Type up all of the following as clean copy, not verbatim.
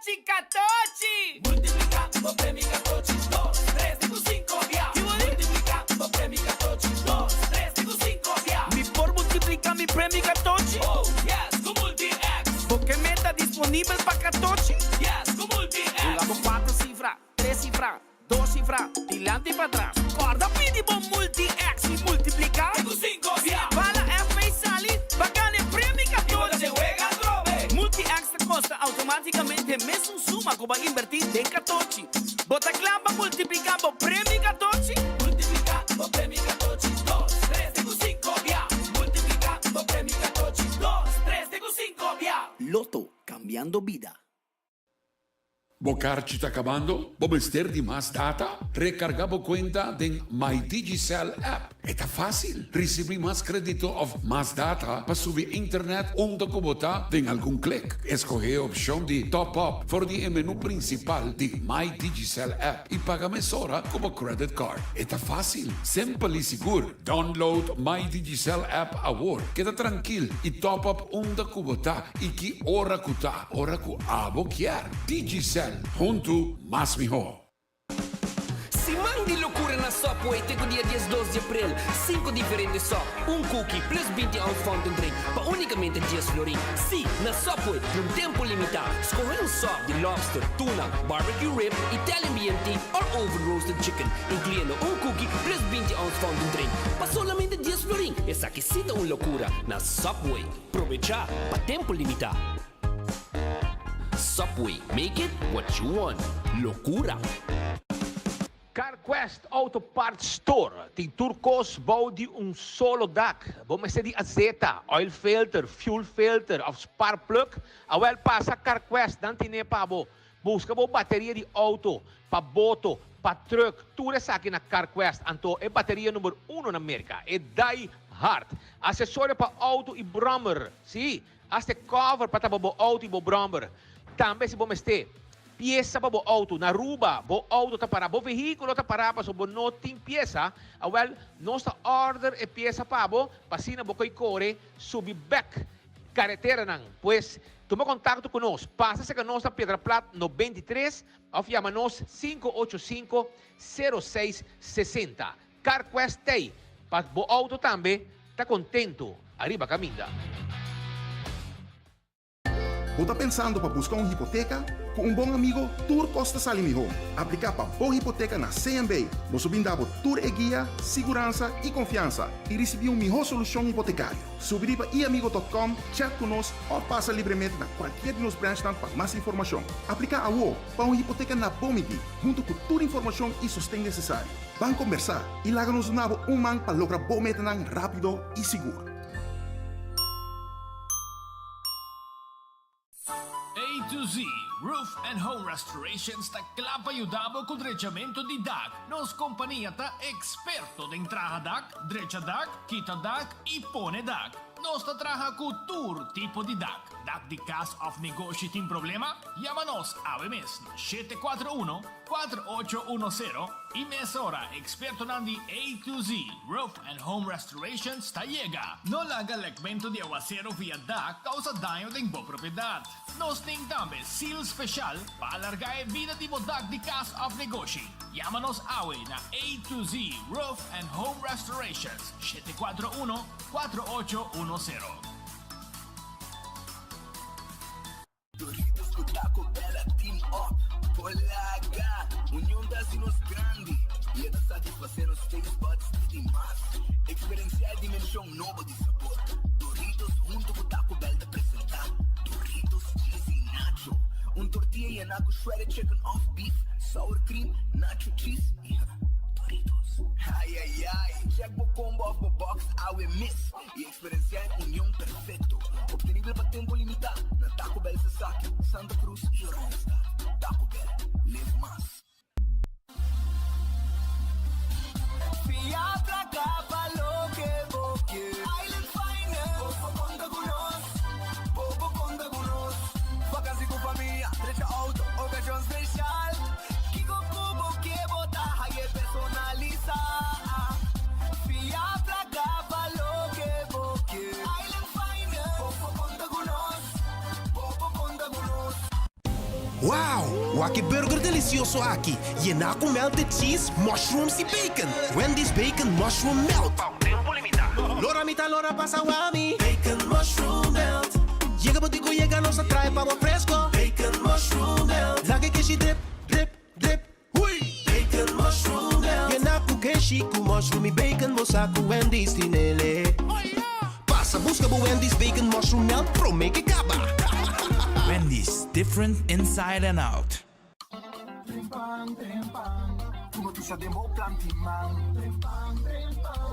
Catochi, Catochi! Multiplicando premi Catochi, 2, 3, 5, via. Multiplicando premi Catochi, 2, 3, 5, via. Mi por multiplicar mi premi Catochi? Oh, yes, con Multi-X. Porque meta disponível para Catochi? Yes, con Multi-X. Jugamos 4 cifras, 3 cifras, 2 cifras, dilante y para atrás. Guarda, pedimos Multi-X y multiplicar. Con 5, via. Para F y salir, va a ganar premi Y cuando Catochi. se juega, drobe. Multi-X te costa automáticamente mesmo suma que va a invertir en Catochi. Bota clava multiplicando premi Catochi. Multiplicando premi Catochi, 2, 3, 5, via. Multiplicando premi Catochi, 2, 3, 5, via. Loto, cambiando vida. Bocarci está acabando? ¿Bomester de más data? Recargamos cuenta de My Digicel app. Está fácil. Recibir más crédito of más data para subir internet onde kubota en algún clic. Escoge opción de top up voor el menú principal de My Digicel app y paga mesora como credit card. Está fácil, simple y seguro. Download My Digicel app ahora. Queda tranquilo y top up onde kubota y que hora kuta, hora ku abo kier. Digicel. Junto más mejor. Si mandi loucura na Subway, tem o dia 10, 12 de abril. 5 diferentes só. Cookie plus 20 ounce fountain drink. Para unicamente 10 florin. Sim, na Subway, num tempo limitado. Escolhe sop de lobster, tuna, barbecue rib, Italian BMT ou oven roasted chicken. Incluindo cookie plus 20 ounce fountain drink. Para solamente 10 florin. Essa aqui sim é uma loucura. Na Subway, aproveitar para tempo limitado. Subway, make it what you want. Loucura. CarQuest Auto Parts Store tem turcos bouw die solo dak. Vamos ter de azeta, oil filter, fuel filter of spark plug. Awel passa CarQuest dan tine pa bo. Busca bo bateria de auto, pa boto, pa truck. Tudo isso aqui na CarQuest. Anto é bateria número 1 na América. É Die Hard. Acessório para auto e brommer. Sim, até cover para bo auto e bo brommer. Também se vamos ter pieza para o auto, na ruba, o auto está para o veículo está para so não tem pieza, well, nossa order é pieza para o pasina bo koi core subi back carretera nang, pues toma contato conosco, passa-se com nossa Pedra Plata no 23 ou chama-nos 585-0660. CarQuest Day, para o auto também, está contento, arriba caminha. Você está pensando para buscar uma hipoteca? Com um bom amigo, Tour Costa Salimihon. Aplicar para boa hipoteca na CMB. Você binda Tour e guia, segurança e confiança. E receber uma melhor solução hipotecária. Subir para iamigo.com, chat conosco ou passa livremente na qualquer de nos branches para mais informação. Aplicar a UO para uma hipoteca na Bomiti, junto com toda a informação e sustento necessário. Vamos conversar e larga-nos um man para lograr boa meta rápido e seguro. A to Z Roof and Home Restoration sta clapa aiutavo con drecciamento di DAC. Nos compagnia ta esperto de entrada DAC, dreccia DAC, quita DAC e pone DAC. Nos sta traja cu tour tipo di DAC. DAC di cas of negócio tem problema? Llama-nos ave mes 741-4810 e mesora experto nandi A to Z Roof and Home Restoration sta llega. No laga legmento di aguacero via DAC causa daño de bo propriedad. Nos tem também seal special para alargar a vida de DAC di cas of negócio. Llama-nos awe na A to Z Roof and Home Restorations 741-4810. Doritos com Taco Bella Team Up, Polaga, união das nos grande. E é da satisfazer os taste buds de demais. Experienciar dimensão nova de sabor. Doritos junto com Taco Bell de apresentar. Doritos cheesy nacho. Tortilla e naco shredded chicken off beef, sour cream, nacho cheese e Doritos. Ai ai ai, check o combo of the box, I will miss. E experienciar união perfeito. Obtenível para tempo limitado. Na Taco Bell Sasaki, Santa Cruz e Ronstadt. Taco Bell, live más. Fiat capa lo que vos quieres. Island Finance, poco conta con nos. Poco conta con nos. Vacancy con familia, trecha auto, ocasión especial. Kiko Kubo que bota, hay personaliza. Fiat capa lo que vos quieres. Island Finance, poco conta con nos. Poco conta con nos. Wow! Waki burger delicioso aqui. Llena com melted cheese, mushrooms e bacon. Wendy's bacon mushroom melt. Tempo limitado. Lora mita, lora pasa wami. Bacon mushroom melt. Llega botico, llega nos atrai pavo fresco. Bacon mushroom melt. Lagi kishi dip, dip, dip. Hui! Bacon mushroom melt. Llena com kishi, com mushroom e bacon. Mosaku Wendy's tinele. Passa, busca bo Wendy's bacon mushroom melt. Pro make it kaba. Wendy's, different inside and out. Noticia de Mo Plantiman.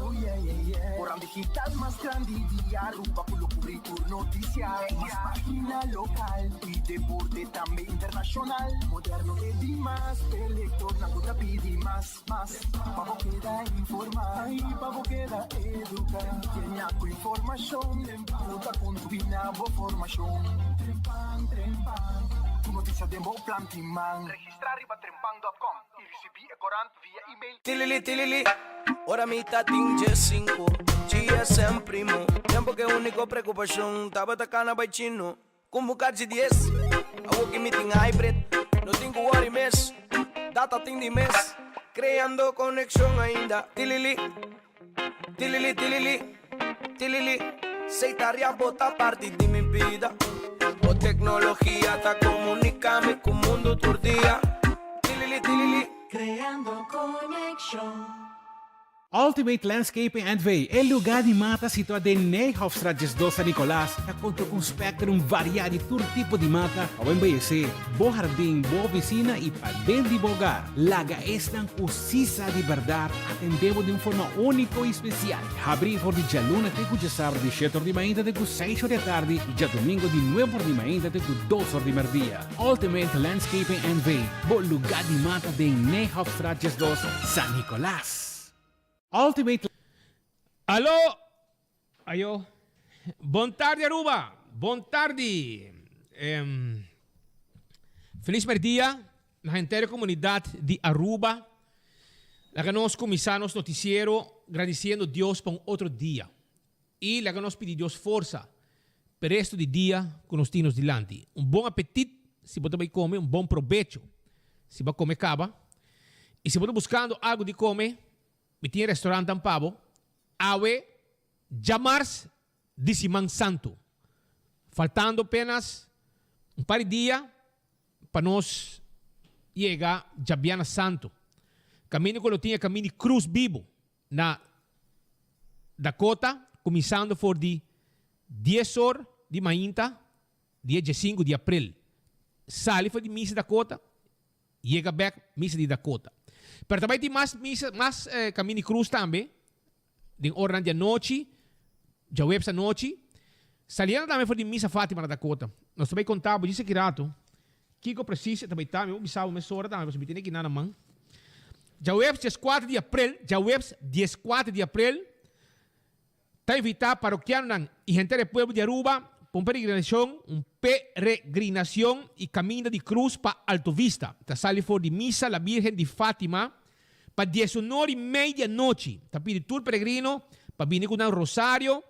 Oh yeah, yeah, yeah. Orang digital más grande de Aruba por lo cubrir noticias. Más página local y deporte también internacional. Moderno de Dimas, elector, nangota pidi más. Pavo queda informar y pavo queda educar. Tiene con información, puta con tu binabo formación. Trempan. Tu noticia de Mo Plantiman. Registrar riba trempan.com y recibir corant via email. Tilili, ora mitad tinge 5, GSM primo. Tempo que único preocupación, tava tacana by chino. Convocar de 10, a working meeting hybrid. No tengo worry mess, data ting de mes. Creando conexión ainda. Tilili, seitaria bota parte de mi vida. O tecnología ta comunicame con mundo todo día. Tilili. Creando conexión. Ultimate Landscaping and Way é lugar de mata situado em Nijhoffstraat 2 San Nicolás. Conta com um espectro variado de todo tipo de mata, ao embellecer, bom jardim, boa piscina e para dentro de bogar. Laga estão cosisa de verdade, atendemos de uma forma única e especial. Abrir por de luna até que sábado de 7 horas de manhã até que 6 horas da tarde e já domingo de 9 horas de manhã até que 2 horas de meio-dia. Ultimate Landscaping and Way, bom lugar de mata de Nijhoffstraat 2 San Nicolás. Ultimate. Alô? Ayo. Bom tarde, Aruba. Bom tarde. Feliz dia na inteira comunidade de Aruba. Lá que nós começamos noticiero agradecendo Deus por outro dia. E lá que nós pedimos força para o resto do dia com os tinos delante. Bom apetite se você vai comer, bom provecho se vai comer caba. E se você buscando algo de comer, me tinha restaurante em Pavo, awe Jamars de Simão Santo. Faltando apenas par de dias para nós chegar a Jabiana Santo. Caminho que eu tinha caminho Cruz Vivo na Dakota, começando por de 10 horas de manhã, dia 5 de abril. Sali foi de Missa Dakota, chega back Missa de Dakota. Pero também tem mais caminho cruz também, de hora de noite, já web essa noite. Saliendo também foi de missa Fátima na Dakota. Nós também contamos, disse que rato, que eu preciso também também, eu me salvo mais hora também, você me tem que ir na mão. Já web 14 de abril, está invitado paroquiano e gente do povo de Aruba para uma peregrinação e caminho de cruz para Alto Vista. Está saliendo for de missa la Virgen de Fátima para 19:30 da noite. Está pedindo todo peregrino para vir com um rosário,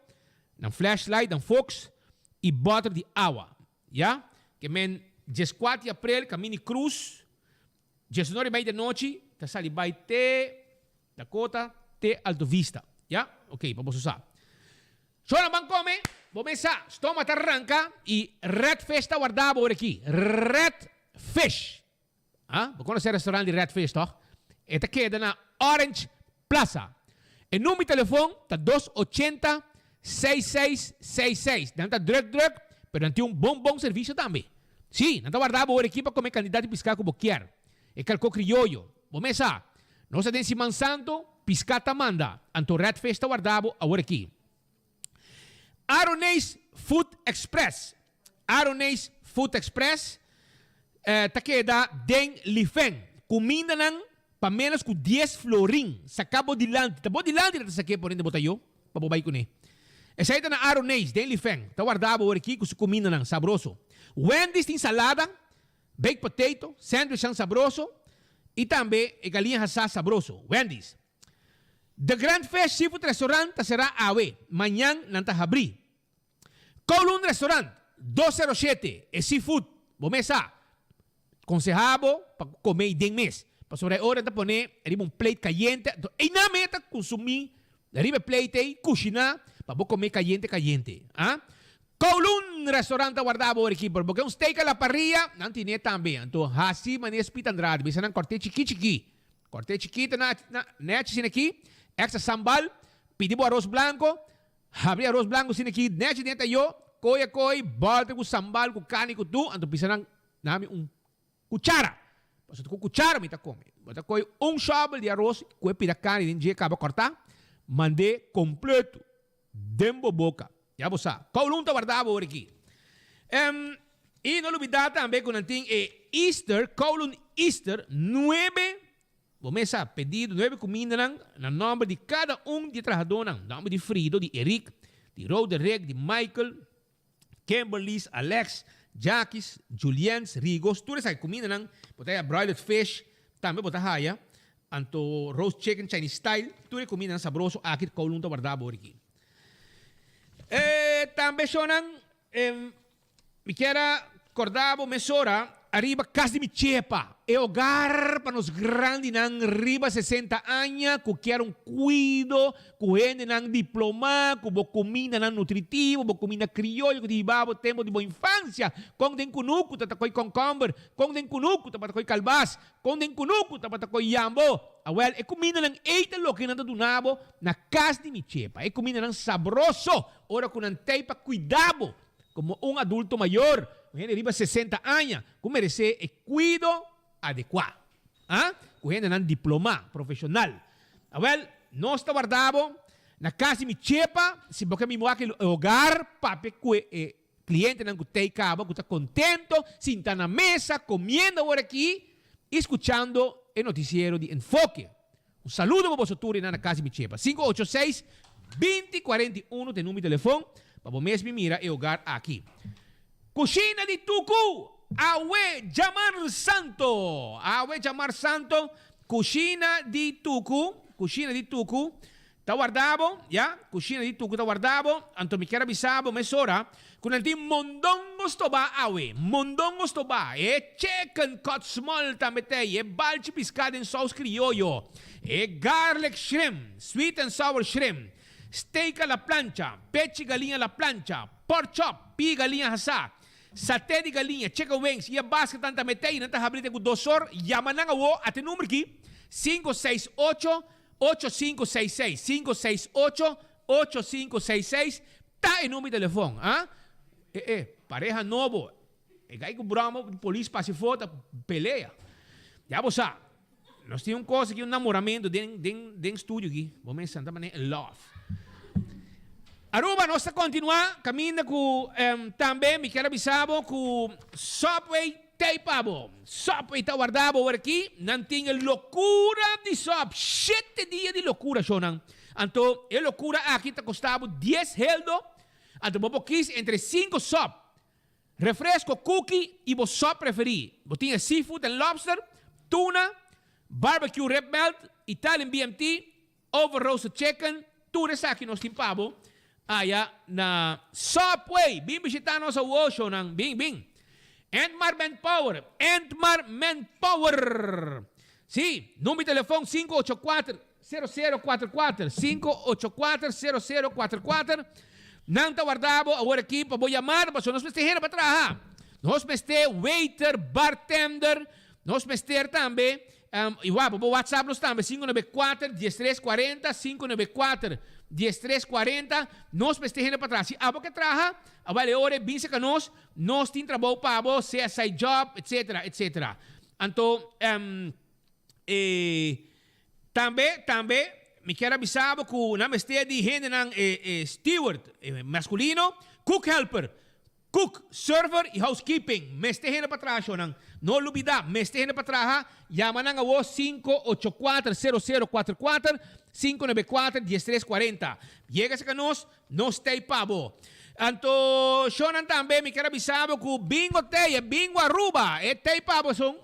um flashlight, um fox e bota de água. Já? Que men 14 de abril, caminho de cruz, 19:30 da noite, está saliendo vai te Dakota, te Alto Vista. Já? Ok, vamos usar. Só não come. Vamos começar. Estômago arranca e Red Fish está guardado por aqui. Red Fish. Vou conhecer o restaurante de Red Fish, toch? Esta queda na Orange Plaza. O número de telefone está 280-6666. Não está drug, mas tem bom serviço também. Sim, não está guardado por aqui para comer candidato de pescar como quer. É calco criollo. Vamos começar. Nós temos Simão Santo, piscata manda. Então Red Fish está guardado por aqui. Aronês Food Express. Tá queda den Lifeng. Comida nan para menos que 10 florin. Sacabo dilante. Tá bom dilante na saque por onde botar eu. Para bobai com ne. Essa aí tá na Aronês den Lifeng. Tá guardado por aqui com su comida nan sabroso. Wendy's tem salada, baked potato, sandwich sabroso e também galinha assada sabroso. Wendy's. The Grand Fish Seafood Restaurant será awe. Manhã nanta abrir. Kowloon Restaurant 207 é seafood. Bomesa. Consejabo para comer den mes. Para sobre hora de poner arriba un plate caliente. E na meta consumir arriba plate aí, cozinhar para comer caliente. Ah? Kowloon restaurante guardavo aqui, porque um steak à la parrilla, não tinha também. Então, assim, manis pitandrado. Bisa ng corte chiqui. Corte chiquita na net sin aqui. Extra sambal. Pedi bo arroz blanco. Abri arroz blanco sin aqui. Net dentro yo. Koi. Balte com sambal, com carne, com tu. Então, bisa ng namin cuchara. Pasal com cuchara, mita come. Bota koi shovel de arroz. Koi pida carne, din dia acaba cortar. Mandei completo. Dembo boca. Ya vos sabes, Kowloon te guardaba por aquí. Y no olvidar también con el team Easter, Kowloon Easter, 9, vamos a pedir 9 comidas en el nombre de cada de trabajadores, en nombre de Frido, de Eric, de Roderick, de Michael, Kimberly, Alex, Jackie, Julians, Rigos, tú eres comida, botella broiled fish, también botella, anto roast chicken Chinese style, tú eres comida sabroso, aquí Kowloon te guardaba por aquí. Também sonan me quero acordar mesora arriba casa de mi chepa é hogar para nos grandes nang arriba 60 anos que querem cuido que gente nang diploma que bo comida nang nutritivo bo comida criollo que de babo tempo de boa infância com den kunuku tata koi concombre com den kunuku tata koi calbas com den kunuku tata koi yambo well é comida nang eita lo que nanda do nabo na casa de mi chepa é comida nang sabroso ora com nan teipa cuidado como adulto maior gente arriba 60 anos que merece cuido adequado. Ah? Com gente não diploma profissional. Well, nós está guardado na casa de chepa, se porque me moa que hogar pape que cliente não tem cabo, que está contento, senta na mesa, comendo agora aqui, escutando o noticiero de Enfoque. Um saludo para vocês na casa de chepa. 586-2041 tem número de telefone, para vocês me mira e hogar aqui. Cocina de Tucu, Awe Jamar Santo, Cocina de Tucu, tá guardado, ya, Cocina de Tucu tá guardado, anto me quero avisar, mesora, com el team Mondongos Toba, Awe, Mondongos Toba, chicken cut small também balde piscado em sauce criollo, garlic shrimp, sweet and sour shrimp, steak a la plancha, peche galinha a la plancha, pork chop, pi galinha assada, saté de galinha, chicken wings, e a basca tanta metei, nanta habrite com dosor, yamanang awo, até número aqui, 568-8566, 568-8566, tá em número de telefone, ah? Pareja novo, gai com bramo, polícia passa fora, peleia, já você sabe, nós tínhamos coisa aqui, namoramento dentro estúdio aqui, vamos sentar maneira, love. Aruba, nós continuamos caminhando com também, me quero avisar com Subway Taipabo. Subway está guardado aqui, não tem loucura de Sub, 7 dias de loucura, Shonan. Então, a loucura aqui está custando 10 heldo, então, vou quis entre 5 Sub, refresco, cookie e vos Sub preferir. Vos tinha seafood and lobster, tuna, barbecue red melt, Italian BMT, over roasted chicken, tudo isso aqui nós timpabo. Aya na Subway, bim bisitano sa Wosho ng bing. Entmar Manpower. Sí, número de teléfono 584-0044. 584-0044. Nang tawardabo, agora aqui, para chamar, para nós mestejar para trabalhar. Nós mester waiter, bartender, nós mester também, igual, para WhatsApp nós também, 594-1340, 594-1340, nós mestejando para trás. Se abo que traja, vale hora, vinse que nós temos trabalho para vos, seja side job, etc. Então, também, me quero avisar que na mesteja de gente steward, masculino, cook helper, cook, server e housekeeping. Mestejando para trás, não olvidar, mestejando para trás, llama nang awo 584-0044, 594-1340. Llega sa kanos, no stay pabo. Anto, Shonan também, me quero avisar que bingo bingo Aruba, tei pabo song,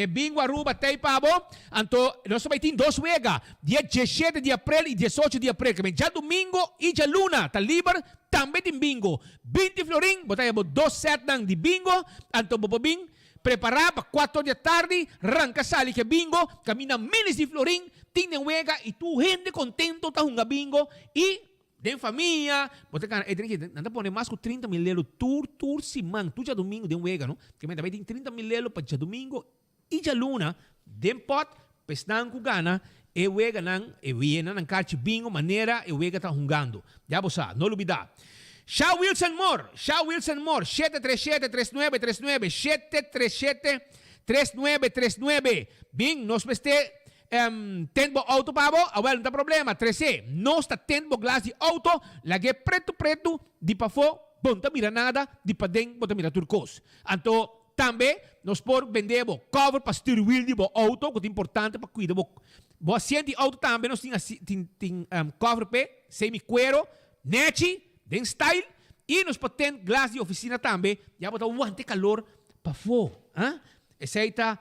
bingo Aruba, tei pabo. Anto, nós vai ter 2 wegas, dia 17 de abril e 18 de abril, que já domingo e já luna, tá livre, também tem bingo. 20 florin, botaya bo 2 set nang di bingo, anto bobobing, preparar para 4 da tarde, arranca sali que bingo, camina miles de florim, tiene huega e tu gente contento tá junga bingo e den família, você cara, não pode mais que 30 mil euros tour semana, tu já domingo den huega, não? Que também tem 30 mil euros para já domingo e já luna, den pot, pesnan ku gana, e huega nang, e viena nang karte bingo, maneira, e huega tá jungando. Já você, não olvidar. Shaw Wilson Moore, 737-3939, 737-3939. Bing, nos peste tempo auto pabo, awel, não tem problema. 13, nos tá tempo glass de auto, lagi preto, di pa fo, bonta mira nada, di pa deng, bonta mira turcos. Anto, também, nós por vendemos cover para steering wheel de bo auto, que é importante para cuidar bo assento de auto também, nós tem cover pe, semi-cuero, nechi, den style, e nos potentes glass de oficina também, já botar aguante calor para fo. Esse aí tá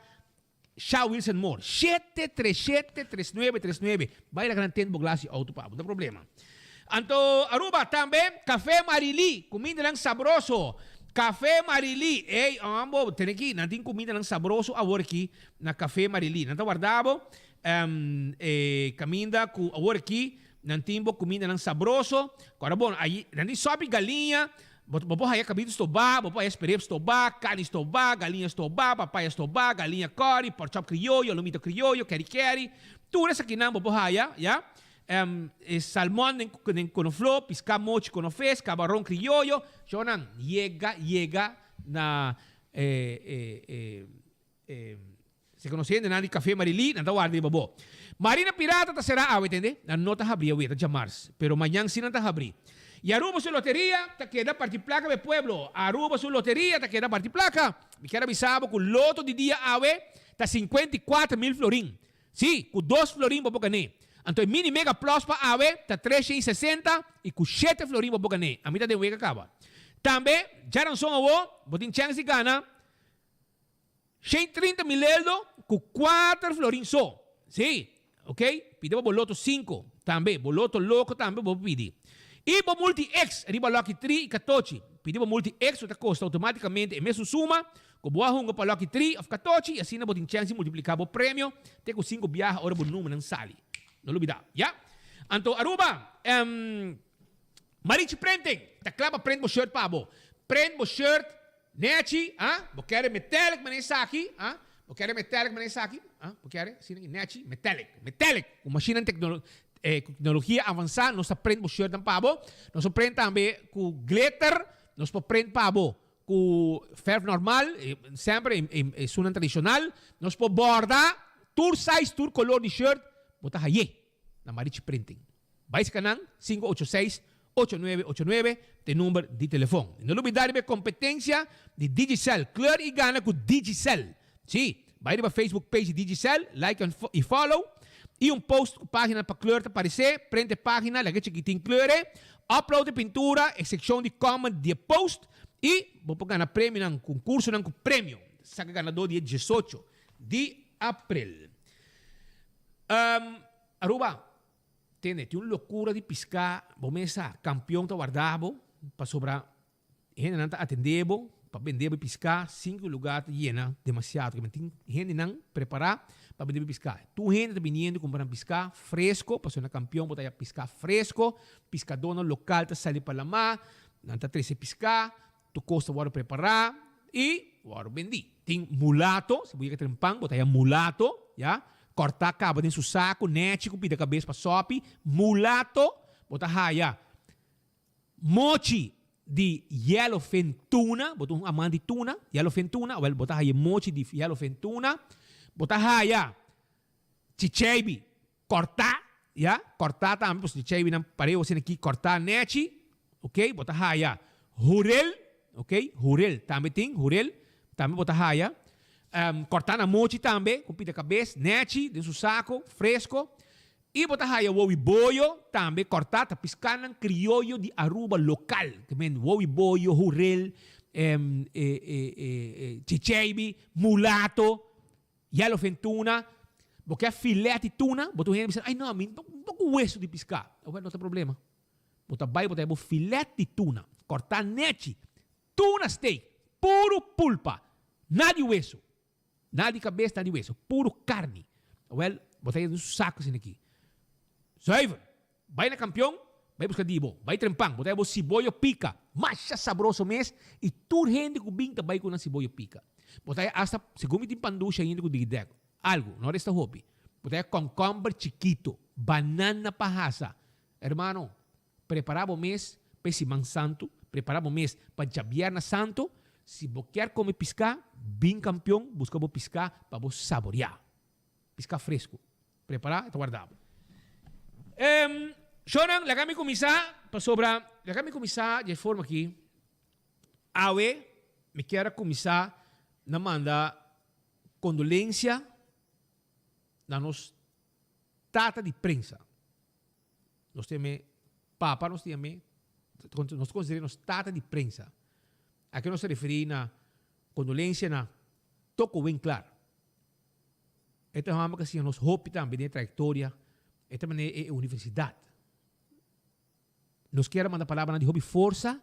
Shaw Wilson Moore, 737-3939. Vai lá grande tempo glass de auto para, não tem problema. Anto, Aruba também, Café Marili, comida lang sabroso. Café Marili, ei, ambo, tem aqui, não tem comida lang sabroso agora aqui na Café Marili. Não tá guardado, caminda com agora aqui, não tem comida lang sabroso. Agora, bom, aí, não tem sopa galinha, bopo aí cabido estobá, bopo aí esperep estobá, carne estobá, galinha estobá, papaya estobá, galinha curry, pork chop criollo, lomito criollo, keri, tudo isso aqui não, bopo aí, já? Salmão com flor, pisca mochi com fez, camarão criollo, jonan llega na se conhecendo na Café Marili, na guarda babo. Marina Pirata ta será a entende? Na nota abrir a weta chamars, pero amanhã sim não tá abrir. E Aruba su loteria, ta queda parte placa de pueblo. Aruba su loteria, ta queda parte placa. Me quero avisar que o loto de dia ave tá 54 mil florim. Sim, com 2 florim para bocané. Então, mini mega plus para ave tá 360 e com 7 florim para bocané. A mitad de wega acaba. Também, já não são avô, botin chance de gana 130 mil euros com 4 florim só. Sim, ok? Pide para loto 5 também, loto louco também, vou pedir. E para multi-X, arriba Lucky 3 e 14. Pedi para multi-X, o que custa automaticamente a mesma suma, com boa hunga para Lucky 3 of 14, e assim não tem chance de multiplicar o prêmio, tem com 5 viagens, ora o número não sale. Não olvidar, já? Então, Aruba, Marichi Printing, tá claro, prende o shirt para bo. Prende o shirt, nechi, bo quer metallic, manesa aqui, bo quer metallic, manesa aqui, bo quer, sim, nechi, metallic, com machine tecnologia avançada, nós aprendemos o shirt ng pabo, nós aprendemos também com glitter, nós aprendemos pabo com ferro normal, sempre em sunan tradicional, nós podemos bordar, tour size, tour color de shirt, bota haye, na Marichi Printing. Vai se canang 586-8989, tem número de telefone. Não olvidar de competência de Digicel, claro e gana com Digicel. Sim, vai para Facebook page de Digicel, like e follow. E post página para kleur te aparecer, prende página, lagi chiquitín kleure, upload de pintura, seção de comment de post, e vou ganhar prêmio ng concurso ng prêmio. Sa ganador dia 18 de abril. Aruba, tem uma loucura de piscar, bomesa, campeão ta guardabo, para sobrar, gente não ta atendebo, para vender e piscar, 5 lugares llena, demasiado, que gente não preparar, para vender pescar. Tu gente está vindo comprar pescar fresco, para ser um campeão, botar pescar fresco, pescador local está saindo para lá, não está 13 pescar, tu custa agora preparar e agora vender. Tem mulato, se você quer um pão, botar mulato, já? Cortar cabo dentro do saco, net, com pida cabeça para sope, mulato, botar raia. Mochi de yellowfin tuna, botar amante de tuna, yellowfin tuna, ou botar raia mochi de yellowfin tuna, botar raia, chichebi, cortar, ya, cortar também, porque chichebi não parei você aqui cortar nete, ok, botar raia, hurel, ok, hurel, também tem hurel, também botar raia, cortar na mochi também, com pita cabeça, nete, dentro do saco, fresco, e botar raia wowi boio, também cortar, tá piscando criollo de Aruba local, que men wowi boio, hurel, chichebi, mulato, yellowfin tuna, porque é filé de tuna, botou gente dizendo, ai não, não com hueso de pescar. Não tem problema. Botar vai, botar filé de tuna, cortar nete, tuna steak, puro pulpa, Nada de hueso. Nada de cabeça, nada de hueso. Puro carne. Well, botei um saco assim aqui. Zuiver. Vai na campeão, vai buscar dibo. Vai trempang, botei o cibollo pica. Masha sabroso mes. E tur gente que binta vai com na cibollo pica. Botei hasta, segundo tem panducha ainda com digdeg. Algo, não resta hobby. Botei concombre chiquito. Banana pahasa. Hermano, preparava o mês para Simão Santo, preparava o mês para Javier Santo. Se você quer comer piscar, bem campeão, busca você piscar para você saborear. Piscar fresco. Preparar e guardar. Shonan, lagami começar para sobra, lagami começar de forma aqui. Awe, me quero começar na manda condolência na nos tata de prensa. Nós temos papa, nós consideramos tata de prensa. A que nós se referimos na condolência na toco bem claro. Esta é uma coisa que nós hope também de trajetória. Esta é a universidade. Nós queremos mandar palavra de hobby força,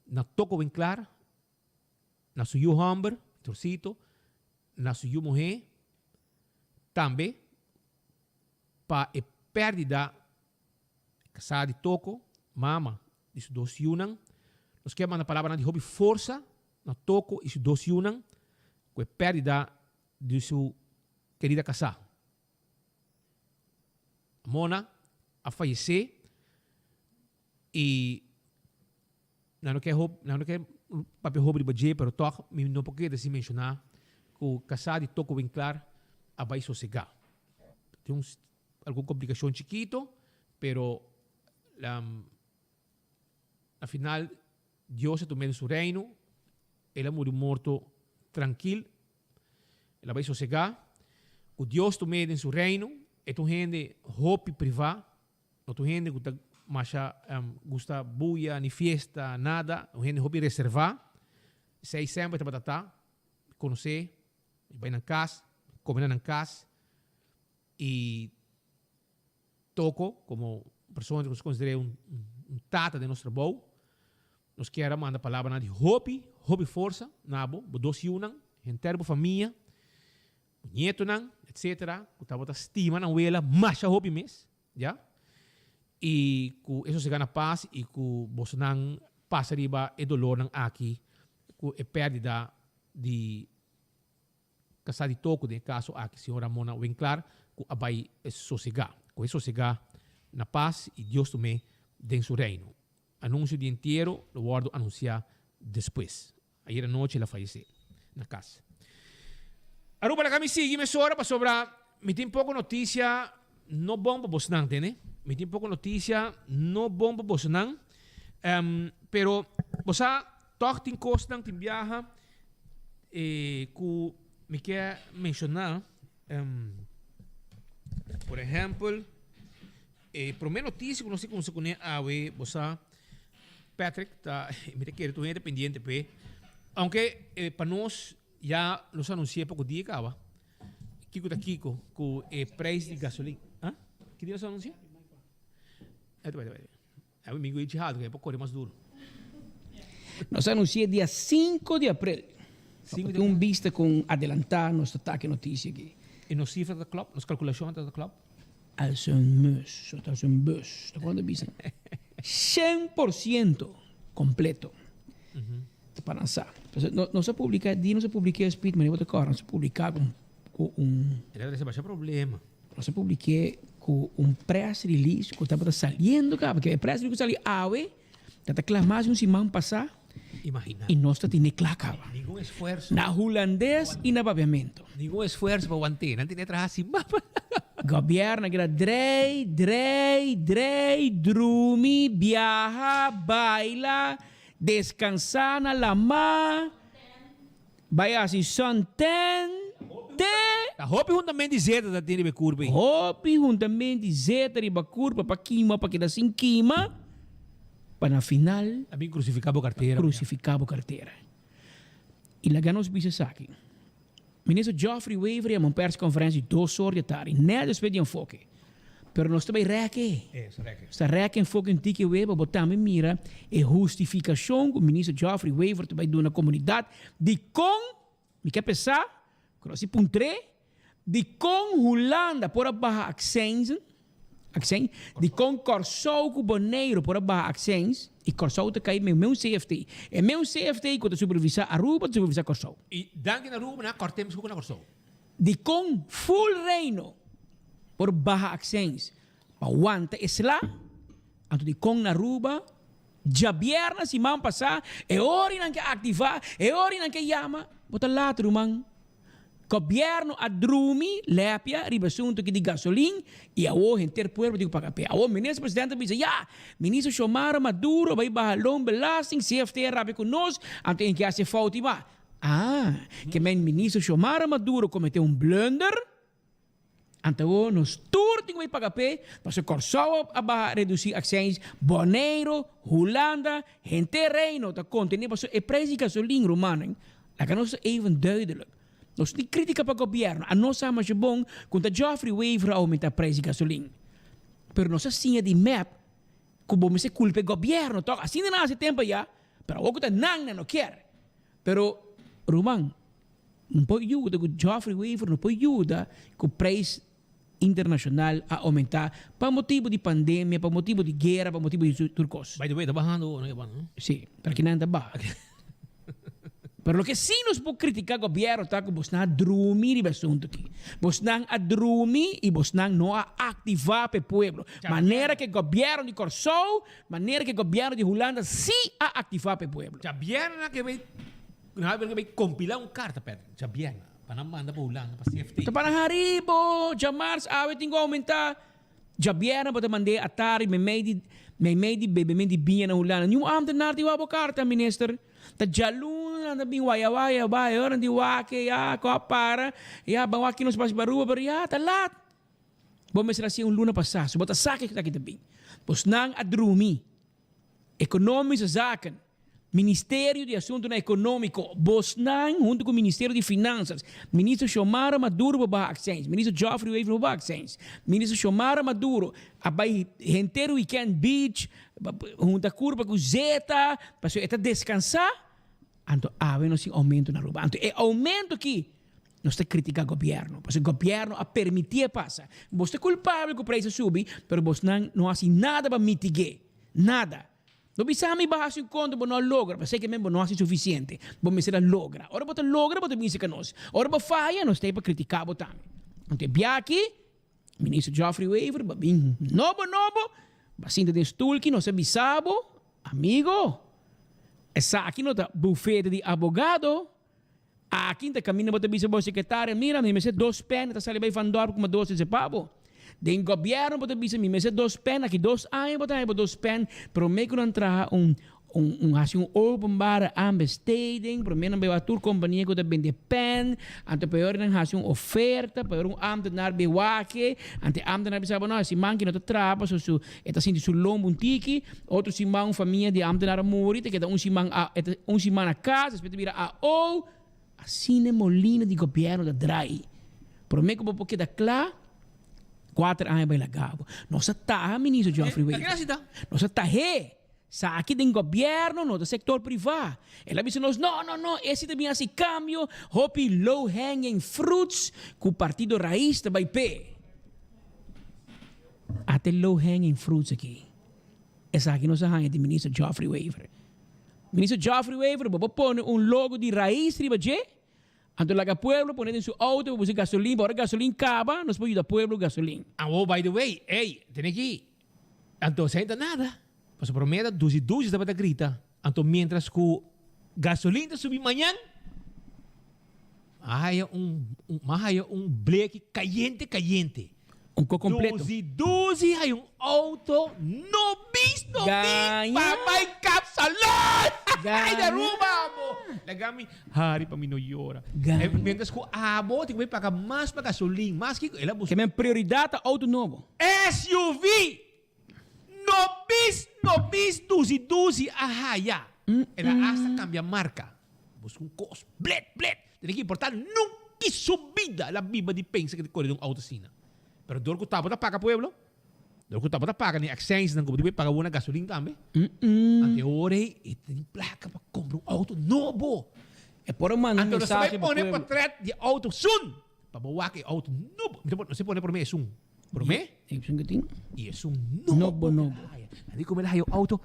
na toco bem claro, na sua homem, torcito, na sua mulher, também para a perda casada de toco, mama, isso dois unam. Nós queremos mandar palavra de hobby força, na toco, isso dois unam, com a perda de sua querida casada. Mona a falecer e não quer papel hobby de budget, pero toque, não pode se mencionar que o casado de toco bem claro a vai sossegar. Tem alguma complicação chiquito, pero afinal Deus se tomou em seu reino, ele morreu morto tranquilo, ele vai sossegar. O Deus tomou em seu reino, é um gente hope privado, não é gente que gosta buia, nem festa, nada, é um gente hope reservar. Sei sempre trabalhar, conhecer, vai na casa, comer na casa e toco como pessoa que nós consideramos tata de nosso trabalho. Nós queremos mandar a palavra de hobby força, nabo, dois unam, inteiro família, nieto nan, etc. Que estava estima na uela, mas hobby mes, já? E que isso se ganha paz e que você não passa riba e dolor não aqui, que é perda de casar de toco de caso aqui, senhora Mona Winklar, que vai sossegar, que é sossegar na paz e Deus também dentro do seu reino. Anúncio de inteiro, lo guardo anunciar depois. Ayer à noite ela faleceu na casa. Aruba la kami sige mesora para sobra. Me tem pouco notícia no bom para você não, né? Me tem pouco notícia no bom para você não. Pero você toch tem costa não tem viaja que me quer mencionar. Por exemplo, primeira notícia que não sei como se conhece a você Patrick tá me te quero tu independiente pe. Aunque para nós já nos anunciei pouco dia acaba. Kiko Kiko com o preço de gasolina. Hã? Que dia nos anuncia? É o domingo de errado, que é para correr mais duro. Nos anuncia dia 5 de abril. Um vista com adelantar nosso ataque notícia aqui. E nos cifras do clube, nos calculações do clube? Als een mus, als een bus. ¿Cuándo dicen? 100% completo. Para lanzar. No se publica, no se publica o speed, mas eu vou tocar, não se publica com Ele vai ser problema. Não se publica com press release que estava saindo, porque o press release que saiu awe, está clamando semana passada. Imagina. E nós temos claro. Nenhum esforço. Na holandês e na babeamento. Nenhum esforço para manter, não tem atrás assim. Governo que era drumi, viaja, baila, descansar na lama, vai assim, sonten, A Hopi juntamente de Zeta da Tini Becurba. Hopi juntamente de Zeta de Becurba para quima, para que dá sem quima, para na final. Também crucificava a carteira. Crucificava a carteira. E lá ganhamos bichos aqui. Ministro Geoffrey Weaver é uma conferência de 2 horas de tarde. Nada de enfoque. Pero nós também reque. Essa reque enfoque em tique Weaver, botamos em mira a justificação que o ministro Geoffrey Weaver vai dar na comunidade de com me quer pensar, quando se puntre, de com Holanda por abaixo accents, de com Corsou com Boneiro por abaixo accents, e Corsou te cai meu CFT. E meu CFT quando supervisar Aruba, supervisar Corsou. E danke na Aruba, na cortemos com na Corsou. De com full reino por baixo accents, pawanta isla, anto de com na Aruba, Jabierna si man passar, e ori nan que ativar, e ori nan que llama, bota later man. Governo adrumi lepia ribasunto que de gasolina e a o enter pueblo digo pagar pé. A o ministro presidente diz, ministro Xiomara Maduro vai bahalong belasting CFT rabi conosco, ante em que hace falta ba. Que men ministro Xiomara Maduro cometeu blunder. Ante o nos turting vai pagar pé, mas o Corsou a reduzir accents, Boneiro, Holanda, gente reino, ta contener pas e prijs gasolina romano. La kan ons even duidelijk. Nós não critica para o governo. A nossa ama é bom quando a Geoffrey Waver aumenta o preço de gasolina. Pero nossa sinha de map, como me se culpa o governo, toca assim não há tempo já, pero o que não quer. Pero Roman, não pode ajudar com Geoffrey Waver, não pode ajudar com o preço internacional a aumentar para motivo de pandemia, para motivo de guerra, para motivo de turcos. By the way, está bajando, não? Sim, porque não anda baixo. Pero lo que sí nos puede criticar el gobierno está que vos não drumi el asunto aquí. Vos não drumi y vos não a activar el pueblo. Manera que el gobierno de Corsou, manera que el gobierno de Holanda sí a activar el pueblo. Ya vierna que vai compilar carta, Pedro. Ya vierna. Para mandar para Holanda, para CFT. Tá para haribo, já março, tenho que aumentar. Já vierna para mandar Atari, me meidi bebimento de binha na Holanda. Nenhum ambtenaar die wou carta, minister. Ta jalun na bing waya ora di wake ko para bang waki nos pas baru talat. Bom mesra si luna passar, so bota saque que aqui bing. Bos nang adrumi. Economische zaken. Ministério de Assunto Econômico, bos nang junto com o Ministério de Finanças. Ministro Xiomara Maduro ba accents, ministro Geoffrey Waver ba accents. Ministro Xiomara Maduro abai inteiro weekend beach, junta curva com Zeta, para eta descansar. Anto não se aumento na Aruba. Anto é aumento aqui. Nós está criticando o governo, porque o governo a permitir passar. Você é culpável que o preço subi, mas você não faz nada para mitigar. Nada. Não precisa me baixar seu conto, mas não logra. Mas sei que mesmo não é suficiente. Vamos ser logra. Ora, você logra, você pensa que nós. Ora, você falha, nós temos para criticar o também. Então, aqui, ministro Geoffrey Waver, novo, bacinta de estulki, nós sabemos, amigo. Essa aqui não está bufete de advogado. Aqui está caminho para o secretário. Mira, me mese 2 penas, está saindo bem vandor com uma doce de pavo. Den governo para me mese 2 penas, aqui 2 anos para 2 penas, pero me não entrar openbare aanbesteding, para mim não vai atuar companhia que vende pen, ante pior não faz oferta, para ambtenaar bewake, ante ambtenaar sabe não, se man que não traba, so está sendo su lombo tiki, outro se man família de ambtenaar mori, que está se man a casa, espeta vira assim é molina de governo da drai. Para mim como porque da clá 4 anos vai lagabo. Nossa tá, ministro Geoffrey Waver. Nossa tá sa aqui tem governo, no do sector privado. Ela disse nós, não, esse também assim cambio, hopi low hanging fruits que o partido raiz vai pé. Até low hanging fruits aqui. Essa aqui não se hang de ministro Geoffrey Waver. Ministro Geoffrey Waver, vou pôr logo de raiz riba je. Anto laga pueblo, poner em seu auto, buscar gasolina, bora gasolina acaba, nós podemos dar pueblo gasolina. By the way, tem aqui. Anto, senta nada. Mas prometa 12 dapat grita. Anto mientras que gasolina subir amanhã, haya bleque caliente. Um co completo. 12 hay auto no bis, papay kapsalon. Ay, daruba mo. Lagami, hari pa minoyora. Mientras que abo, tingwe paga mas pa gasolina, mas que ela busca. Que men prioridade auto novo. SUV. No bis, 12, ahaya. Ela hasta cambia marca. Busca um costo, bled. Tem que importar nunca subida la biba de pensa que corre um autocina. Pero dor ko tapo na paga pueblo. Dor ko tapo na paga ni accents ng kubo paga una gasolina também. Ante ore e tem placa para comprar um auto novo. E por un man Anto mensaje se pone pueblo. portrait de auto sun. Para bawa que auto no se pone por mí es un. Por mí y es un Nobo. Hindi ko mila yung auto.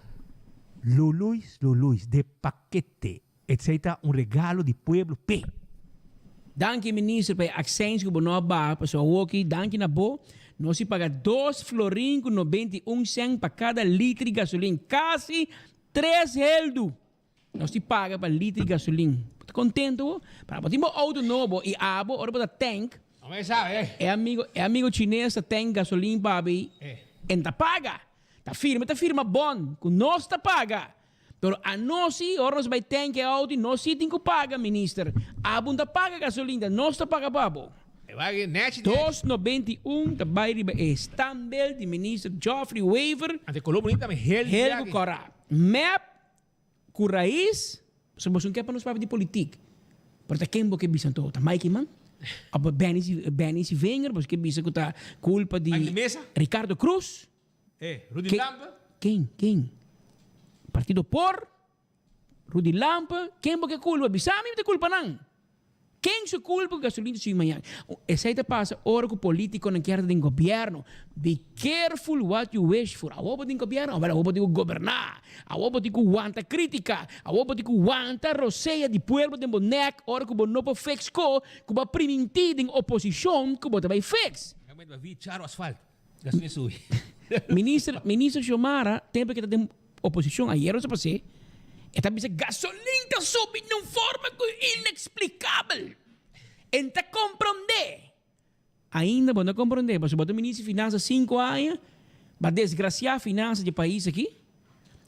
Luluis de paquete. Etc. Un regalo di pueblo P. Dank je minister bij accijns gubernador ba pa so woki dank je na bo no se paga 2 florin com 91 cent para cada litro de gasolina quase 3 heldu no se paga para litro de gasolina contento para botar auto novo e abo ora botar tank No me sabe, é amigo chinês tank gasolina babi en ta paga ta firma bon com nós ta paga. Pero a nós, horas vai ter que auto, nós tem que pagar, minister. A bunda paga gasolina, nós tá paga babo. 2,91 da bairro é standel de minister Geoffrey Weaver. Ante Colombo nem também Helgo Cora. Map com raiz, somos que para nós para de política. Porque quem que bisa todo, tá Mike man. Aber Benny Wenger, porque bisa que tá culpa de Ricardo Cruz. Rudy Lampa. Quem? Partido por Rudy Lampa, quem porque culpa? Bisami não tem culpa não. Quem se culpa gasolina se manhã? Essa aí passa hora que o político não quer de governo. Be careful what you wish for. A oba de governo, a oba de governar. A oba de aguanta crítica. A oba de aguanta roceia de pueblo de boneco. Hora que o não fix co, que o primentir de oposição, que o vai fix. Vai vir charo asfalto. Gasolina sui. Ministro Xiomara, tempo que tem oposição ayer se passei, esta bisa gasolina sobe de uma forma inexplicável. Enta compreender. Ainda não compreender, mas o ministro de Finanças 5 anos, vai desgraciar a finança do país aqui.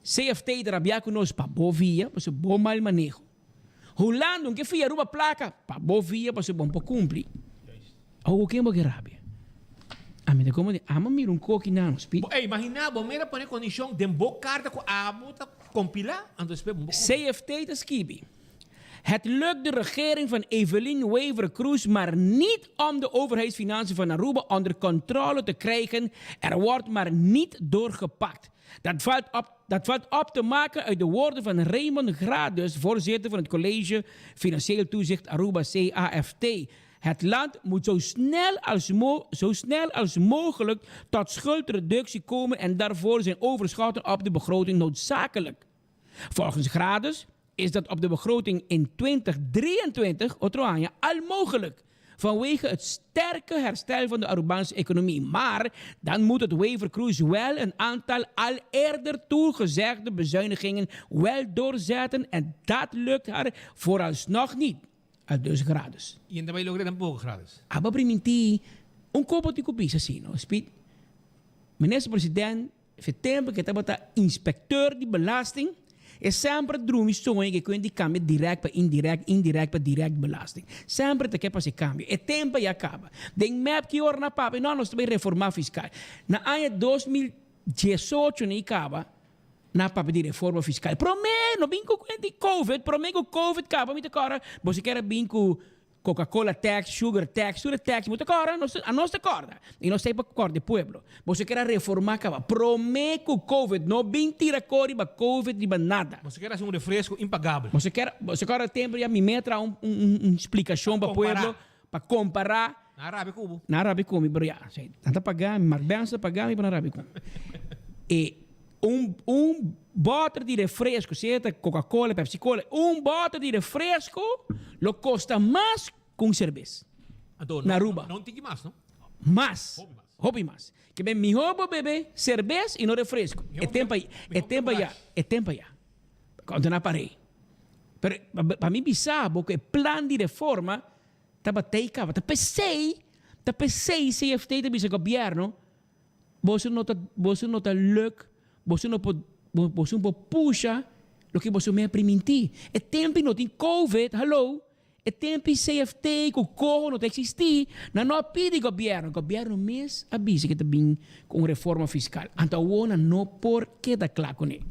CFT trabalhar conosco para boa via, para bom mal manejo. Rolando, que fia uma placa, para boa via, para bom para cumprir. O que é que rabia? Amigo, como de, mira um coque não, speed. Imagina, bom, mira poner condição de boa carta com a bota compilar, então CFT te skibi. Het lukt de regering van Evelyn Wever-Kroes maar niet om de overheidsfinanciën van Aruba onder controle te krijgen. Er wordt maar niet doorgepakt. Dat valt op te maken uit de woorden van Raymond Gradus, voorzitter van het College Financieel Toezicht Aruba CAFT. Het land moet zo snel als mogelijk tot schuldreductie komen en daarvoor zijn overschatten op de begroting noodzakelijk. Volgens Gradus is dat op de begroting in 2023 al mogelijk vanwege het sterke herstel van de Arubaanse economie. Maar dan moet het Wever-Kroes wel een aantal al eerder toegezegde bezuinigingen wel doorzetten en dat lukt haar vooralsnog niet. Dus Gradus. E ainda vai lograr pouco Gradus. Aba priminti kopo ti kupisa sino. Speed. Minister-president, voor tempo que estava inspecteur de belasting, é sempre droom sonho que quando cambia direct para indirect para direct belasting. Sempre te que para se cambia. E tempo já acaba. Den map que ora na papa, nós também reformar fiscal. Na ano 2018 nem acaba. Na papa de reforma fiscal. Promê, no binco com COVID, promê que o COVID acaba, me decora, você quer binco Coca-Cola tax, sugar tax, muito agora, a nossa corda. E nós temos corda de pueblo. Você quer reformar, acaba. Promê que o COVID, não bem tira cor e COVID e nada. Você quer um refresco impagável. Você quer tempo já me metra uma explicação para o pueblo, para comparar. Na Arábia Cubo. Na Arábia Cubo, bro, já. Tanta pagar, mas bem pagar, me para na Arábia Cubo. E bote de refresco, certo? Coca-Cola, Pepsi-Cola, bote de refresco lo custa mais com cerveja. Na Aruba. Não tem mais, não? Mais. Hobby mais. Que bem, mi hobby bebê, cerveja e não refresco. É tempo já. Quando não parei. Pero para mim bizarro, porque o plano de reforma estava teicava. Tá pensei CFT de vice governo, você não tá luck. Você não pode puxar o que você me permitir. É tempo não tem COVID, hello. É tempo CFT, que o corro não existir. Não pede governo. O governo mesmo avisa que está bem com reforma fiscal. Então, não por que está claro com ele.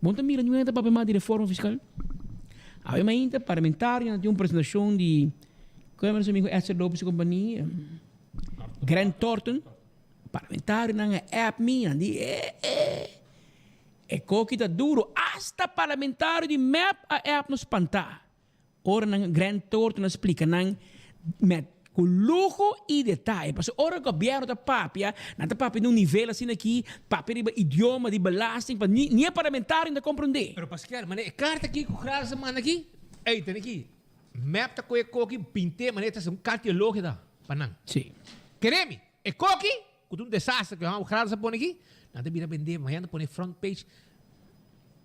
Vamos mirar não é para de reforma fiscal. A ainda parlamentar tem uma apresentação de como é meu amigo Esther Lopes e companhia. Grant Thornton. Parlamentar na app minha de é coquita duro hasta parlamentar de map a app nos pantar ora nang grand torto na explica nang met com luxo e detalhe. Parce ora o governo da papia, na papia num nível assim aqui, papia de idioma, de belasting, para nem parlamentar ainda compreender. Pero Pascal, mané, carta aqui com graça semana aqui. Ei, tem aqui. Map ta koe koki pinte mané ta um carta logo da. Panang. Sim. Queremi, e koki, com um desastre que vamos graça pôr aqui. Nada vira vender, mas ainda pôr front page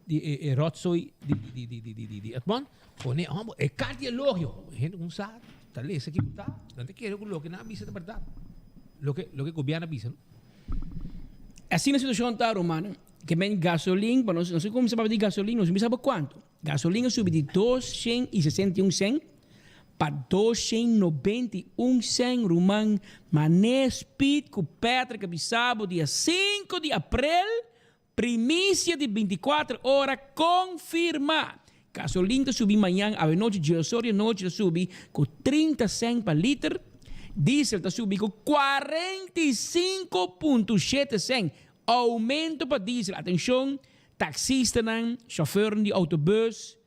de rotsoi de atmon. Pone, e carta logo. Gente com sa Tali, sa kita, nanti kira ko lo que na bisa na verdad. Lo que gobyerno bisa. Assim na situação tá, Romano, que men gasolina, não sei como se fala de gasolina, não sabe quanto. Gasolina subiu de 261 cent para 291 cent, Romano, mas speed com Petra que bisabo dia 5 de abril, primícia de 24 horas, confirma. Gasolina subiu amanhã, a noite de hoje, noite subiu com 30 cent para litro. Diesel subiu com 45,7 cent. Aumento para diesel. Atenção, taxista, chauffeur de autobus,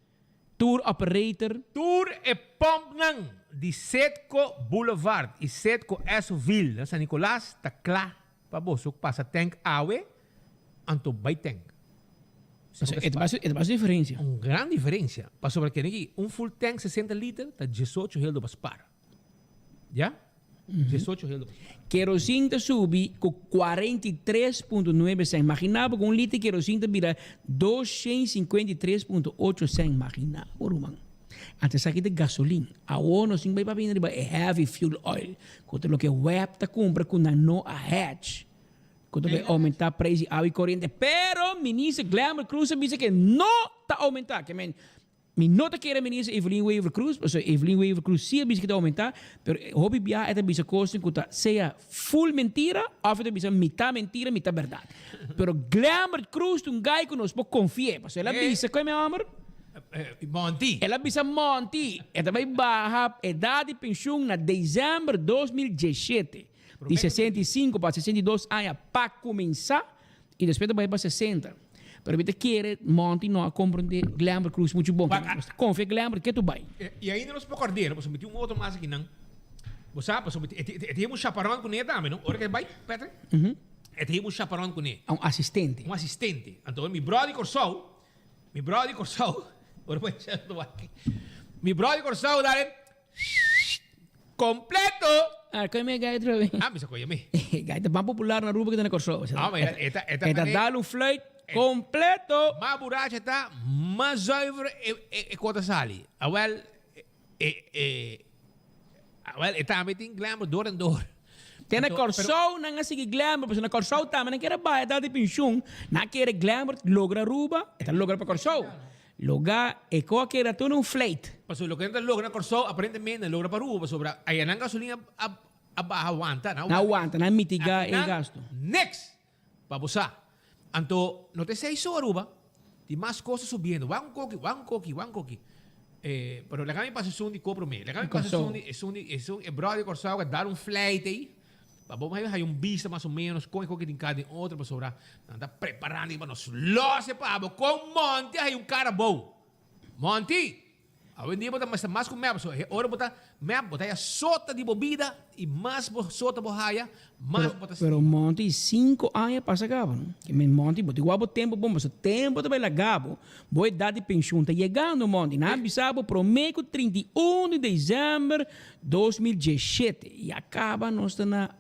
tour operator. Tour e pomp nang di Setco Boulevard e Setco Esoville. San Nicolas, ta klaar pa bosok pasa tank awe anto bay tank. É a diferença. Uma grande diferença. Passou para aqui, full tank 60 litros, está 18 reais para spar. Já? 18 reais. Querosene subiu com 43,9 cent. Imaginava com litro de querosene vira 253,8 cent. Imaginava, Romano. Antes aqui de gasolina, a ONU sim vai para vir é heavy fuel oil. Quando o que web está compra com não a hedge. Quando vai aumentar o preço de água e corrente. Pero, ministro Glamour Cruz diz que não está aumentar. Que men não está querendo ministro Evelyn Weaver Cruz. Evelyn Weaver Cruz sim diz que está aumentar. Pero, hobby bia é que bisa coisa que seja full mentira ou é bisa mitad mentira, mitad verdade. Pero Glamour Cruz um gai que nós pode confiar. Porque ela bisa, qual é meu amor? Monty. Ela bisa Monty. Ela vai baixar a idade de pensão na dezembro de 2017. De 65 para 62 anos para começar e depois vai para 60. Pero você quer Monty não compreender Glamour Cruz muito bom. Confia Glamour que tu vai. E ainda nós podemos acordar, você meteu outro mais aqui não. Você sabe, você temos chaparão com ele também, não? Ora que vai, Petra? Temos chaparão com ele. Um assistente. Um assistente. Então, meu brother Corsol, ora vai ser do aqui. Meu brother Corsol, dale completo. Ah, como é que é? Ah, mas coisa me. Gaita bem popular na rua que está na Corso. Ah, mas eta dar flight completo. Mas buraco está mais zuiver e quota sali. Awel está meting glamour door en door. Tem na Corso não é glamour, mas na Corso também não quer baia dar de pensão, não quer glamour, logra ruba, eta logra para Corso. Loga e ko que era todo flight. Paso lo que entra logra Corso aparentemente logra para ruba sobre aí a gasolina aguanta, não aguanta, não mitigar o gasto. Next, para você. Anto, no te 6 horas, Aruba, tem mais coisas subindo. One cookie. Pero la kami pasasyon di compro me. La kami pasasyon es un brother Corsao que dar flight aí. Vamos aí um vista mais ou menos com que tem cada outra para sobrar. Anda preparando para nós. Losse pabo com Monty aí cara bom. Monty. A dia bota mais com map, ora bota map, bota a sota de bebida e mais sota borraia, mais bota. Pero Monty 5 anos passa gabo, não? Que men Monty bota igual o tempo bom, mas o tempo também lá gabo. Boa idade de pensão tá chegando Monty, na bisabo prometo 31 de dezembro de 2017 e acaba nós na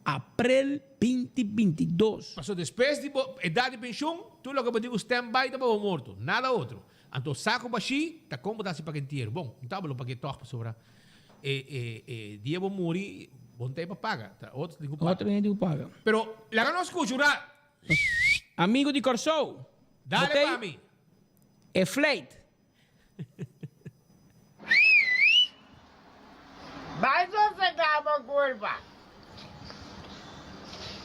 abril 2022. Passou depois de idade de pensão, tu logo pode digo stand-by tá bom morto, nada outro. Então, saco baixi, tá como tá se para inteiro. Bom, então, vou pagar toque sobre. Dia vou morrer, bom tempo paga. Outro tem que pagar. Outro tem que pagar. Pero, lá não escucho, amigo de Corso. Dale para mim. É flight. Vai você dar uma curva.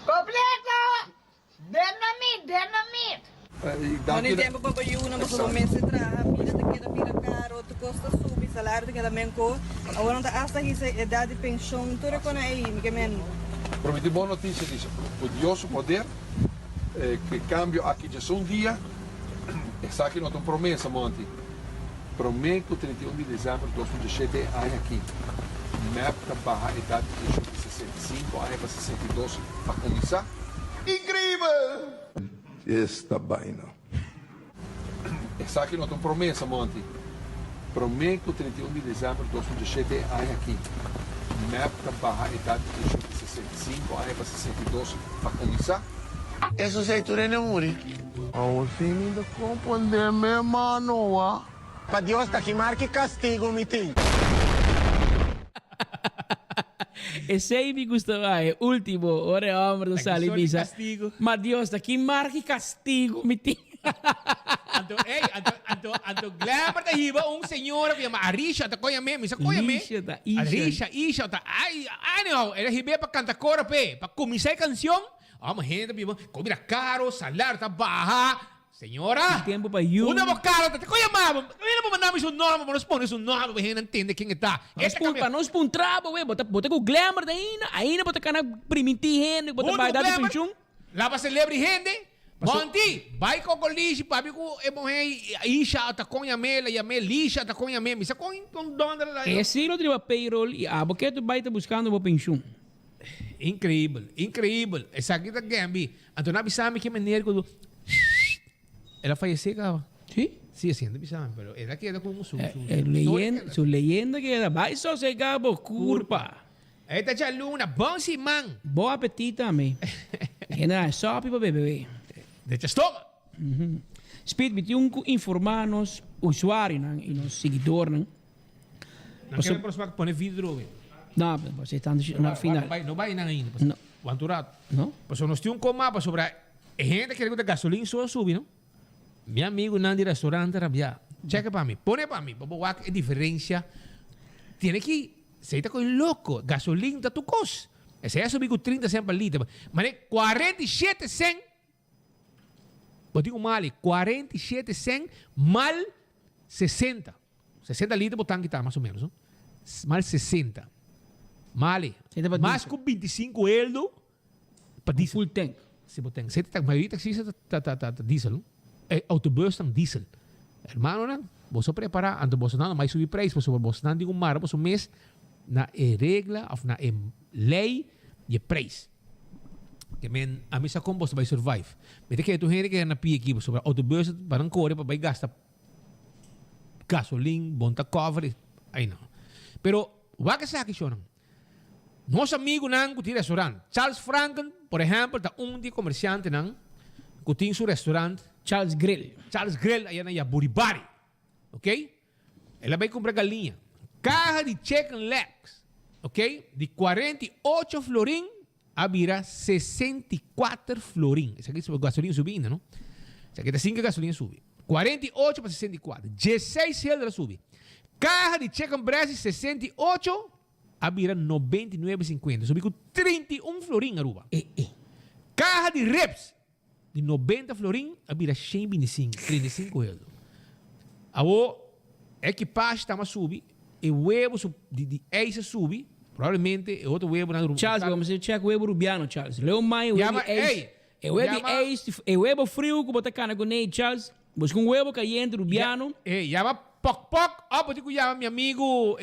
Completo! Denamite! Quando tempo para eu não vou começar a trabalhar, vida caro, tu custa subir, salário que também co, agora não tá hasta que a idade de pensão, tudo com aí, que men. Prometi boa notícia disso, o Deus poder, que cambio aqui já um dia, está aqui não tem promessa, Monty. Prometo 31 de dezembro de 2017 aí aqui. MEP para barrar a idade de 65 aí para 62 para começar. Incrível! Esta vaina. Essa aqui não é uma promessa, Monte. Prometo 31 de dezembro de 2017 aí aqui. MEP para barrar a idade de 65 aí para 62 para começar. Eso sei tu não muri. Oh, fim de compreender, meu mano, ah. Pa Dios, tá que marque castigo, me tem. Esse aí me gostava, é último, ora homem do Salibisa. Castigo. Mas Deus, daqui marque castigo, me tem. Anto glamour da hiba senhora via Arisha ta koya me, misa koya me. Arisha ta ai não, era hibe para cantar coro pe, para começar a canção. Mas gente viva, comida caro, salário tá baja. Senhora, tempo para you. Una bocada, te koya mama. Não vou mandar meu nome, mas responde seu nome, a gente entende quem está. Para nós pôr um trabo, bota com glamour da ainda bota cana primitir gente, bota baidade de penchum. Lá para celebre gente. Monty, vai com o lixo, papi ko Isha ta konya mela, ya me lisha ta konya me, misa com donda lá. Esse não tem payroll e a porque tu vai buscando o penchum. Incrível. Essa aqui da Gambi. Então não avisame que maneira que ela faleceu, cara. Sim? Sim, assim, não avisame, pero ela queda com su leyenda que era vai só se gabo curpa. Esta já luna, bom simão. Bom apetite também. Ainda só para beber. Deixa estômago. Speed, me tem informar-nos, usuários e nos seguidores. Não quero próxima que põe vidro. Não, você está no final. Não vai ainda. Não. Quanto não? Porque nós temos um mapa sobre a gente que quer gasolina só subir, não? Meu amigo não de restaurante rabia. Checa para mim, põe para mim, para ver a diferença. Tem que, você está com louco, gasolina está tu custo. Esse é subir com 30 cents por litro. Mas é 47 cents. Eu digo mal, 47 cents mal 60. 60 litros por tanque está, mais ou menos. Não? Mal 60. Mal. Mais com 25 euros para diesel. Full tank. Se você tem. A maioria taxistas está diesel. Não? Autobus está diesel. Hermano, não? Você prepara, antes você não vai subir preço, você não digo mar, você mês na regra, ou na lei de preço. Que men a misa como você vai survive. Mas que tu gente que na pia aqui sobre autobus para não correr para gastar gasolina, bonta cover, aí não. Pero o que sabe que não. Nosso amigo não que tem restaurante. Charles Franken, por exemplo, tá de comerciante não que tem seu restaurante. Charles Grill, aí na Buribari, ok? Ela vai comprar galinha, caja de chicken legs, ok? De 48 florin a vira 64 florin. Essa aqui é gasolina subindo, não? Essa aqui é 5 gasolina sube. 48 para 64. 16 reais sube. Caja de chicken breast 68 a vira 99,50. Subi com 31 florin, Aruba. Caja de reps de 90 florin a vira 125. 35 reais. A equipagem está mais sube. E o huevo de Ace sube. Provavelmente é outro huevo na Charles, vamos checar o huevo rubiano, Charles. Leo mai o huevo Ace. O huevo Ace, o huevo frio que botar cana com ele, Charles. Busca huevo caliente rubiano. Llama Poc. Porque eu chamo meu amigo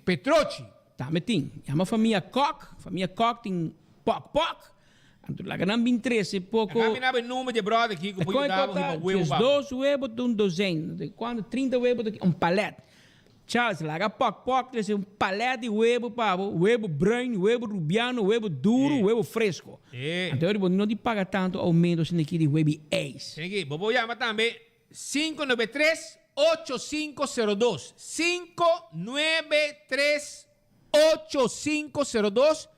Petrochi. Tá, metim. Llama família Koch. Família Koch tem Poc. Então, lá ganham 13 pouco. Lá ganham o número de brother aqui que eu vou dar o huevo. 2 huevos de um dozeno. Quando 30 huevos, palete. Charles, lá Poc, tem palete de huevo, pavo. Huevo branco, huevo rubiano, huevo duro, huevo fresco. Então, eu não te paga tanto aumento sem aqui de huevo Ace. Aqui, vou chamar também 593-8502. 593-8502.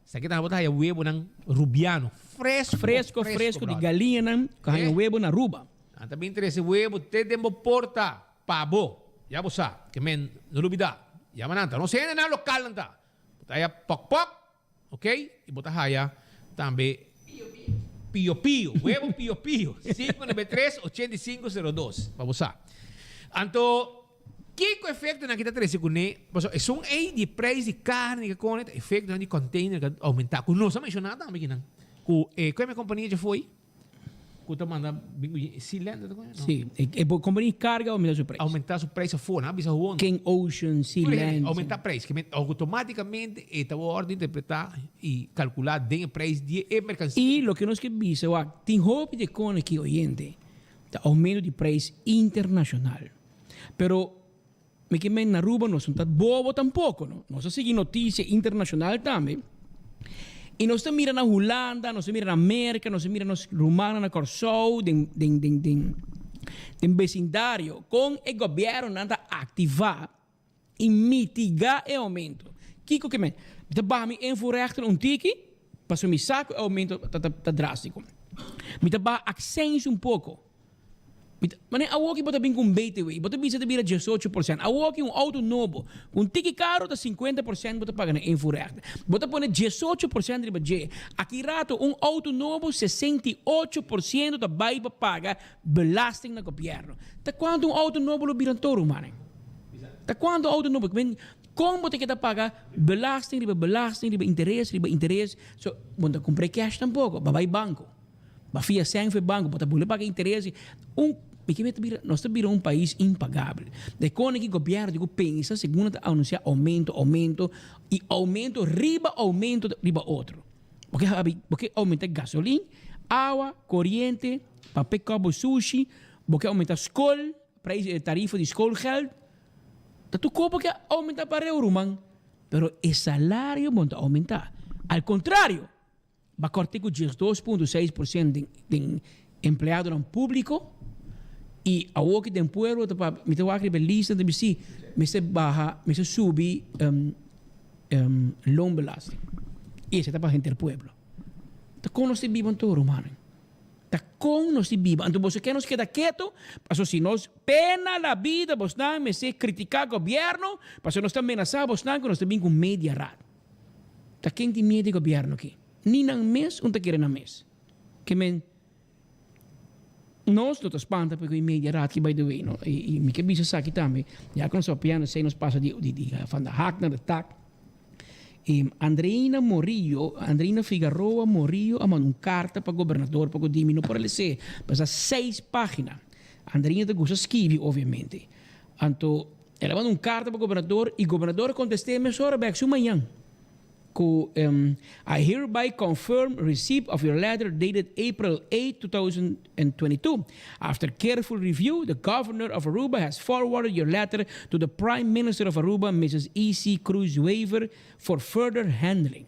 Essa aqui está botando aí huevo ng rubiano. Fresco de galinha, não? Com huevo na ruba. Também interessa huevo, te tempo porta, pavo. Ya você, que men, não duvida. Ya mananta, não sei na local nanta. Bota aí Poc, ok? E bota aí também Pio, huevo Pio. 593-8502. Para você. Então, que o efeito na kita 13 com né? É um aí de preço de carne que com efeito de container que aumentar. Com nós mencionado também que não. Com a minha companhia já foi. Kuta manda Sealand, Sim, e a companhia carga aumenta o preço. Aumentar o preço fora, não bisa huon. King Ocean, Sealand. Aumentar o preço, que automaticamente está a ordem de interpretar e calcular o preço de mercancia. E o que nós que bisa, tem hope de con aqui oyente, tá aumento de preço internacional. Pero me que na Aruba não são bobo tampouco, não. Nós seguimos notícia internacional também. E nós estamos mirando na Holanda, nós estamos mirando na América, nós estamos mirando na Romana, na Corsou, den vecindário, com o governo nada ativar e mitigar o aumento. Kiko que men, de bami invoerrechter tiki, passou me saco o aumento tá drástico. Me tá ba accents pouco. Mas a walkie bota bem com BTW, bota bem se te vira 18%. A walkie auto novo, um tiki caro tá 50% bota paga na invoerrechter. Bota põe 18% de budget. Aqui rato auto novo 68% da vai paga belasting na governo. Tá quanto auto novo lo viran todo, mano? Tá quanto auto novo? Como você quer pagar belasting, riba interesse. So, bota comprar cash tampouco, vai banco. Vai via sangue banco, bota boleh pagar interesse. Nós estamos um país impagável. De quando o governo digo, pensa, segundo anunciar aumento, e aumento riba outro. Porque aumenta gasolina, água, corrente, papel copo sushi, porque aumenta escola, tarifa de escola, geld. Dat koop que aumenta para euro, man. Pero o salário vai aumentar. Al contrário, vai cortar com 2,6% de empregado no público e a o que tem pueblo, me te vai lista de bisi, me se baja, me se subi loan belasting. E esse é para gente do pueblo. Tá com nós vivem todo, mano. Tá com nós vivem. Então você quer nos quedar quieto, para se nós pena la vida, vos não me se criticar o governo, para nós estamos amenaçados, vos não que nós estamos com media rat. Tá quem tem medo do governo aqui? Ni nang mes, não tá querendo mes. Que men nós não te espanta porque o media rat que by the way, no? E me que bisa aqui também, já que nós piano sei nos passa de van der Hack na de tak. Andreina Figueroa Morillo a mandar uma carta para o governador, para o Dimino, para ele ser, passa 6 páginas. Andreina te gosta escrever, obviamente. Então, ela mandou uma carta para o governador e o governador contestou, mas só rebeca amanhã. I hereby confirm receipt of your letter dated April 8, 2022. After careful review, the governor of Aruba has forwarded your letter to the Prime Minister of Aruba, Mrs. E.C. Cruz Weaver, for further handling.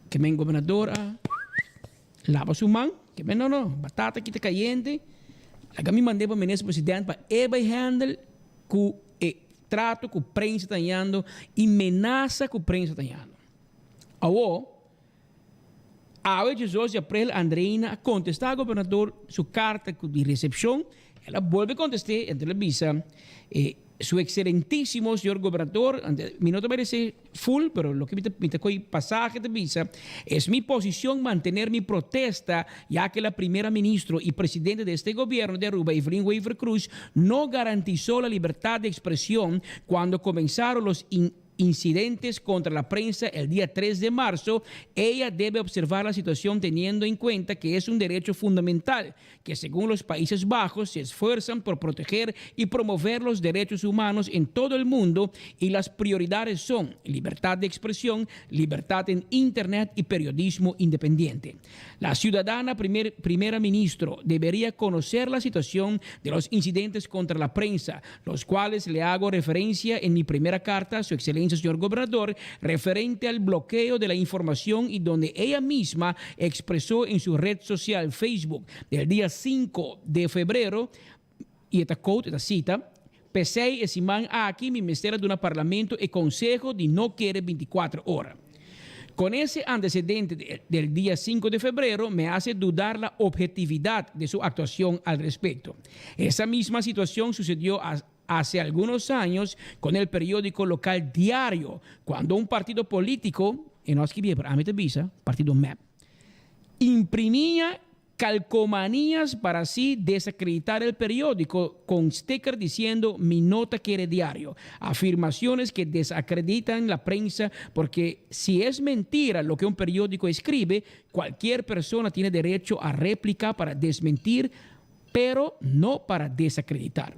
Que men gobernador lava su mão, que men no, batata kita caliente. Aga me mandei para o ministro presidente para handle com trato com prensa tanhando e ameaça com prensa tanhando. A 18 de abril, Andreina contestou ao governador sua carta de recepção. Ela volve a contestar em televisão. Su excelentíssimo senhor governador, mi no te merece full, pero lo que me tocó pasaje de visa, es mi posición mantener mi protesta, ya que la primera ministra y presidente de este gobierno de Aruba, Evelyn Weaver Cruz, no garantizó la libertad de expresión cuando comenzaron los incidentes contra la prensa el día 3 de marzo. Ella debe observar la situación teniendo en cuenta que es un derecho fundamental, que según los Países Bajos se esfuerzan por proteger y promover los derechos humanos en todo el mundo, y las prioridades son libertad de expresión, libertad en Internet y periodismo independiente. La ciudadana primera ministra debería conocer la situación de los incidentes contra la prensa, los cuales le hago referencia en mi primera carta a su excelencia señor gobernador, referente al bloqueo de la información, y donde ella misma expresó en su red social Facebook del día 5 de febrero, y esta quote, esta cita, pensei esse man aqui, mi ministério do Parlamento e Consejo de no quiere 24 horas. Con ese antecedente del día 5 de febrero me hace dudar la objetividad de su actuación al respecto. Esa misma situación sucedió hace algunos años con el periódico local Diario, cuando un partido político, en Osquibie, para Visa, partido MEP, imprimía calcomanías para así desacreditar el periódico con sticker diciendo mi nota quiere diario, afirmaciones que desacreditan la prensa porque si es mentira lo que un periódico escribe, cualquier persona tiene derecho a réplica para desmentir, pero no para desacreditar.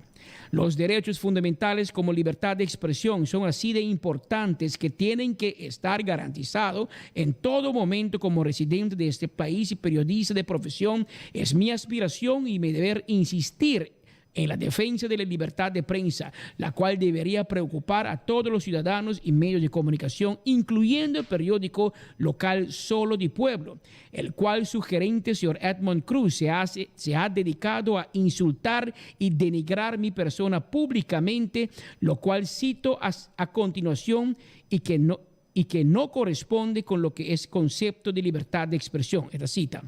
Los derechos fundamentales como libertad de expresión son así de importantes que tienen que estar garantizados en todo momento. Como residente de este país y periodista de profesión, es mi aspiración y mi deber insistir en la defensa de la libertad de prensa, la cual debería preocupar a todos los ciudadanos y medios de comunicación, incluyendo el periódico local Solo di Pueblo, el cual su gerente, señor Edmond Cruz, se ha dedicado a insultar y denigrar mi persona públicamente, lo cual cito a continuación y que no corresponde con lo que es concepto de libertad de expresión. Esta cita.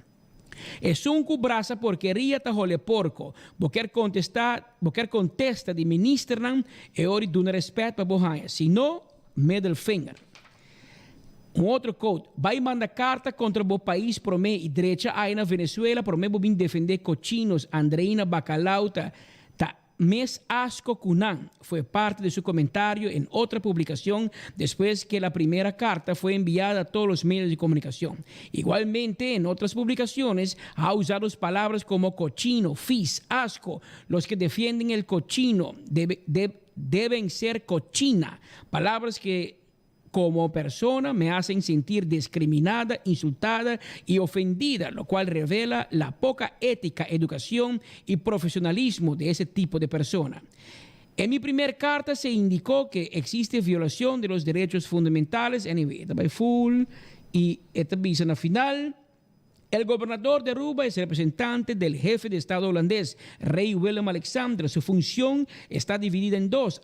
Es un cubraza porquería tajole porco. Boquer contesta de ministernam e ori dun respeto a bohanha. Si no, middle finger. Um outro quote. Vai manda carta contra o país pro me e direita aí na Venezuela pro me bobin defender cochinos, Andreina Bacalhau ta mes asco cunan. Fue parte de su comentario en otra publicación después que la primera carta fue enviada a todos los medios de comunicación. Igualmente, en otras publicaciones ha usado palabras como cochino, fis, asco. Los que defienden el cochino deben ser cochina. Palabras que como persona me hacen sentir discriminada, insultada y ofendida, lo cual revela la poca ética, educación y profesionalismo de ese tipo de persona. En mi primera carta se indicó que existe violación de los derechos fundamentales, y esta visa en la final. El gobernador de Aruba es representante del jefe de Estado holandés, Rey Willem-Alexander. Su función está dividida en dos.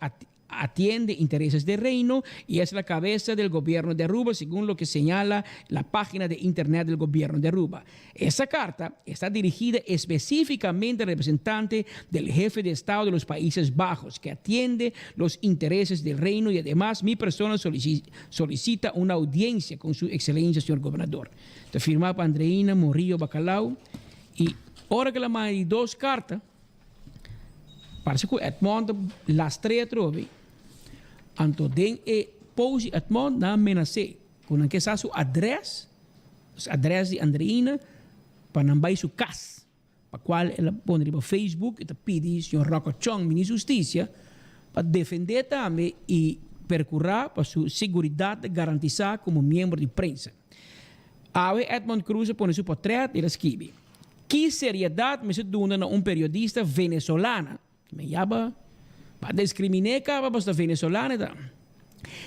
Atiende intereses del reino y es la cabeza del gobierno de Aruba, según lo que señala la página de internet del gobierno de Aruba. Esa carta está dirigida específicamente al representante del jefe de Estado de los Países Bajos, que atiende los intereses del reino, y además mi persona solicita una audiencia con su excelencia, señor gobernador. Te firmaba Andreina Morillo Bacalhau, y ahora que la manda dos cartas, parece que Edmond las tres trove. Anto den pose Edmond na menase con que sa su adres de Andreina para nambai su cas, para cual ela pone para Facebook e te pidi senhor Rocco Chong, ministro de Justiça, para defender também e percurar para sua segurança garantizada como membro de prensa. Ave Edmond Cruz pone su portrait e escreve: que seriedade me se dona na periodista venezuelana me llama para discriminar para basta venezuelana da.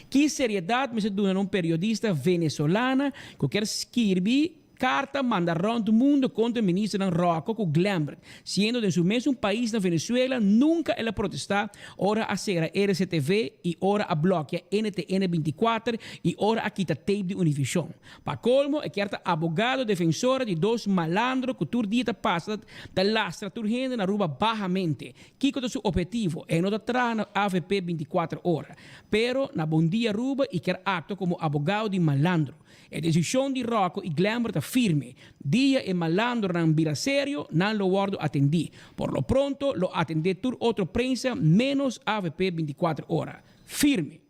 Que seriedade me se dona periodista venezuelana que quer escrever carta manda around o mundo contra o ministro Rocco com Glambert, sendo de su mesmo país na Venezuela nunca ela protestar, ora a ser a RCTV e ora a bloquear NTN 24 e ora a quitar tape de Univision. Para colmo, é que era abogado defensora de dois malandros que tur dia passa da lastra turgendo na Aruba bajamente. Kiko do seu objetivo é não atrás na AVP 24 horas, pero na Bom Dia Aruba e quer acto como abogado de malandro. A decisão de Rocco e Glambert firme. Dia e malandro não vira sério, não lo guardo atendi. Por lo pronto, lo atendí tur outro prensa, menos AVP 24 horas. Firme.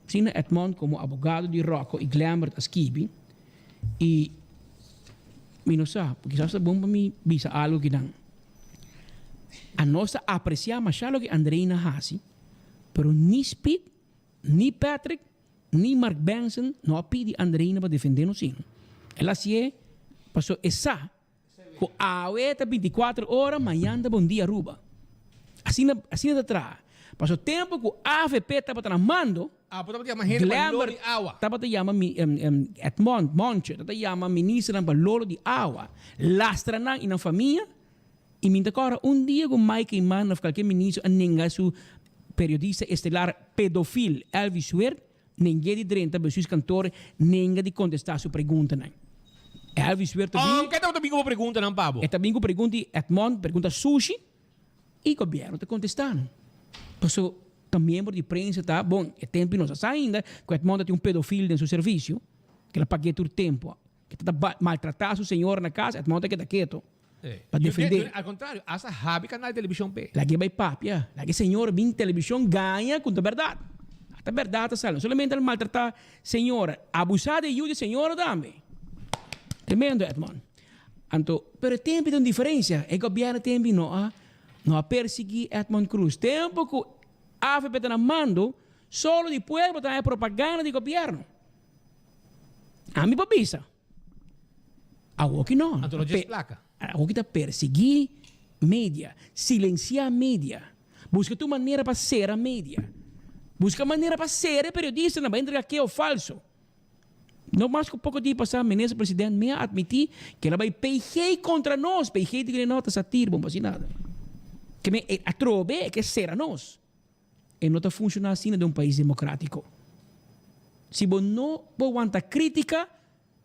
Sina Edmond como abogado de Rocco e Glambert escreve e me não sabe, porque sabe bom para mim bisa algo que não. A nossa apreciar mais algo que Andreina Hassi, pero ni Speed, ni Patrick, ni Mark Benson não pedi Andreina para defender no sino. Ela se é, passou essa, com a 24 horas, manhã da Bom Dia Aruba. Assim de atrás. Passou tempo que a AVP estava tramando, Glambert estava te chama Edmond Monche, estava te chama ministro ng Balolo de Água, lastra na ina família, e minta agora dia com Mike Iman of qualquer ministro aninga su periodista estelar pedofil Elvis Suert, ninguém de drenta, mas os cantores, ninguém de contestar sua pergunta. Elvis Suert também. Que tal também como pergunta, não, Pablo? É também como pergunta Edmond, pergunta sushi, e o governo está contestando. Passou também membro de prensa, tá? Bom, é tempo não sabe ainda, que Edmond tem pedofilo em seu serviço, que ela paguei todo o tempo. que está maltratar a sua senhora na casa, Edmond que está quieto. Para defender. Al contrario, hasta habi canal de televisión pe. Lagi vai papia. Lagi senhor vim televisão ganha com a verdade. A verdade sal. Não somente ele maltratar senhora, abusar de ajuda senhora também. Tremendo, Edmond. Então, pero tempo tem diferença. O governo tempo não a perseguir Edmond Cruz. Tempo que a AFP está mando, solo de pueblo está propaganda do governo. A mim babisa. A que não. Então, não é placa. Ako kita perseguir mídia, silenciar mídia. Busca tua maneira para ser a mídia. Busca maneira para ser periodista, não vai entregar que é o falso. Não mais que pouco tempo passar, ministro presidente me admitir que ela vai pegar contra nós, pegar de que não está satir, bom, assim nada. Que me atrobe que ser a nós. E não está funcionando assim de um país democrático. Se você não aguenta crítica,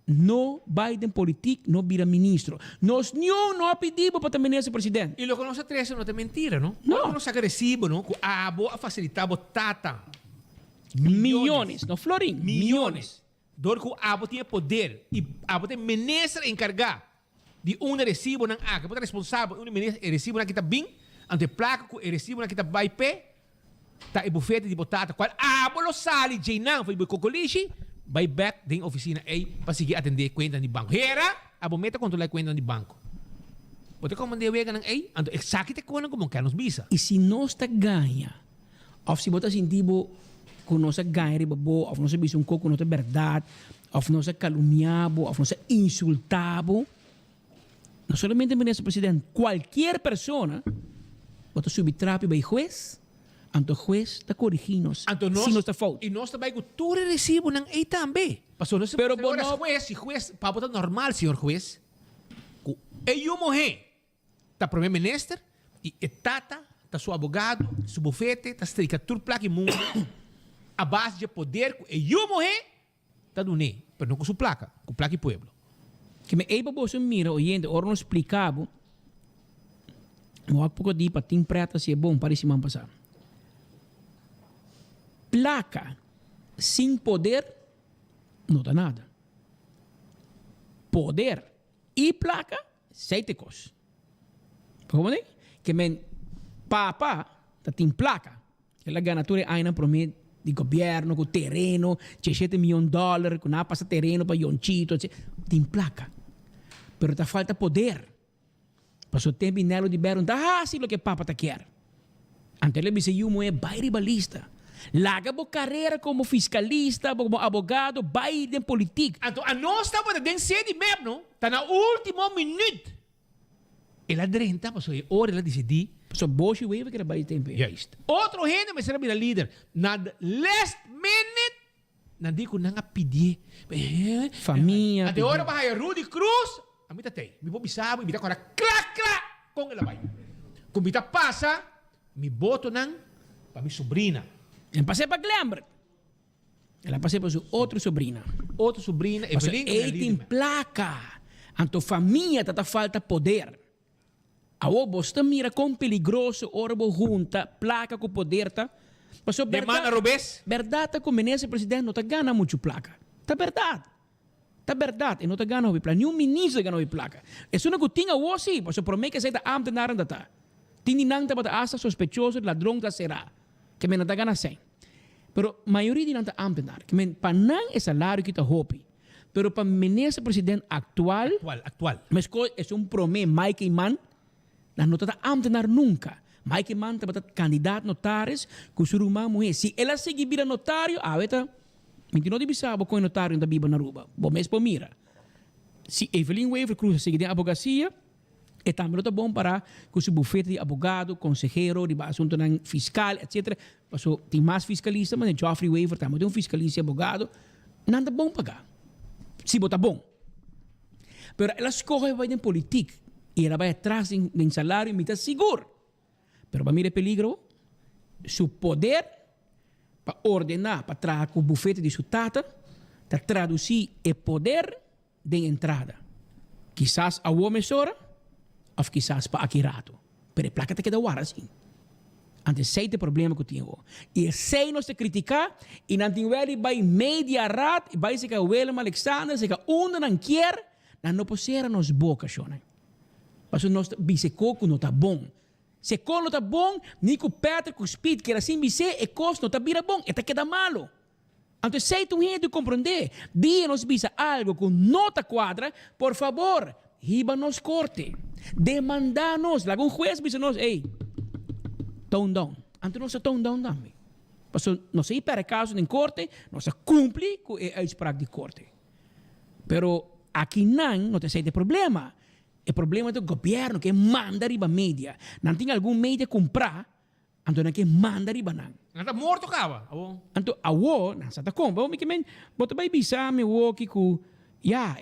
no Biden político no vira ministro. Nós não pedimos para terminar esse presidente. E lo que nós atrás não é mentira, não? Não. Nós agressivo, não? A facilitava tata. Milhões, não florim. Milhões. Dor que a tinha poder e a tem ministro encargar de recibo ng que pode responsável recibo na kita bing, ante placa que recibo na kita vai pé, tá e bufete de botata qual lo sali jainan foi kokolishi. Vai back din oficina ay pasigi atender kwenta ni banco. Hera, abo meta controlar kwenta ni banco. Bote como de wega ng ay, ando exacte ko nang como kanos visa. E se nós tá ganha, of se bota sentido com nossa ganha ribo, of nossa bisa com nossa verdade, of nossa caluniabo, of nossa insultabo. Não somente o ministro presidente, qualquer pessoa bota subtrape by juez. Anto juez está corrigindo-nos. Se nós está falta. E nós também tu recibo ng A também. Passou nós pero juez, si juez, papo normal, senhor juez. E eu morri. Tá primeiro ministro e tata, tá seu advogado, seu bufete, tá estrica tur placa mundo. A base de poder, e eu morri, tá do ne, pero não com sua placa, com placa e pueblo. Que me eiba você mira, oyente, ora não explicava. Não há pouco de patim preta se é bom para esse man passar. Placa sem poder não dá nada. Poder e placa, seiticos. Como é? Que men papa tem placa. Ela ganatura aina promete de governo com terreno, $7 milhões, com nada passa terreno para Yonchito, tem placa. Pero tá falta poder. Passou tempo nelo de beron, tá assim o que papa tá quer. Ante ele disse eu é bairibalista. Laga bo carreira como fiscalista, como abogado, vai de política. Então, a nós estamos dentro de mesmo, não? Está na última minuto. Ela drenta, passou a hora, ela decidi. Passou Bosch e Weaver que era vai tempo. Just. Outro gente, mas será minha líder. Na last minute, nandi ko nang pedir. Família. Até hora vai Rudy Cruz. A mim tá tem. Me vou bisar, me vira agora clac com ela vai. Quando me passa, me boto nang para minha sobrinha. Eu passei para Glambert. Ela passei para sua outra sobrinha. Outra sobrinha, Evelyn. Ele tem placa. Então, família tá falta poder. A você mira com perigoso, orbo junta, placa com poder, tá? Passou demanda robes. Verdade, como ministro presidente não tá ganha muito placa. Tá verdade. Tá verdade. E não tá ganha placa. Nenhum ministro ganha placa. É só que tinha o sim. Passou promete que sai da ambtenaran data. Tininang tá para asa sospechoso, ladrão da será. Que me não tá ganha sem. Pero maioria de não tá ambtenar. Que me panang é salário que tá hopi. Pero para ministro presidente actual. Mas é um promete Mike Mann. Não está ambtenar nunca. Mike Mann está candidato notários com sua irmã mulher. Se ela seguir vira notário, aveta, não deve saber com o notário da Biba na Aruba. Bom, mas por mira. Se Evelyn Weaver Cruz seguir a advocacia, é também está bom para com seu bufete de advogado, consejero, de assunto fiscal, etc. Passou tem mais fiscalista, mas Geoffrey Weaver também tem fiscalista e advogado. Não é bom pagar. Se botar bom. Pero ela escolhe vai em política. E ela vai atrás de salário e me está seguro. Pero para mim é peligro. Seu poder para ordenar, para trazer o bufete de sua tata, para traduzir o poder de entrada. Quizás a uma emissora, ou quizás para aqui rato. Pero a placa te queda guarda assim. Antes sei te problema que tinha. E sei nos te criticar e não tem weli by media rat, by se ka Willem Alexander, se ka onda não quer, não posera nos boca, shona. Mas nós bise coco não tá bom. Se coco não tá bom, Nico Peter com speed que era assim bise e cos não tá bira bom, e tá queda malo. Antes sei tu gente compreender. Dia nos bisa algo com nota quadra, por favor, riba nos corte. Demanda-nos, lago um juez bisa nos, ei, tone down. Antes nós tone down também. Porque nós aí para caso em corte, nós cumpre com a uitspraak de corte. Pero aqui não tem de problema. O problema é do governo que manda riba mídia. Não tem algum mídia comprar, então não que manda riba não. Não está morto, cara. Então, awo, não está como. Vamos que men, bota bem bisa me wo que ku, ya,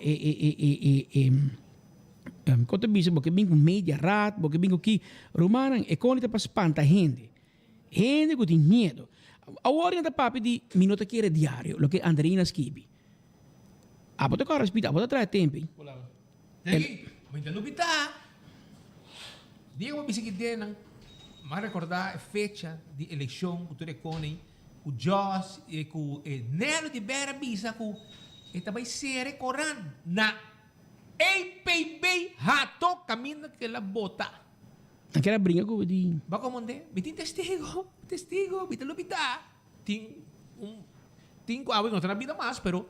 quanto bisa porque bem com mídia rat, porque bem com que romanan e conita para espanta gente. Gente que tem medo. Agora não papi di minuto que era diário, lo que Andrina scrive. A bota cara respira, a bota trai tempi. Mas não bita. Diego me bisi que tem, mas recordar a fecha de eleição que tu recone, o Joss e o Nelo de Bera bisa que e também ser coran na APB hato caminho que ela bota. Aquela brinca com di. Ba como onde? Bitin testigo, bita lo bita. Tem algo que não tem vida mais, pero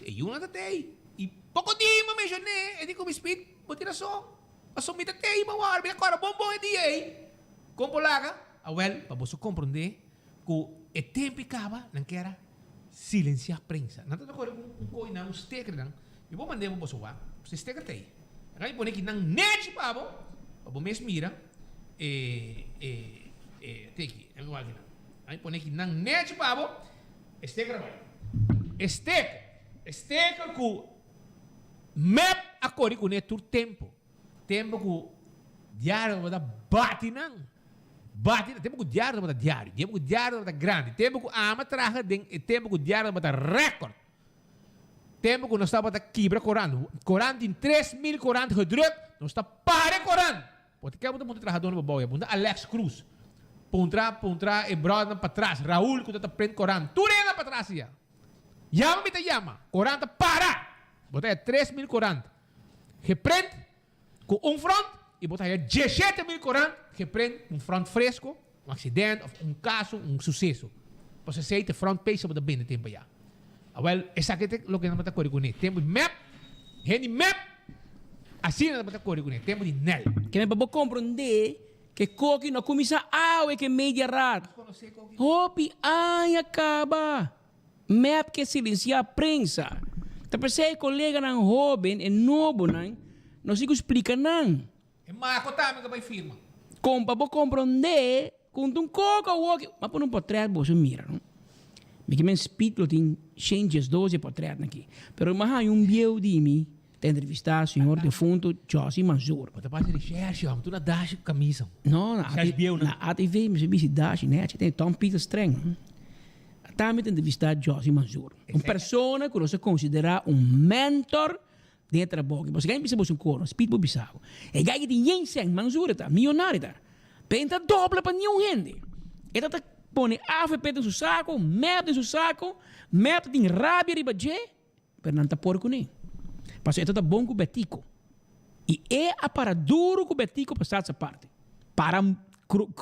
e uma tatei. E pouco di ma mencionei, e di como speed, botira só. Assumi tatei, ma war, bina agora bom e di ei. Como laga, well, para você compreender que o tempo acaba, não quer silenciar a prensa. Não está agora com um sticker, não. Eu vou mandar para você lá, você sticker tem. Aí põe aqui não net para você mesmo mira. Tem aqui, é igual aqui. Aí põe aqui não net para você, sticker vai. Sticker com map a cor com o tempo com diário da bate não. Tempo que o diário da diário, tempo que o diário da grande, tempo que a ama traga tempo que o diário da recorde. Tempo que nós estamos a quebrar Corão. Corão tem 3.000 Corão gedrukt, nós está para Corão. Porque que é muito trabalhador no boia, muito Alex Cruz. Pontra e brother para trás, Raul que está prende Corão. Tu rena para trás já. Llama, Corão está para. Botar 3.000 Corão. Que prende com front e botar 17.000 Corão que prende front fresco, acidente, caso, sucesso. Você sei que front page sobre bem tempo já. Well, exactamente lo que não está correndo com ele. Tempo de map, assim não está correndo com ele. Tempo de nel. Que me para compreender que coque não começa a que media rat. Hopi ai acaba. Map que silencia a prensa. Tá pensei colega não jovem e novo não se explica não. É marco também que vai firma. Como para compreender, quando coca walk, mas por portrait você mira, não? Me que men speed lo tem changes 12 portrait aqui. Pero mas há biel de mim, te entrevistar o senhor de fundo Josi Manzur. Você pode recherche, tu na dash camisa. Não, na ATV, me se dash, né? Tem Tom Peter Streng. Também te entrevistar Josi Manzur. Uma pessoa que você considera mentor dentro da boca. Você ganha um coro, speed por bisao. E ganha de Jensen Manzur, milionário. Penta doble para nenhum gente. E tá põe AFP em seu saco, map em seu saco, map tem rabia riba je, pero não tá porco nem. Mas é tá bom com o betico. E é a para duro com o betico para essa parte. Para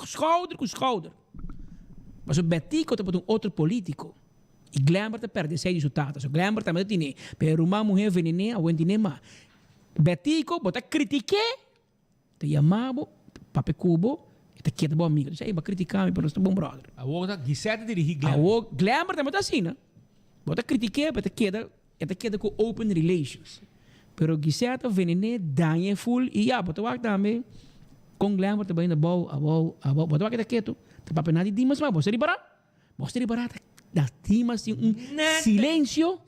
schouder com schouder. Mas o betico tá para outro político. E Glamour tá perde 6 resultados. O Glamour tá mais tinha, pero uma mulher venene a wende nema. Betico bota critique, te chamava pape cubo. Te queda bom amigo. Dice, vai criticar-me, mas estou bom brother. A outra, Gisette dirige Glamour. A Glamour também está assim, né? Bota criticar, mas te queda com open relations. Pero Gisette venene, danha full, e já, bota o também, com Glamour também, a boa, bota o te quieto, te papai nada de dimas, mas você liberar, das dimas, silêncio.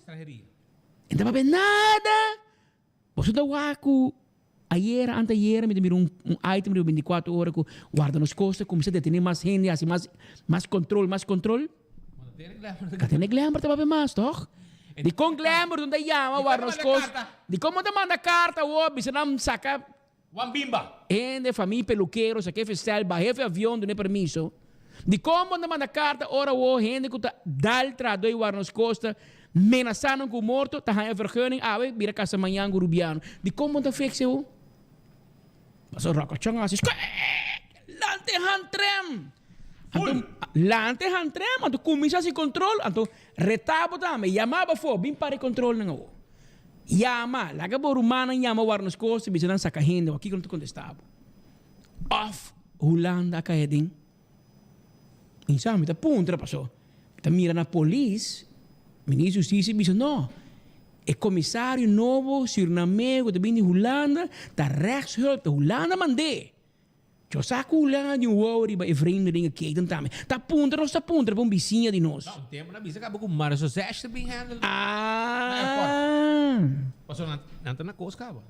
Então, papai nada. Você está o anteayer, me deu um item de 24 horas que guarda nas costas, comecei a ter mais gente, assim, mais controle. Tem Glamour, tá mais, toch? De com Glamour, onde chama, guarda nas costas. De como te manda carta, você não saca. One bimba. De família peluqueiro, saque festival, barrefe avião, não é permisso. De como na manda carta, ora o gente que dal tradoi waar nos costa, menaçando com morto, tá a vergunning, vira casa manhã rubiano. De como tá fixe o? Passou roca changa assim, lante hantrem. Lante hantrem, anto comissa si control, anto retabo também, chamava fo, bem para control não. Yama, laga bo rumana yama war nos costa, bisa nan saka hende, aqui que não te contestava. Off, Holanda kaeding. Insame, tá punta passou. Tá mira na polícia, ministro de justiça, bisa não. É comissário novo, Surinamego, também de Holanda, tá rechtshulp, de Holanda mandei. Eu saco Holanda de um worry, bij vreemdeling gekeken também. Tá punta, nós tá punta, pra um vizinha de nós. Não, tempo na bisa acabou com Mara Soseste bem handled. Passou na coisa, acaba.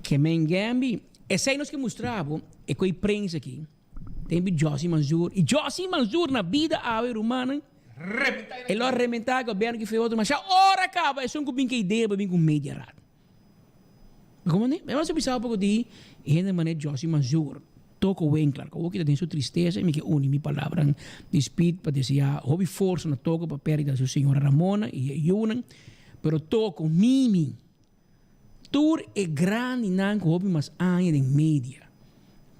Que mengambi, esse aí nós que mostrava, é com a imprensa aqui. Tem Josi Mansour. E Josi Mansour na vida humana. Ele vai arrebentar o governo que fez outro, mas ora acaba. É só um bem que ideia, bem com mídia errado. Como né? Mas eu pensava um pouco de gente maneira Josi Mansour. Toco bem claro, que o que tem sua tristeza, me que une minha palavra de speed para dizer, hobby força na toco para perder a sua senhora Ramona e Yunan, pero toco mimi. Tour é grande não que hobby mas anos em mídia,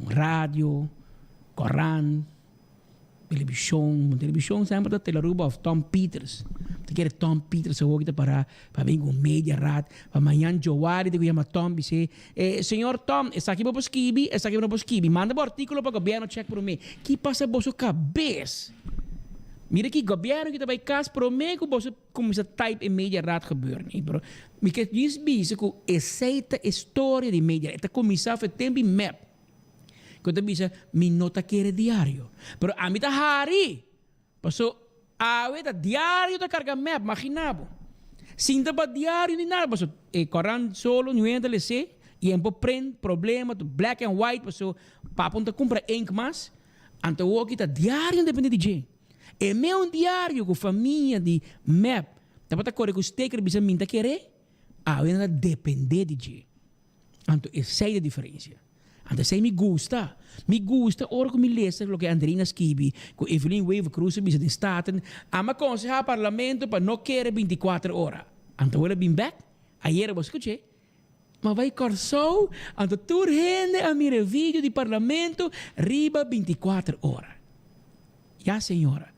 rádio, Koran, televisão sempre da telaruba of Tom Peters. Te quer Tom Peters o que para vir com mídia rat, para amanhã Joari de que chama Tom dice, senhor Tom, está aqui para skibi, manda o artículo para o governo check por mim. Que passa por sua cabeça? Mira que o governo que vai caso para mim que você começa a type em mídia rat gebeuren, bro. Me que diz bicho que essa história de mídia, esta começar a tempo map. Quando bisa mi nota quer diário. Pero a mim tá hari. Passou tá diário da carga map, imaginavo. Sinta ba diário ni nada, passou Coran solo, não entra lese, e em print problema, black and white, passou papo tá compra ink mas, ante o que tá diário independente de gente. É meu diário com família de map. Tá para correr com sticker bisa minta querer, ainda depender de gente. Anto essa é a diferença. Antes me gusta, ora que me lesa o que Andrina Skibi, com Evelyn Wave Cruz, bisa de Staten, ama aconselhar parlamento para não querer 24 horas. Anto ela bem back, ayer eu escutei, mas vai corso, anto tur gente a mira vídeo de parlamento, riba 24 horas. Ya senhora,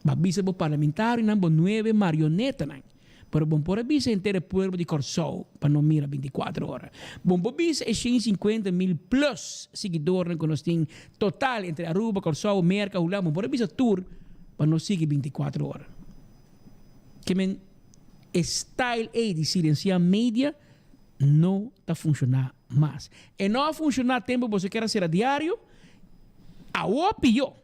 mas bisa bo parlamentário, não bo 9 marioneta, não. Pero bom por bisa inteiro pueblo de Corsou para não mirar 24 horas. Bom por bisa é 150,000 plus seguidores que nós temos total entre Aruba, Corsou, Merca, Hulá. Bom por bisa tour para não seguir 24 horas. Que men style aí de silenciar mídia não está funcionando mais. E não funcionar tempo você quer ser a diário, a o pior.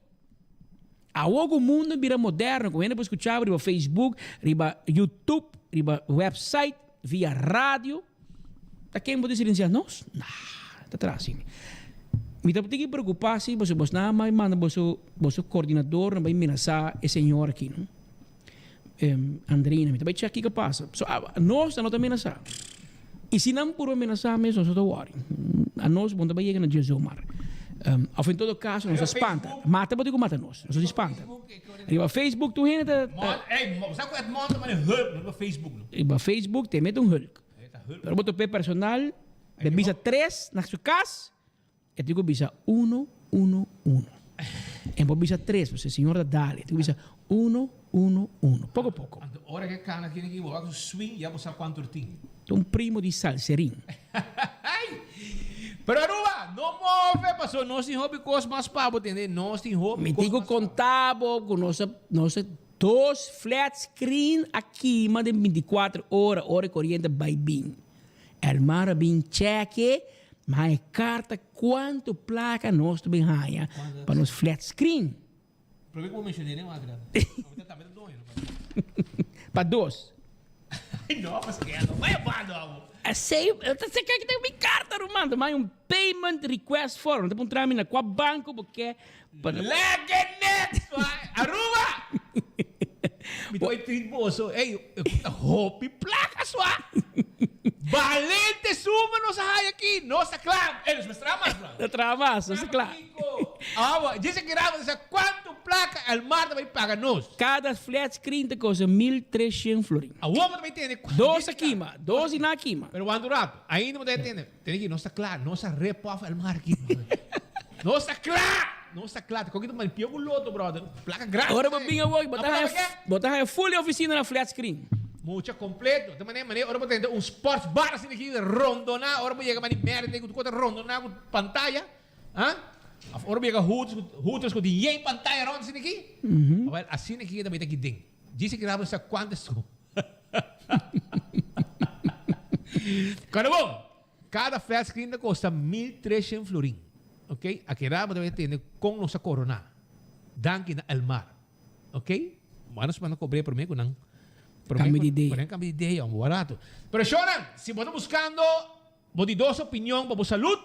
O mundo vira moderno, como ainda escuchava, riba Facebook, riba YouTube, riba website, via rádio. Tá quem pode silenciar nós? Nah, tá atrás. Me tá tem que preocupar se você não mais manda você coordenador, não vai ameaçar esse senhor aqui, não? Andrina, me tá vai checar o que passa. Nós não tá ameaçar. E se não por ameaçar mesmo, nós não worry. A nós vamos vai chegar na Jesus Mar. Of in todo caso, nos espanta. Mata, wat ik mata nos. Nos espanta. Riba Facebook, tu heen het... Sabe qual é o monte, mas hulk no Facebook. Riba Facebook, te met hulk. Pero boto pe personal, de bisa 3, na su casa, e digo bisa 1, 1, 1. E poi bisa 3, pues el señor da dale. Digo bisa 1, 1, 1. Poco a poco. Ora che cana che ne vuoi, swing, ya sa quanto tin. Un primo di salserín. Pero Aruba, não move, passou. Nós temos hobby coisa mais para entender. Nós temos hobby. Me digo contavo com nossa 2 flat screen aqui, mais de 24 horas, hora corrente vai bem. El mar bem cheque, mas carta quanto placa nós também ganha para nos flat screen. Por que eu mencionei, né, Magrana? Para 2. Não, mas que não vai abando. Sei, você quer que tenha uma carta, Romano, mas payment request form. Então, entrar na qual banco, porque... Legenet! Aruba! Me dói triste, moço. Ei, eu roupa placa, sua! Valente suma nossa raia aqui! Nossa clã! Eles me tramas, Tramas, nossa clã. Dice que grava, dice, quanto placa al mar vai pagar nós? Cada flat screen te custa 1.300 florin. A uomo também tem. 12 aqui, 12 na aqui. Pero quando rato, ainda não deve ter. Tem que não está claro, não está repof al mar aqui. Não está claro. Não está claro. Qualquer mais pior que o loto, brother. Placa grande. Agora vou vir hoje, botar a full oficina na flat screen. Mucha completo. De maneira, agora vou ter um sports bar assim aqui, rondonar. Agora vou chegar mais de merda, tem que rondonar com pantalla. Agora vou chegar hooters com dinheiro em pantalla ronda assim aqui. Assim aqui também tem que ding. Diz que grava essa quantas. Cara bom, cada flat screen custa 1.300 florin. Ok? Aqui grava também tem com nossa corona. Danke al mar. Ok? Manos para não cobrar por mim, não. Cambio de ideia. Cambio de ideia, um barato. Pero choran, se você buscando, você dos opinião para saúde,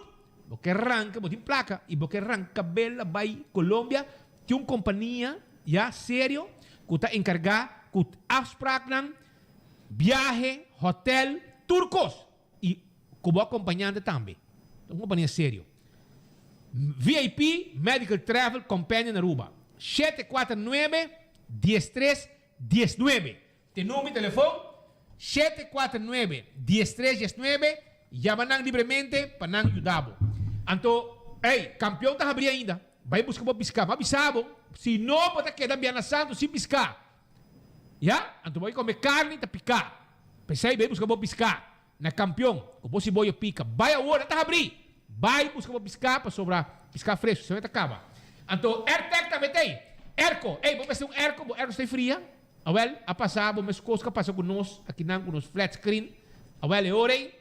você arranca, você tem placa, e você arranca bela vai Colômbia, tem uma companhia, já, sério, que está encarregada, que afspraken, viaje, hotel, turcos, e como acompanhante também. Uma companhia sério. VIP Medical Travel Companion Aruba. 749-13-19. Tem número de telefone 749-13-19. Llaman livremente para não ajudar. Então, campeão está abrindo ainda. Vai buscar para piscar. Mas avisado, se não pode quedar bem assado, sem piscar. Já? Então vai comer carne e picar. Pensei, vai buscar para piscar. Na campeão, o você boia pica. Vai agora, está abrindo. Vai buscar para piscar, para sobrar. Piscar fresco, você vai acabar. Então, AirTag também tem. Erco, vamos ver um Erco. O Erco está fria. Well, a passar, vamos coisas que passam com nós, aqui não, com nos flat screen. Well, é hora aí.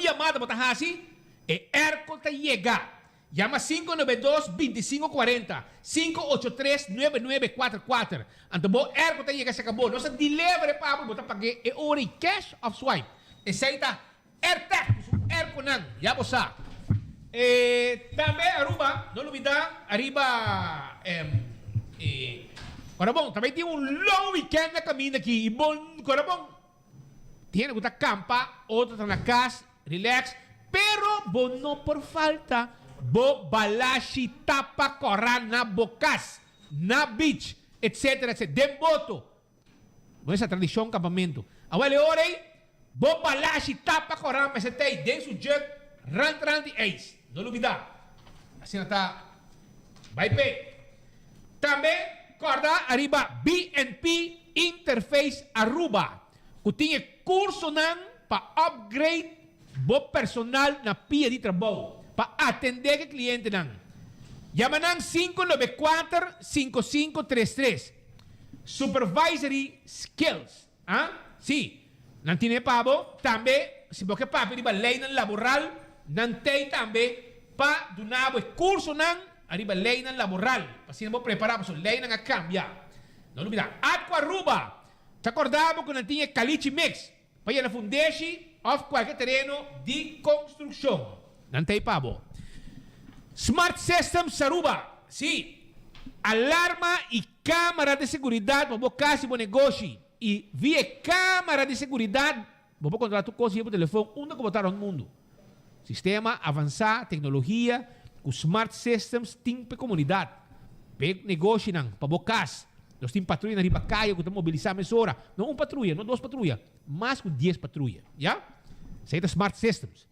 Chamada para assim, e Erco está chegando. Llama 592-2540, 583-9944. Então, o Erco está chegando, se acabou. Nossa delivery para botar pagar, é hora aí, cash of swipe. Esse aí está AirTag, Erco não, já você sabe. Também, Aruba, não olvidar, arriba, Corabón, também tem um long weekend na caminho aqui. E bom, Corabón, tem que estar campa, outro está na casa, relax. Pero, bom, não por falta, bo balashi tapa correr na bocas, na beach, etc, etc. Dem boto. Essa tradição, campamento. Agora, hora aí, bo balashi tapa correr, mas tem, den su jug, rand e ace. Não olvidar. Assim está. Vai pé. Também, corda arriba BNP Interface Aruba. Que tinha curso para upgrade o personal na pia de trabalho. Para atender o cliente. Chama 594-5533. Supervisory Skills. Sim. Não tem pabo. Também, se você papo de lei laboral, não tem também para donar o curso arriba lei laboral. Assim não preparar para a lei a cambiar. Não olvidar. Aqua Aruba. Te acordava que não tinha caliche mix. Para ir a fundeshi of qualquer terreno de construção. Não tem pabo. Smart Systems Aruba. Sim. Alarma e câmara de segurança para você casa e negócio. E via câmara de segurança, você controlar tua coisa por telefone, onde botar no mundo. Sistema avançado, tecnologia, com smart systems, tem para comunidade. Para negócio, para você casa. Nós temos patrulha na riba caia, que estamos mobilizando essa hora. Não uma patrulha, não duas patrulhas, mais que 10 patrulhas. Já? Isso aí é smart systems.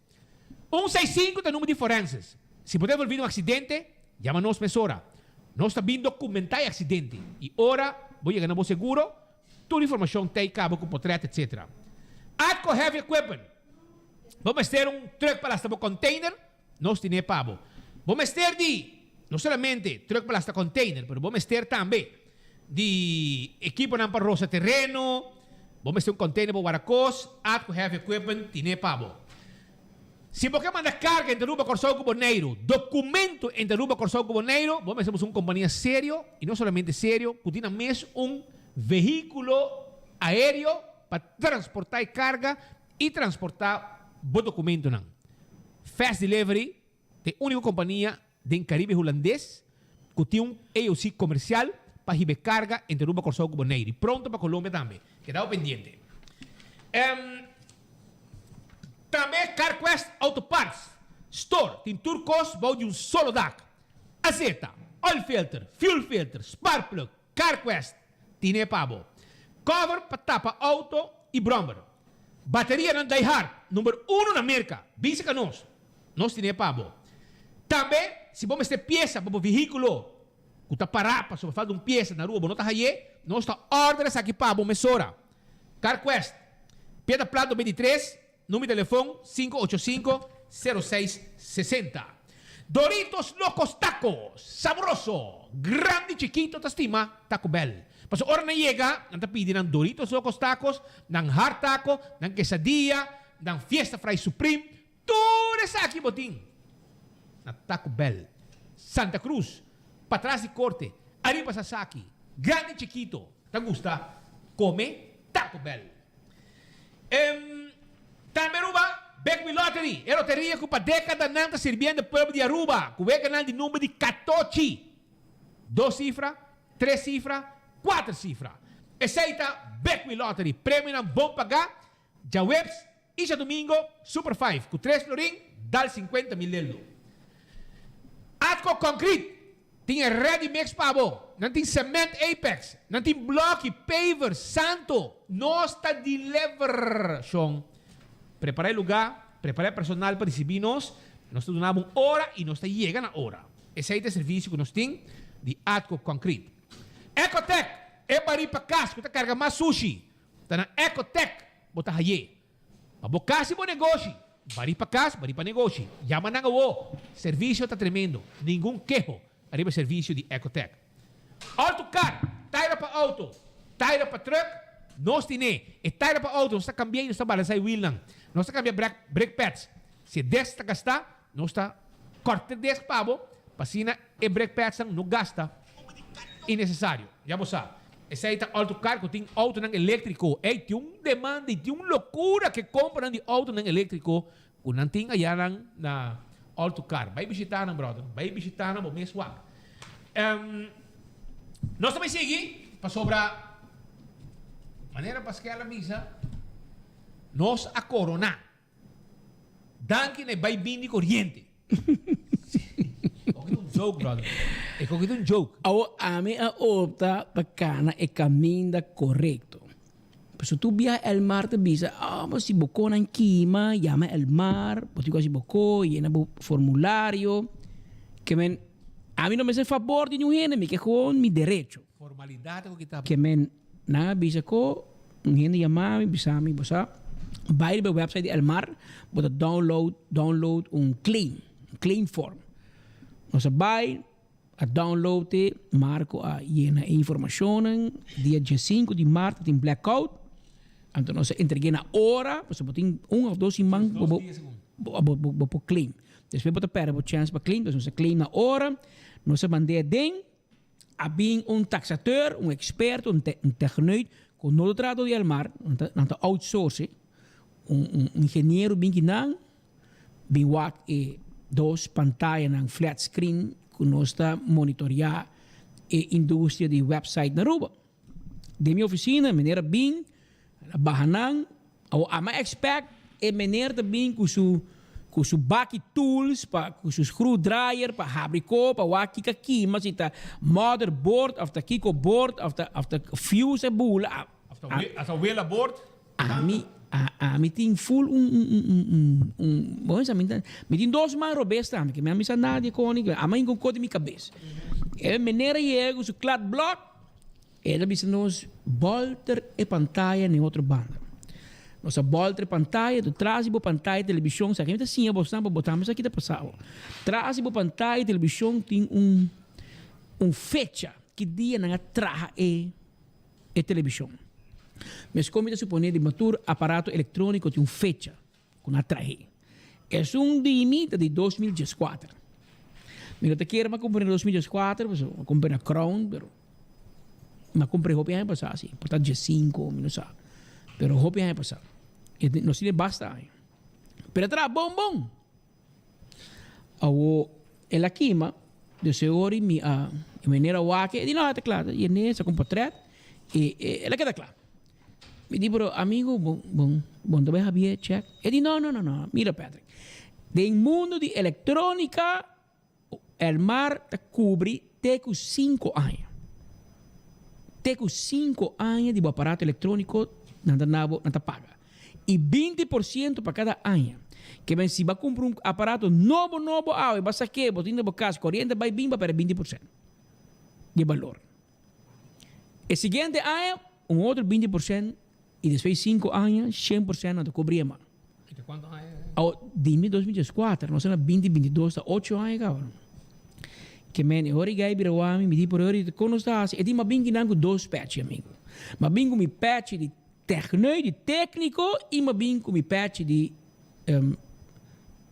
165 é o número de forenses. Se puder ouvir um acidente, chama-nos nessa hora. Nós estamos vindo documentar o acidente. E ora, vou chegar no seguro, toda a informação tem cabo com portrait, etc. Atco Heavy Equipment. Vamos ter um truck para este container, nós temos pabo. Vamos ter não somente truck para este container, mas vamos ter também de equipo para roça terreno, vamos ter um container para Guaracos, Atco Heavy Equipment, temos pabo. Se você manda carga entre Aruba, Corsão e Boneiro, documento entre Aruba, Corsão e Boneiro, vamos ter uma companhia sério, e não somente sério, que tem mesmo um veículo aéreo para transportar carga e transportar o documento. Fast Delivery, é a única companhia do Caribe holandês que tem um AOC comercial para receber carga entre Aruba, Corsão e Boneiro. E pronto para Colômbia também. Quedado pendiente. Também CarQuest Auto Parts Store. Tem turcos, vão de um solo DAC. Azeta, oil filter, fuel filter, spark plug, CarQuest, tiene pabo. Cover para tapa auto e brommer. Bateria ng Die-Hard, número 1 na América. Bisa ka nos tiene pabo. Também, se vamos ter peça para o veículo, que está parado, se faz peça na rua, não está aí, nós está ordem aqui pabo, mesora. CarQuest, Piedra Plata 23, número de telefone 585-0660. Doritos Locos Tacos, sabroso, grande, chiquito, tastima, Taco Bell. Paso hora na llega, nang tapidi ng Doritos Locos Tacos, ng Hard Taco, ng Quesadilla, ng Fiesta Fry Supreme, tudo sa aqui boting. Na Taco Bell. Santa Cruz, patras de corte, arriba sa Saki, grande, chiquito, ¿te gusta? Come Taco Bell. Também Aruba, Beckwith Lottery, é loteria que para década não está servindo o povo de Aruba, que é de número de 14. 2 cifras, 3 cifras, 4 cifras. Aceita Beckwith Lottery, prêmio não bom pagar, já webs, e já domingo, Super 5, com 3 florim, dá 50 mil. Atco Concrete, tem ready mix pabo, não tem cement Apex, não tem bloco, paver, santo, nós está deliver, Sean. Preparar lugar, preparar personal para recibirnos, nós damos uma hora e nós chega na hora. Esse é o serviço que nós temos de Atco Concrete. Ecotech, é para ir para casa, que carga mais sushi. Está na Ecotech, bota aí. Para casa e bom negócio. Bari para casa, bari para negócio. Yama na o serviço está tremendo. Nenhum quejo. Arriba serviço de Ecotech. Autocar, tire para auto, tire para truck, nós temos. E tire para auto, nós está cambiando, nós está balançando o wheel não. Nós está cambiando brake pads. Se 10 está gastar, nós está corta 10 pavo, para e brake pads não gasta. Innecessário. Já você sabe. Esse aí está autocar, que tem auto não elétrico. E tem demanda, e tem loucura que compram de auto não elétrico. O não tem aí na autocar. Vai visitar, brother. Vai visitar, vou me swag. Nós também seguimos para sobrar maneira para que ela misa. Nós a corona. Danke ne vai bem de corriente. É um joke, brother. É um joke. A mim a opta para é caminho correto. Se tu viajas al mar te bisa, mas si bocó en Kima, llama al mar, pues si bocó, llena un formulario, que men, a mí no me hace favor de un gente, me que con mi derecho. Formalidad que está. Que men, nada bisa ko, un gente llama, me bisa, va a ir al website del mar, but download un claim form. O sea, va a download marco a llena información, dia 5 de março tem blackout. Então nós entreguei na hora, você tem 1 ou 2 semanas para claim. Depois você perde a chance para claim, então você claim na hora, nós mandamos dentro, a bem taxateur, expert, techneut, com no trato de mar, nós outsource, engenheiro bem que não, bem wat e 2 pantallas na flat screen, que nós está monitorear a indústria de website na Aruba. De minha oficina, maneira bem, bahanan, a mais expert é maneira também com su baki tools, com su screwdriver, para fabricar, para waki aqui, mas está motherboard, of the kiko board, of the fuse bula. After wheel aboard. A mim tem full bom, me tem 2 mais robustas, que me misa nada com a mãe com cor de minha cabeça. É maneira é com su clad block, ela bisa nos volter e pantalla em outra banda. Nossa volter pantalla, do trás e pantalla televisão, sabe que assim, botamos aqui da passado. Trás e pantalla televisão tem fecha que dia na traja e televisão. Mas como se supõe de matur aparato eletrônico tem fecha com a traje. É limite de 2014. Mas eu quero comprar em 2014, eu comprei na Crown, pero ma comprei roupa ano passado, assim, portanto dia 5, não sabe. Pero roupa ano passado. E não se basta aí. Pero atrás, bom. Ela queima, de senhor e a maneira wake, e não, está claro, e nessa com portrait, e ela queda claro. Me diz, bro, amigo, bom, também havia check. Ele diz, não, mira, Patrick, do mundo de eletrônica, El Mar te cobre teco 5 anos. Teco 5 anos de aparato eletrônico não te paga. E 20% para cada ano. Que bem, se vai comprar um aparato novo, e vai sacar, botar na casa, corrente vai vir para 20% de valor. E seguinte ano, outro 20%, e depois 5 anos, 100% não te cobria mais. E de quanto é? De 2024, nós estamos 2022, 8 anos, cabrão. Que men, hori gai birawami, me di por hori de conostas, e di ma bingi nango 2 patch, amigo. Ma bingo mi patch di técnico, e ma bingo mi patch di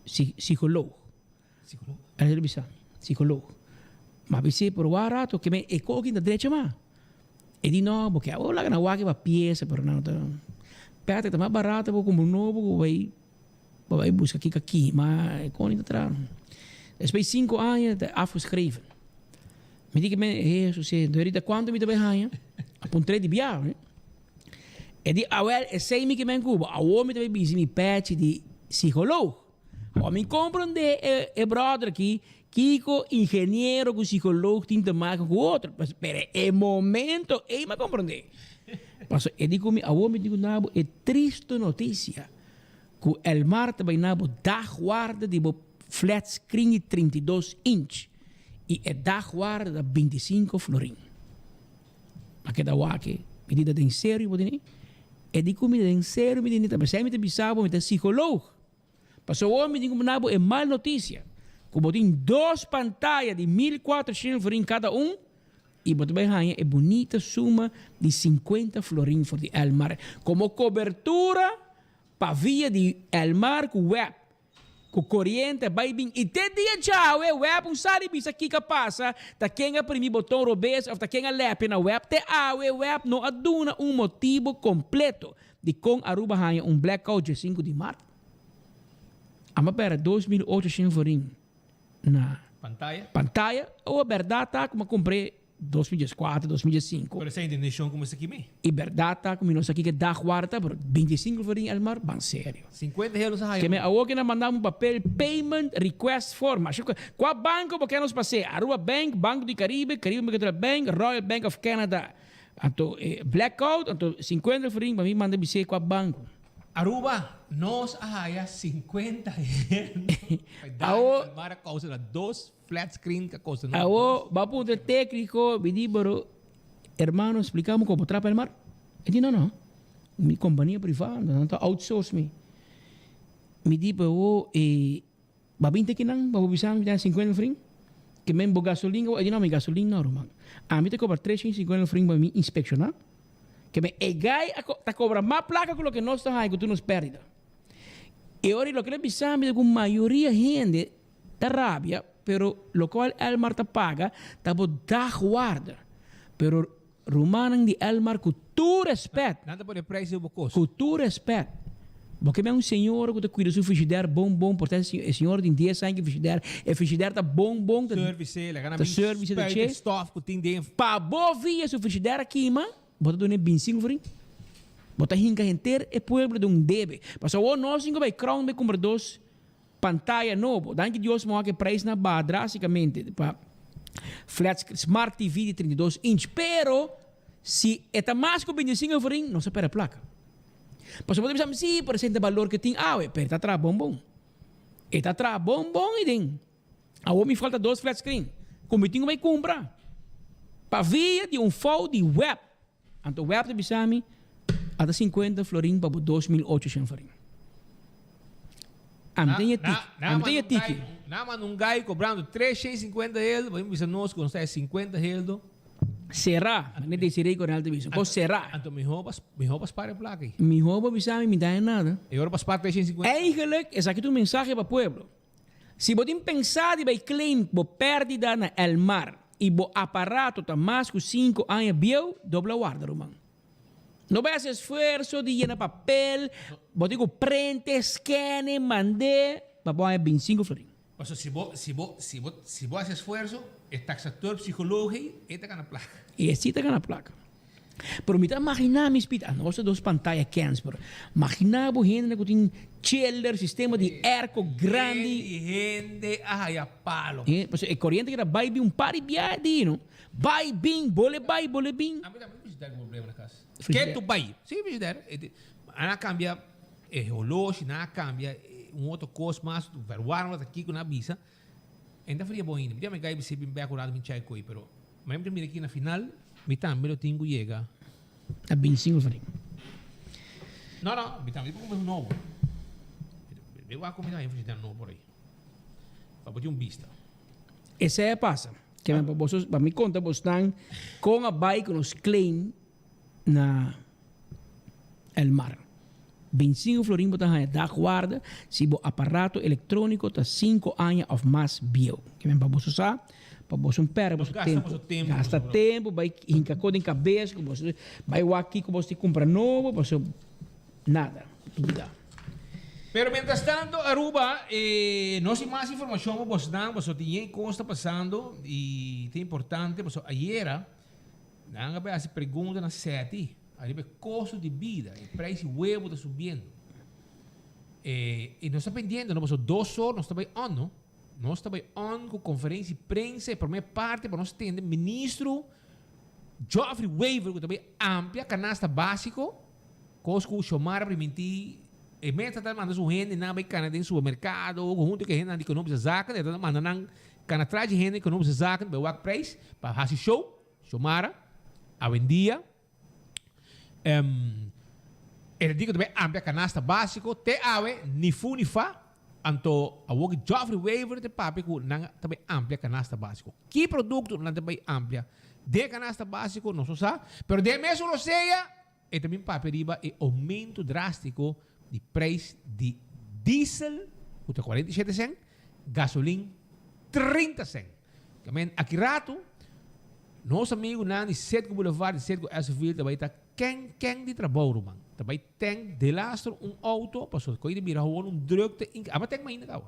psicólogo. Psicólogo? Allora bisa, psicólogo. Ma bise por warato che me e cogi da derecha ma. E di no, perché ora che na waki va pieza per no. Perte ta ma barato come un novo vai busca aqui, ma e con da tra. Depois 5 anos afgeschreven. Me diga me, você, doorita quanto me te vai apontei de biar, e di awel e sei me que me Cuba, a homem te vai busy me patch de psicólogo. O me compreende e brother aqui, Kiko engenheiro com psicólogo tinta mais com outro, mas é momento e me compreende. Mas e digo me, a homem digo nabo é triste notícia. Que El Mar te vai nabo da guarda de flat screen de 32 inch e é da guarda 25 florin. Mas que da wake, me diga de sério, bodini? E digo me de sério, me diga, mas me te bisabo, me te psicólogo. Mas o homem digo nabo é mal notícia. Como tem 2 pantallas de 1.400 florin cada e bote vai ganhar é bonita suma de 50 florin for de El Mar. Como cobertura para via de El Mar com web. Com corrente, vai vir. E te dia tchau, web, sabe bisa aqui que passa, tá quem a primeiro botão robês, ou tá quem a lepe na web, te web não aduna motivo completo de com Aruba ganha blackout de 5 de março. Ama pera 2.800 florin na pantalla, ou a verdade tá como comprei 2004, 2005. Pero essa indenização como essa aqui mesmo? E verdade tá como nós aqui que dá guarda por 25 florin El Mar, bem sério. 50 euros a que me agora que mandar papel payment request form. Qual banco porque nós passei? Aruba Bank, Banco do Caribe, Caribe Mercantile Bank, Royal Bank of Canada. Então, blackout, então 50 florin para mim manda dizer qual banco. Aruba, nós haya 50 euros. El Mar a causa de 2 flat screen que costa. Agora, va punto técnico, me di pero hermano, explicamos como trapa El Mar. E di no. Mi companhia privada, não tá outsource me. Me di pero va 20 que não, va bisang me 50 fring. Que men bo gasolina, e di no mi gasolina normal. A mim te cobra 350 fring para me inspecionar. Que me egai ta cobra mais placa que o que nós estamos aí, que tu nos perde. E ora lo que le bisang com maioria gente da rabia, pero lo qual El Mar te paga, ta bo da guarda. Pero romanang di El Mar com tu respeito. Nada por o preço do custo. Com tu respeito. Porque é senhor que te cuida do frigideiro bom, portanto, é senhor de 10 anos que frigideiro, e frigideiro tá bom. Service, le tá service da che. Stoff que tem dentro. Pa bo via su frigideiro aqui, man, bota do 25 frim. Bota hinca inteira e pueblo de debe. Mas o nós cinco vai crown me comprar 2 pantalla novo. Danke Deus mo que preço na ba drasticamente para flat smart TV de 32 inch, pero se é mais que 25 frim, não se perde a placa. Mas você pode pensar, sim, por cento de valor que tem, pero está atrás bom. Está atrás bom e tem. Agora me falta 2 flat screen. Como eu tenho vai comprar. Para via de phone de web. Então web de bisami até 50 florin para 2.800 florin. Amtenha tiki. Nama num gai cobrando 350 euros, vai me nós quando está 50 euros. Será? Não desirei com alta visão. Ou será? Então me roupas para a placa. Me roupa bisami me dá nada. E agora para 350. Eigenlijk is aqui um mensagem para o pueblo. Se você pensar de vai claim por perdida na El Mar e o aparato tá mais que 5 anos bio, dobla guarda, romano. Não vai fazer esforço de llenar papel, você digo prende, scanne, mande, para pôr 25 florin. Mas se você faz esforço, o taxador psicológico está na placa. E assim está na placa. Pero me imagina mis pita, no se dos pantallas cans, pero imagina bo gente que tem chiller, sistema de airco grande. Gente, a palo. Pues e corriente que era vai um pari biadi, no? Vai bem, bole bem. A mim também não tem problema na casa. Que tu vai? Sim, frigideira. Ana cambia relógio, na cambia outro coisa mais, tu vai warm aqui com na bisa. Ainda faria bom ainda. Podia me gai se bem acurado me chai coi, pero mas eu aqui na final, me também eu tenho que chegar. A bem single farinha. Não, me também como um novo. Eu vou comer aí frigideira novo por aí. Para botar vista. Essa é a passa. Que para me conta, vocês estão com a bike nos claim na el mar. 25 florin botan a da guarda se o aparato eletrônico está 5 anos ou mais bio. Que vem para você usar, para você perder tempo. Gasta tempo, vai hinca coisa em cabeça, que você vai aqui que você compra novo, você nada, dúvida. Pero mientras tanto, Aruba, no sé más información vos dan, vos tienen cosas está pasando y es importante, vos ayer, dan a hacer preguntas na sete. Aí o custo de vida, o preço do huevo está subindo. E nós estamos pendendo, nós 2 horas, nós estamos on, não? Nós estamos on com conferência de prensa, para minha parte, para nós atender ministro Geoffrey Weaver, que também amplia canasta básico, coisa que o Xomara permitir, e mesmo está mandando sua gente na canada em supermercado, ou junto que a gente não precisa zaca, está mandando canatra de gente que não precisa zaca, para o preço, para fazer show, Xomara, a vendia. Ele diz também amplia canasta básico, te ave, ni fu ni fa, anto a woki Geoffrey Weaver te papi ku nang também amplia canasta básico. Que produto não também amplia de canasta básico, não só, pero de mesmo não seja, e também papi riba e aumento drástico de preço de diesel, custa 47 cent, gasolina 30 cent. Aqui rato, nosso amigo Nani, Setco Boulevard, Setco Esville, também está quem de trabalho, man. Também tem de lastro auto, passou que ele mira gewoon drukte in. Aber tem mais ainda, cara.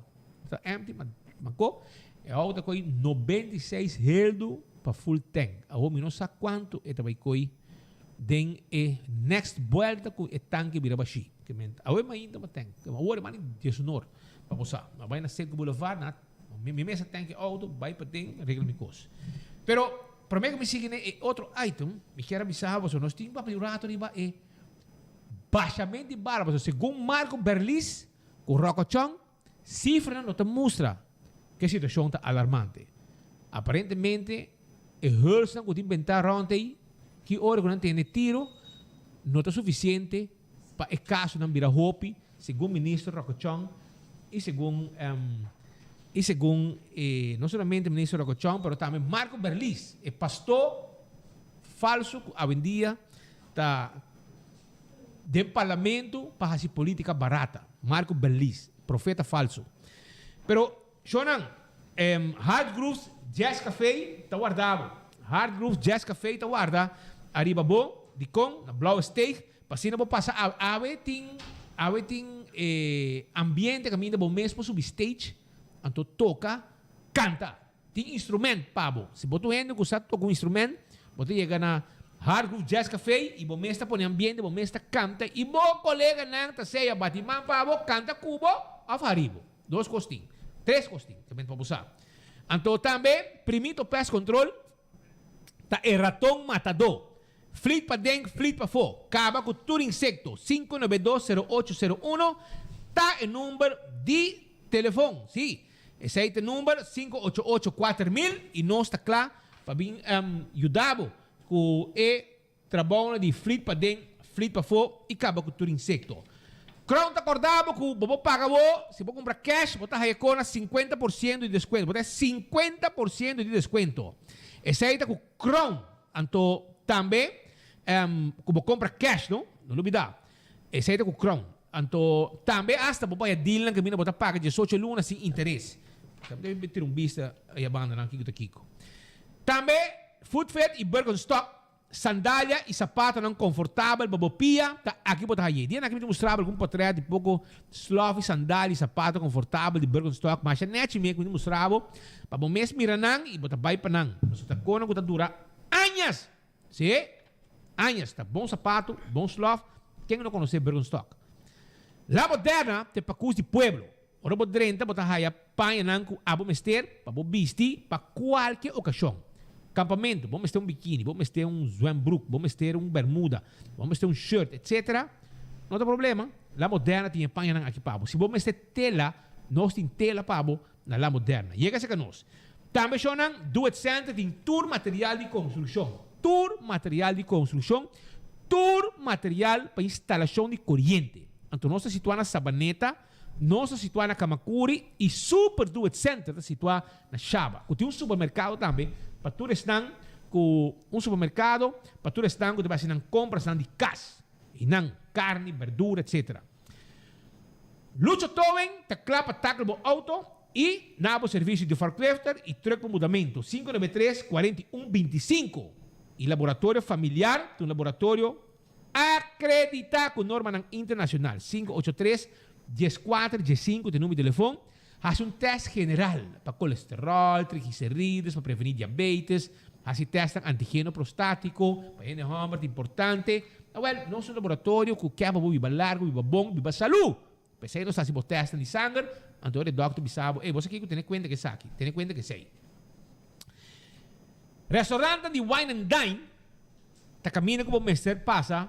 Está empty, mas é auto que 96 heldo para full tank. Agora não sabe quanto é também que den next vuelta com o tanque vira baixi. Que mente. Agora mais ainda mas tem. Agora mais 19 para passar. Mas vai na Setco Boulevard, na minha mesa tanque auto, vai para tem, regla me coisa. Pero para mim que me sigue outro item, me quero avisar você, nós temos para o riba é baixamento de barba, segundo Marco Berlis, com Rocochon, cifra não te mostra que a situação está alarmante. Aparentemente, o Hulstan que inventar ontem, que hora que não tem tiro, não está suficiente para o caso não virar hopi, segundo o ministro Rocochon e segundo não somente o ministro Rocochon, mas também Marco Berlis, o pastor falso que a vendia está do parlamento para fazer política barata. Marco Berlis, profeta falso. Pero, Shonan, Hard Grooves Jazz Café está guardado. Hard Grooves Jazz Café está guardado. Arriba bo, de com, na Blau Steak, para se não passar, ave tem ambiente que ainda bom mesmo para subir stage. Então toca, canta. Tem instrumento, pabo. Se botou gente que sabe tocar um instrumento, você chega na Hard Groove Jazz Café e você está põe ambiente, você está canta e o colega não está seja batimão, pabo, canta cubo, afaribo. 2 costinhos, 3 costinhos, também para usar. Então também, primito pest control, tá o ratão matador. Fleet para dentro, fleet para fora. Acaba com todo insecto. 5920801, tá o número de telefone, sim. Esse é o número 588-4000 e nós está claro para vir ajudar com o trabalho de fleet para dentro, fleet para fora e acaba com todo insecto. Crown está acordado que você paga, se você comprar cash, você está com 50% de desconto. Você tem 50% de desconto. Esse aí está com Crown. Então, também, como compra cash, não olvidar. Esse aí está com Crown. Então, também, hasta você pode dealar que você paga 18 lunas sem interesse. Deve ter vista e abandonar aqui. Também, Footfed e Birkenstock, sandália e sapato não confortável, babopia, tá aqui botar aí. Dia aqui me mostrava algum portrait de pouco slow, sandália e sapato confortável de Birkenstock, mas a net me mostrava para bom mês miranang e botar vai panang. Mas tá cono que tá dura anos. Sim? Años, tá bom sapato, bom slof. Quem não conhece Birkenstock? La Moderna, te pacus de pueblo. Ora bo drenta, bota haya panha nanco abo mester, pa bo bisti, pa qualquer ocasião. Campamento, vamos ter um biquíni, vamos ter um zwembroek, vamos ter um bermuda, vamos ter um shirt, etc. Não tem problema. La Moderna tinha panha nang aqui pabo. Se vamos ter tela, nós tem tela pabo na La Moderna. Chega-se a nós. Também chonan do it center tem tour material de construção. Tour material de construção. Tour material para instalação de corrente. Então nós estamos situados na Sabaneta, nós estamos situados na Kamakuri e super do it center está situado na Shaba. Tem um supermercado também. Para tu estão com um supermercado, para tu estão com depois não compras de cas, e não carne, verdura, etc. Lucha Towen, te clapa tackle bo auto e nabo serviço de forklifter e truck para mudamento 593-4125 e laboratório familiar, um laboratório acreditado com norma internacional 583-14-15 de número de telefone. Haz un test general para colesterol, triglicéridos, para prevenir diabetes. Así testan antígeno prostático, para el hombre, importante. Well, no es un laboratorio que quer viva largo, viva bom, viva salud. Pues aí nós fazemos testes de sangue, então o doctor sabe, você aqui tem que conta que é aqui, tem conta que é sei. Restaurante de Wine and Dine, tá caminho que o mestre passa,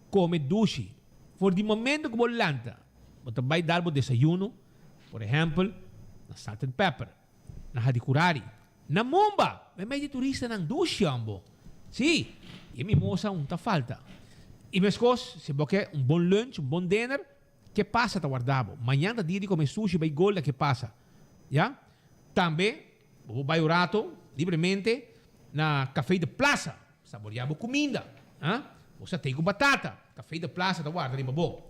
come dushi. For de momento que o lanta, você vai dar o desayuno, por exemplo, na Salt and Pepper, na Hadicurari, na Mumba, may medyo turista ng dushi, ambo. Sim, e mi moça tá falta. E mescos, se você quer bom lunch, bom dinner, que passa tá guardado. Manhã tá dia de comer sushi, vai golda, que passa. Já? Também, vai o rato, livremente, na café de plaza, saboreamos comida. Você tem com batata, café de plaza, tá guarda, ali, babo.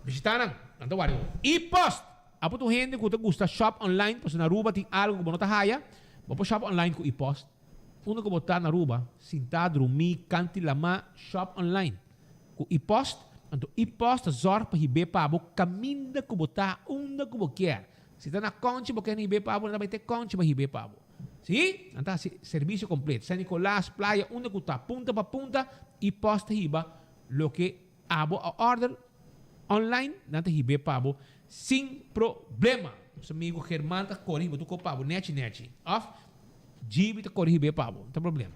Visitaram, não guarda. E post, apo tu gente que gusta shop online, porque na Aruba tem algo que não tá haya, vou shop online com e-post. Uno que botar na Aruba, sentado, dormir, canti lama, shop online. Com e-post, então e-post zorg para hibe pabo, caminda que botar, onde que você quer. Se tá na concha, você quer hibe pabo, não vai ter concha para hibe pabo. Sim? Então, serviço completo. San Nicolás, playa, onde que tá, punta para punta, e-post hiba, lo que abo a order online, não tem hibe pabo, sem problema. Nosso amigo Germán tá correndo, tu pabo, net, off. Gibi tá correndo pabo, não tem problema.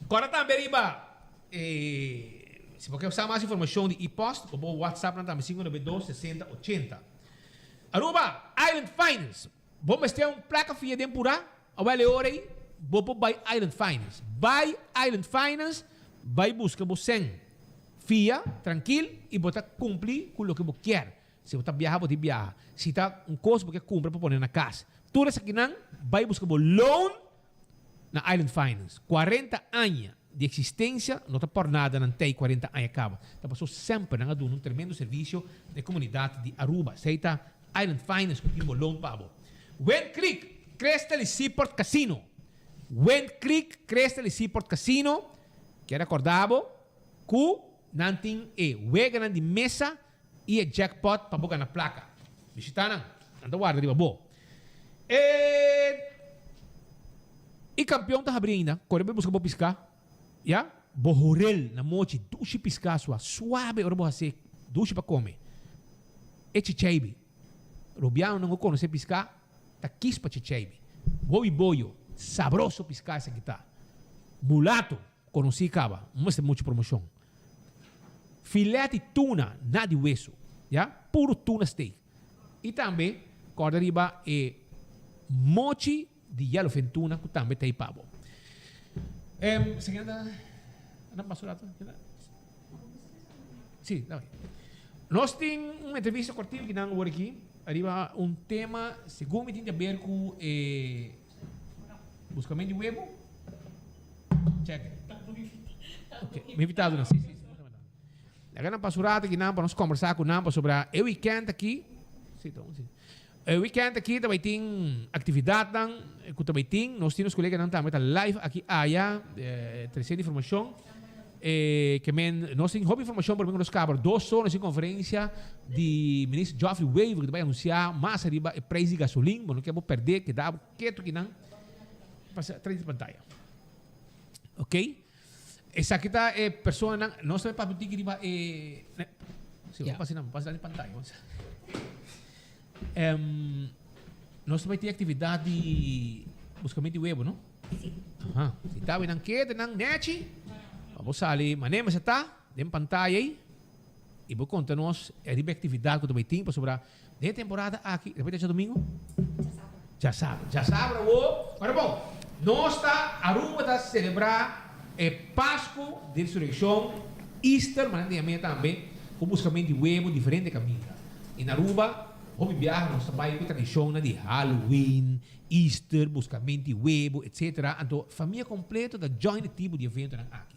Agora também, riba, se você usar mais informação de e-post, o WhatsApp não tá 592-6080. Aruba, Island Finance. Vamos ter placa fia de pura, awale orei, vou buy Island Finance. Buy Island Finance, vai buscar você fia, tranquilo, e botar cumprir com o que você quer. Se você viajar, você viaja. Se está custo, você compra para pôr na casa. Tudo isso aqui não, vai buscar loan na Island Finance. 40 anos de existência, não está por nada, não tem 40 anos acaba. Está passou sempre na um tremendo serviço de comunidade de Aruba. Se está Island Finance, com o loan pabo. Wen Creek, Crystal Seaport Casino. Wen Creek, Crystal Seaport Casino, que era acordado, que não tem wega de mesa e jackpot para boca na placa. Visitaram, não guarda de babo. E campeão tá abrindo ainda. Corre busca para piscar. Ya? Bohorel na mochi, duche piscar sua. Suave, ora boa ser. Duche para comer. E chichaibi. Rubiano não conhece piscar. Tá quis para chichaibi. Boi boio. Sabroso piscar essa aqui tá. Mulato. Conheci cava. Mas tem muita promoção. Filé de tuna, nada de hueso. Ya? Puro tuna steak. E também, corda riba mochi de yellowfin tuna que também tem pavo. Você anda na basurata? Sim, tá bem. Nós temos uma entrevista curtinha que não vou aqui. Arriba tema, segundo me tem a ver com buscamento de huevo. Check. Ok, me invitado, não? Sim. Agora na basurata que não para nós conversar com não sobre o weekend aqui. Sim, sim. O weekend aqui também tem atividade, também tem, nós temos colegas que também live aqui, trazendo informação, que nós temos informação para nós cabra 2 horas de conferência de ministro Geoffrey Weaver, que vai anunciar mais arriba o preço de gasolina, não quero perder, que dá quieto que não, passa 3 de pantalla. Ok? Esa kita persona nós também para butik riba sim, passa na pantalla. Nós também tem atividade de buscamento web, não? Sim. Aha. Si tawi ng kete ng nechi. Vamos sali, manema sa ta, dem pantalla aí. Ibo conta-nos a riba atividade que também tem para sobrar de temporada aqui. Repete esse domingo? Já sabe, Agora bom, nós está a Aruba está a celebrar Páscoa de Ressurreição, Easter, mas também com buscamento de web diferente caminho. E na Aruba, hobby viajar, nós trabalhamos com tradição de Halloween, Easter, buscamento de web, etc. Então, família completa da joint tipo de evento aqui.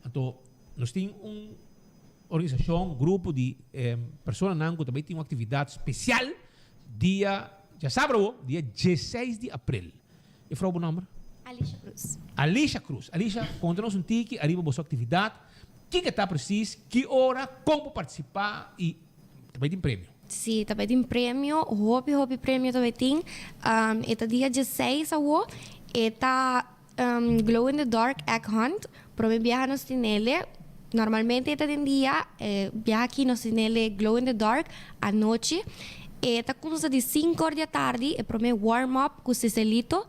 Então, nós temos organização, grupo de pessoas que também tem uma atividade especial dia, já sabe, dia 16 de abril. E qual é o nome? Alicia Cruz. Alicia, conta-nos tique, arriba a sua atividade. O que está preciso, que hora, como participar e também tem prêmio. Sim, também tem prêmio, hobby prêmio também tem. Eta dia 16 awo, eta glow in the dark egg hunt. Para mim viajar nos tinele. Normalmente eta tem dia viajar aqui nos tinele glow in the dark à noite. Eta começa de 5 horas da tarde, para mim warm up com o Cecilito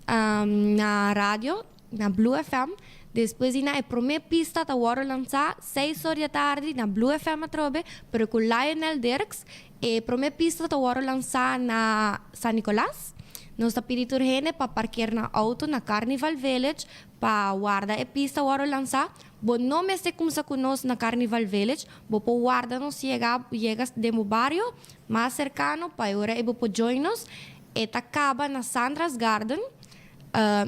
na rádio, na Blue FM. Depois ina a primeira pista tá hora lançar 6 horas da tarde na Blue FM atrobe, pero com Lionel Dirks. A primeira pista tá hora lançar na San Nicolás. Nós tá pedindo gente para parquear na auto na Carnival Village para guardar a pista hora lançar. Bo não me se começa conosco na Carnival Village, bo po guarda nos chega de meu barrio mais cercano para hora e bo po join nos. Eta acaba na Sandra's Garden.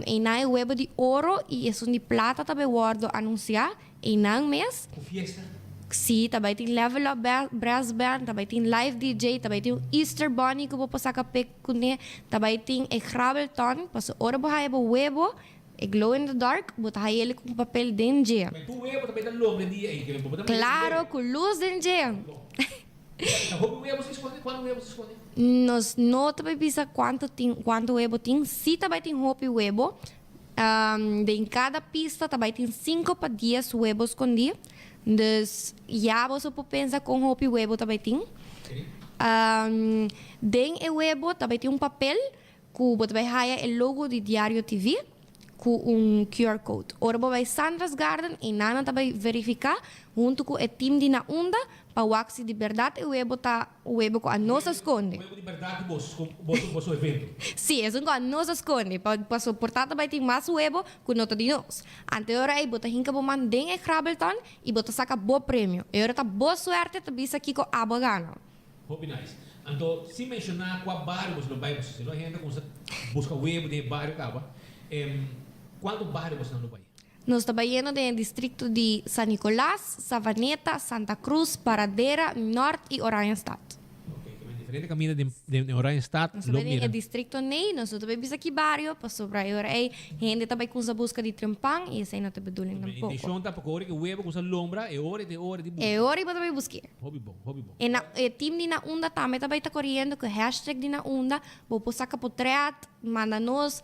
E na é web de ouro e é de plata também guardo anunciar e não mês. Fiesta. Sim, também tem Level Up Brass Band, também tem Live DJ, também tem Easter Bunny que vou passar capé com ele, também tem o Gravelton, passo hora vou haver o web, e Glow in the Dark, vou haver ele com papel dentro. Mas tu web também dá luz de dia aí, claro, com luz dentro. Quando o web se esconde? Nós não também pensa quanto web tem. Se também tem hopi web, em cada pista também tem 5 para 10 web escondidos. Então, já você pode pensar com hopi web também tem. Dentro do web também tem papel que você vai ter o logo de Diário TV com QR Code. Ora, você vai Sandra's Garden e Nana também verificar junto com o time de na onda para o axi de verdade o web com a nossa esconde. O web de verdade você evento. Sim, é com a nossa esconde. Para suportar também tem mais web com nota de nós. Anterior aí você hinca para mandar em Gravelton e você saca bom prêmio. E agora tá boa sorte também aqui com a bagana. Hobby nice. Então, se mencionar qual bairro você vai, você não ainda busca web de bairro acaba. Quanto bairro você não vai? Nós trabalhamos no distrito de San Nicolás, Savaneta, Santa Cruz, Paradera, Norte e Oranjestad. Ok, diferente caminho de Oranjestad. Nós trabalhamos no distrito Ney, nós trabalhamos aqui bairro, para sobrar aí, gente também com a busca de trampang e isso aí não te bedulem um pouco. Então, tá porque hora que o web com a lombra é hora de busca. É hora e também buscar. Hobby bom. E o time de na onda também está correndo com o hashtag de na onda, vou postar por thread, manda nos.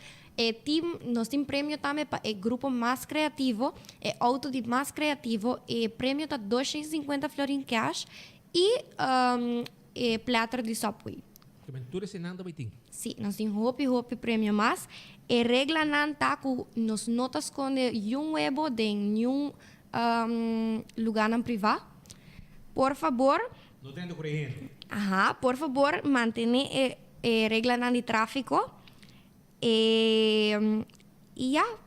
Nós temos prêmio também para o grupo mais criativo, o auto de mais criativo, e prêmio está 250 florins cash e platter de Subway. Que mentura se não também tem? Sim, nós temos hopi prêmio mais. E regra não está com nos notas com um web de lugar não privado. Por favor. Não tem corrente. Por favor, mantenha a regra não de tráfico. E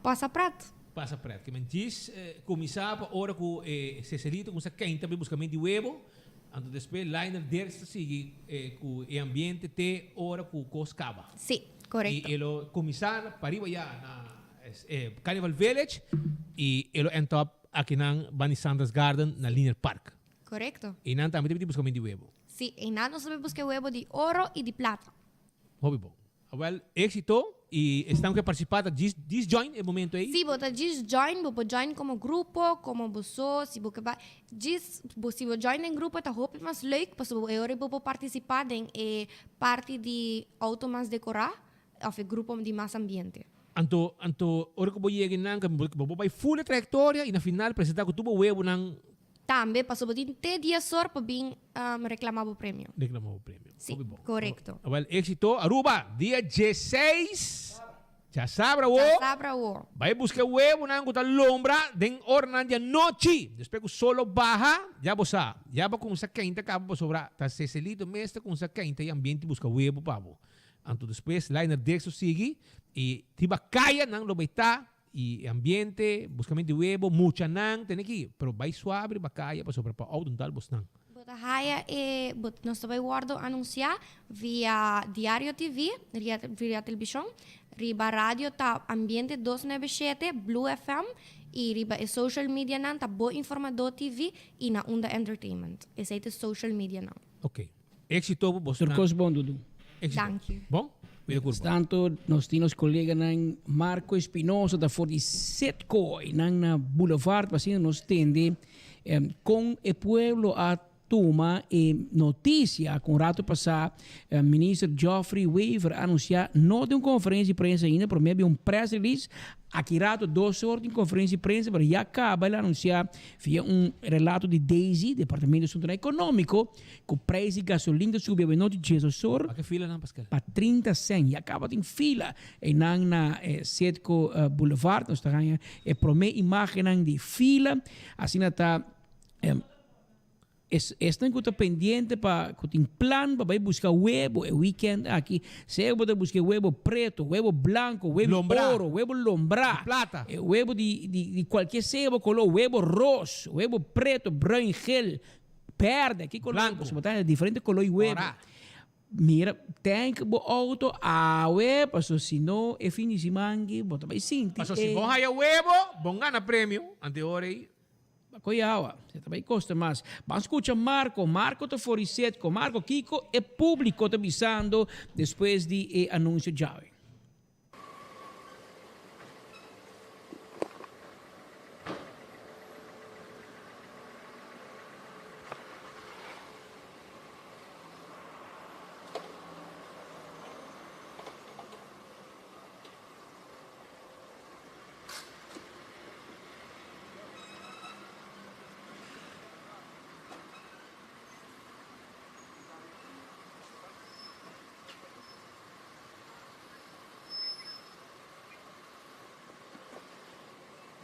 passa prato. Passa prato. Que mentis, começar para hora com Cecilito, com essa quem também buscamento de web, antes depois Lionel Dirks sigue com o ambiente te hora com coscava. Sim, correto. E ele começar para ir já na Carnival Village e ele entra aqui na Sandra's Garden na Linear Park. Correto. E não também tem buscamento de web. Sim, e nós também buscamos web de ouro e de plata. Hobby bom. Well, éxito e estamos que participar this join no momento aí. Sim, bota vou join como grupo, como você, se você join em grupo, tá hope mais leuk, porque eu vou participar em parte de auto mais decorar, ou grupo de mais ambiente. Anto, ora que eu cheguei nang, eu vai full trajetória e na final apresentar que tu vai web nang Também passou por 10 dias só para vir reclamar o prêmio. reclamar o prêmio. Sim, correto. Well, éxito, Aruba, dia 16. Já sabe, o. Já sabe, o. Vai buscar o huevo na nguta lombra den ornan dia noite. Depois que o solo baja, já bosa. Já ba com sa quente acaba para sobrar. Tá seselito mestre com sa quente e ambiente busca o huevo pavo. Anto depois liner dexo sigue e tiba caia nang lo baita e ambiente buscamento de huevo mucha nang tem aqui, pero vai suave ba caia para sobrar para outro tal bos nang. Bota raia e nós também guardo anunciar via Diário TV, via televisão, riba rádio tá ambiente 297 Blue FM e riba e social media nan tá Boa Informador TV e na Onda Entertainment. Esse é social media nan. Ok. Éxito bos nang. Turcos bom, Dudu. Thank you. Bom? Tanto, nós temos colega ng Marco Espinosa da 47 ko na Boulevard, assim nós tende com o pueblo a toma e notícia com rato passar ministro Geoffrey Weaver anunciar não de uma conferência de prensa ainda, por meio de um press release aqui rato 2 horas de conferência de prensa para já acaba ele anunciar via relato de Daisy, Departamento de Assunto Econômico, que o preço de gasolina subiu em noite de Jesus para que fila não, Pascal? Para 30 cents e acaba em fila e na Setco Boulevard nós estamos por meio imagem de fila assim está estão pendiente para que tem plan para buscar huevo el weekend aqui se pode buscar huevo preto, huevo blanco, huevo lombra. oro, huevo lombra, plata, huevo de qualquer sebo color, huevo rosa, huevo preto, branco, gel, verde, aqui color, blanco, você botar diferente color huevo. Mira, tem que bo auto awe, paso se não é fim de semana, bota vai sim. Paso se bom haya huevo, bom gana prêmio, ante hora aí. Coiawa, você também custa mais. Vamos escutar Marco tá 47, com Marco Kiko é público tá avisando depois de anúncio já.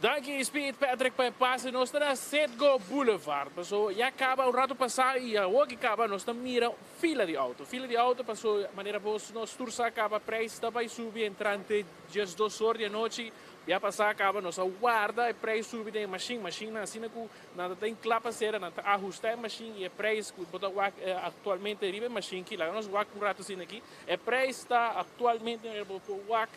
Danke, Speed Patrick para passe nós na Setgo Boulevard. Passou e acaba o rato passar e hoje acaba nós mira fila de auto passou maneira vos nós tursa acaba preço também subir entrante dias 2 horas da noite e passar acaba nós guarda e preço subir de machine assim que nada tem clapa cera nada ajustar machine e preço que botar atualmente ribe machine que lá nós guarda um rato assim aqui e preço está atualmente no WAC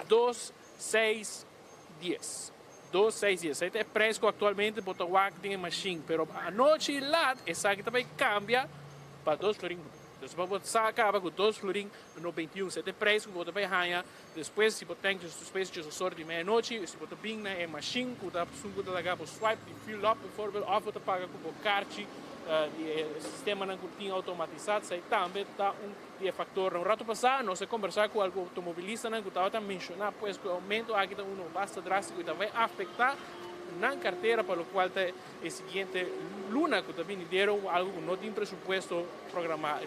2,610. 2,6 dias. Este é preço atualmente para o WAC tem machine, pero a noite lá essa aqui também cambia para 2 florins. Então se você acaba com 2 florins no 21, este é preço que você vai ganhar. Depois se você tem depois de sorte de meia-noite, se você tem na machine, que você precisa lagar para swipe, de fill up, por exemplo, ou você paga com o carte, o sistema não tem automatizado, isso também está fator. No rato passado, nós conversamos com algum automobilista que estava mencionando pois que o aumento aqui está bastante drástico e vai afetar na carteira, para o qual é seguinte luna que também deram algo que não tem presupuesto programado.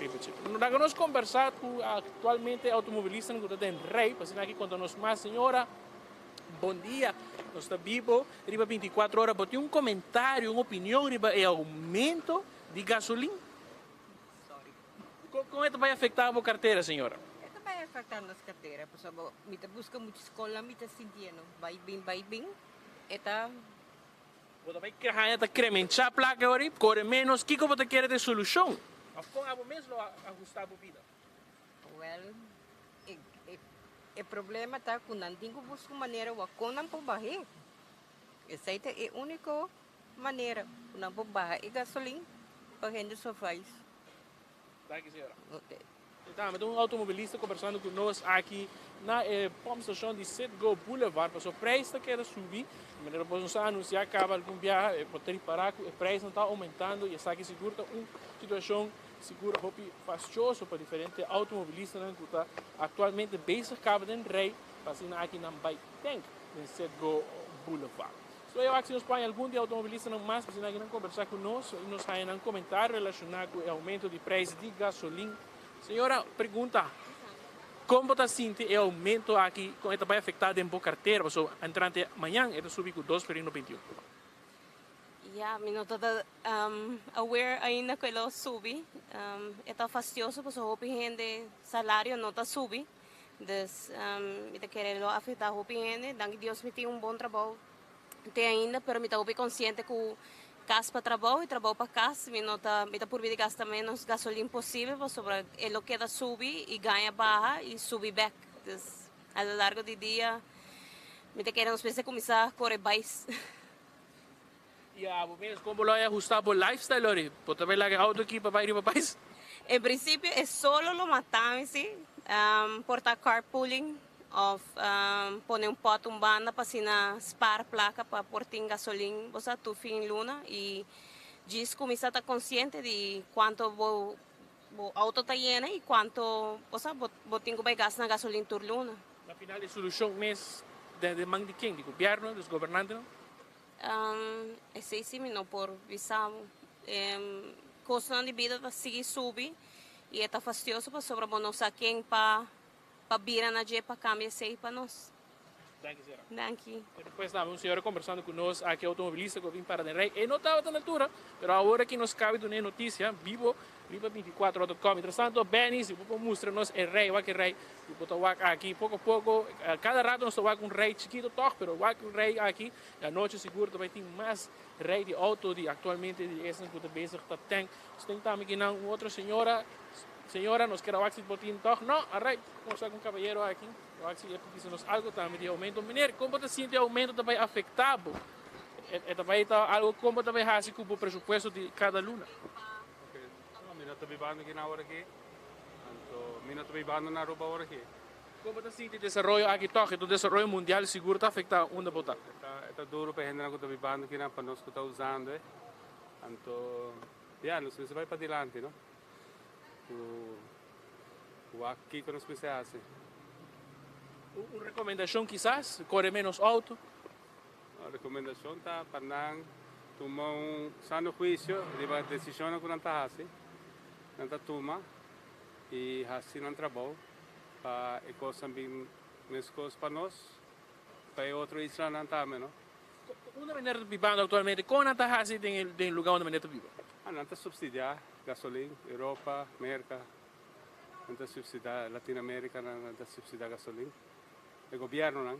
Nós conversamos com atualmente automobilista que está em Rei, para aqui conta-nos mais, senhora. Bom dia, nós estamos vivos, riba 24 horas, botei um comentário, uma opinião, riba é aumento de gasolina. Como isso vai afetar a carteira, senhora? Isso vai afetar a carteira, porque a busca muita escola, muita sentindo, vai bem, eta você vai querer incrementar a placa agora, corre menos, o que você quer de solução? Como é mesmo ajustar a vida? Well, o problema está que não tem que buscar maneira de não pode barrer. Essa é a única maneira de não pode barrer a gasolina para a gente só faz. Daqui, senhora. Então, um automobilista conversando com nós aqui na pump station de Setgo Boulevard, para o preço que era subir, mas depois nós anunciar acaba algum viagem, pode parar, o preço não está aumentando e essa aqui segura uma situação segura fastidiosa para diferentes automobilistas que está atualmente bem acaba de rei passando aqui na Bay Tank, em Setgo Boulevard. So eu acho que nos põe algum dia automobilista não mais, para não conversar conosco e nos fazer um comentário relacionado com o aumento de preço de gasolina. Senhora, pergunta, como está sentindo o aumento aqui, como está vai afetar em boa carteira? So, entrante amanhã, ele subiu com 2,91. Yeah, eu não estou aware ainda que ele subi. É fastidioso, porque o gente salário não está subindo. Então, eu quero afetar o gente. Danke Deus, me tem bom trabalho. Tem ainda, mas eu estou consciente que casa para trabalho e trabalho para casa. Eu estou por vir gastar menos gasolina possível, porque ele queda subir e ganha barra e subir back. Então, ao longo do dia, eu quero começar a correr mais. Ja, menos como lo é ajustar por lifestyle, ori. Pode ver lá que auto aqui para ir para país. Em princípio, é só lo matamos, portar carpooling, ou poner pot banda para assinar spar placa para portar gasolina, você tu fim luna e diz começar a estar consciente de quanto o auto está lleno e quanto você botinho vai gastar na gasolina por luna. Na final, a solução mesmo de mão de quem? Do governo, dos governantes? Esse sim, não por visão. Custo de vida está seguir subir e é fastidioso para sobre nós aqui para virar na dia para cambiar sei para nós. Danke. Depois estava senhora conversando conosco aqui automobilista que vim para o Rei e não estava na altura, mas agora que nos cabe de notícia, vivo 24.com. Entretanto, Benis, vou mostrar-nos o Rei, o Rei, vou aqui pouco a pouco, cada rato nós estamos com um Rei chiquito, o Rei aqui, a noite seguro também tem mais Rei de auto, de atualmente de essas que bezig dat tank. Tem também aqui uma outra senhora, nos quer o botin toch, não, a Rei, nós com um cavalheiro aqui, o axi é porque nos algo também de aumento, menino, como você sente o aumento também afetado? É também algo como também hasi com o presupuesto de cada luna. Mina tabibano ginawa aqui, então mina tabibano na roupa hora aqui. Como você sente o desenvolvimento aqui toch, o desenvolvimento mundial seguro está afetando onde botar? Está duro para a gente não tabibano aqui na para nós que está usando, então, já, nós vai para adiante, não? O aqui que nós precisamos. Uma recomendação quizás, corre menos auto? A recomendação está para não tomar sano juízo de a decisão que não está assim. Não está toma e assim não trabalha para a coisa bem mais coisa para nós, para outro isla não está não. Onde maneira de vivendo atualmente, como está assim em lugar onde maneira de viver? Não está subsidiar gasolina, Europa, América, não está subsidiar Latinoamérica, não está subsidiar gasolina. O governo não.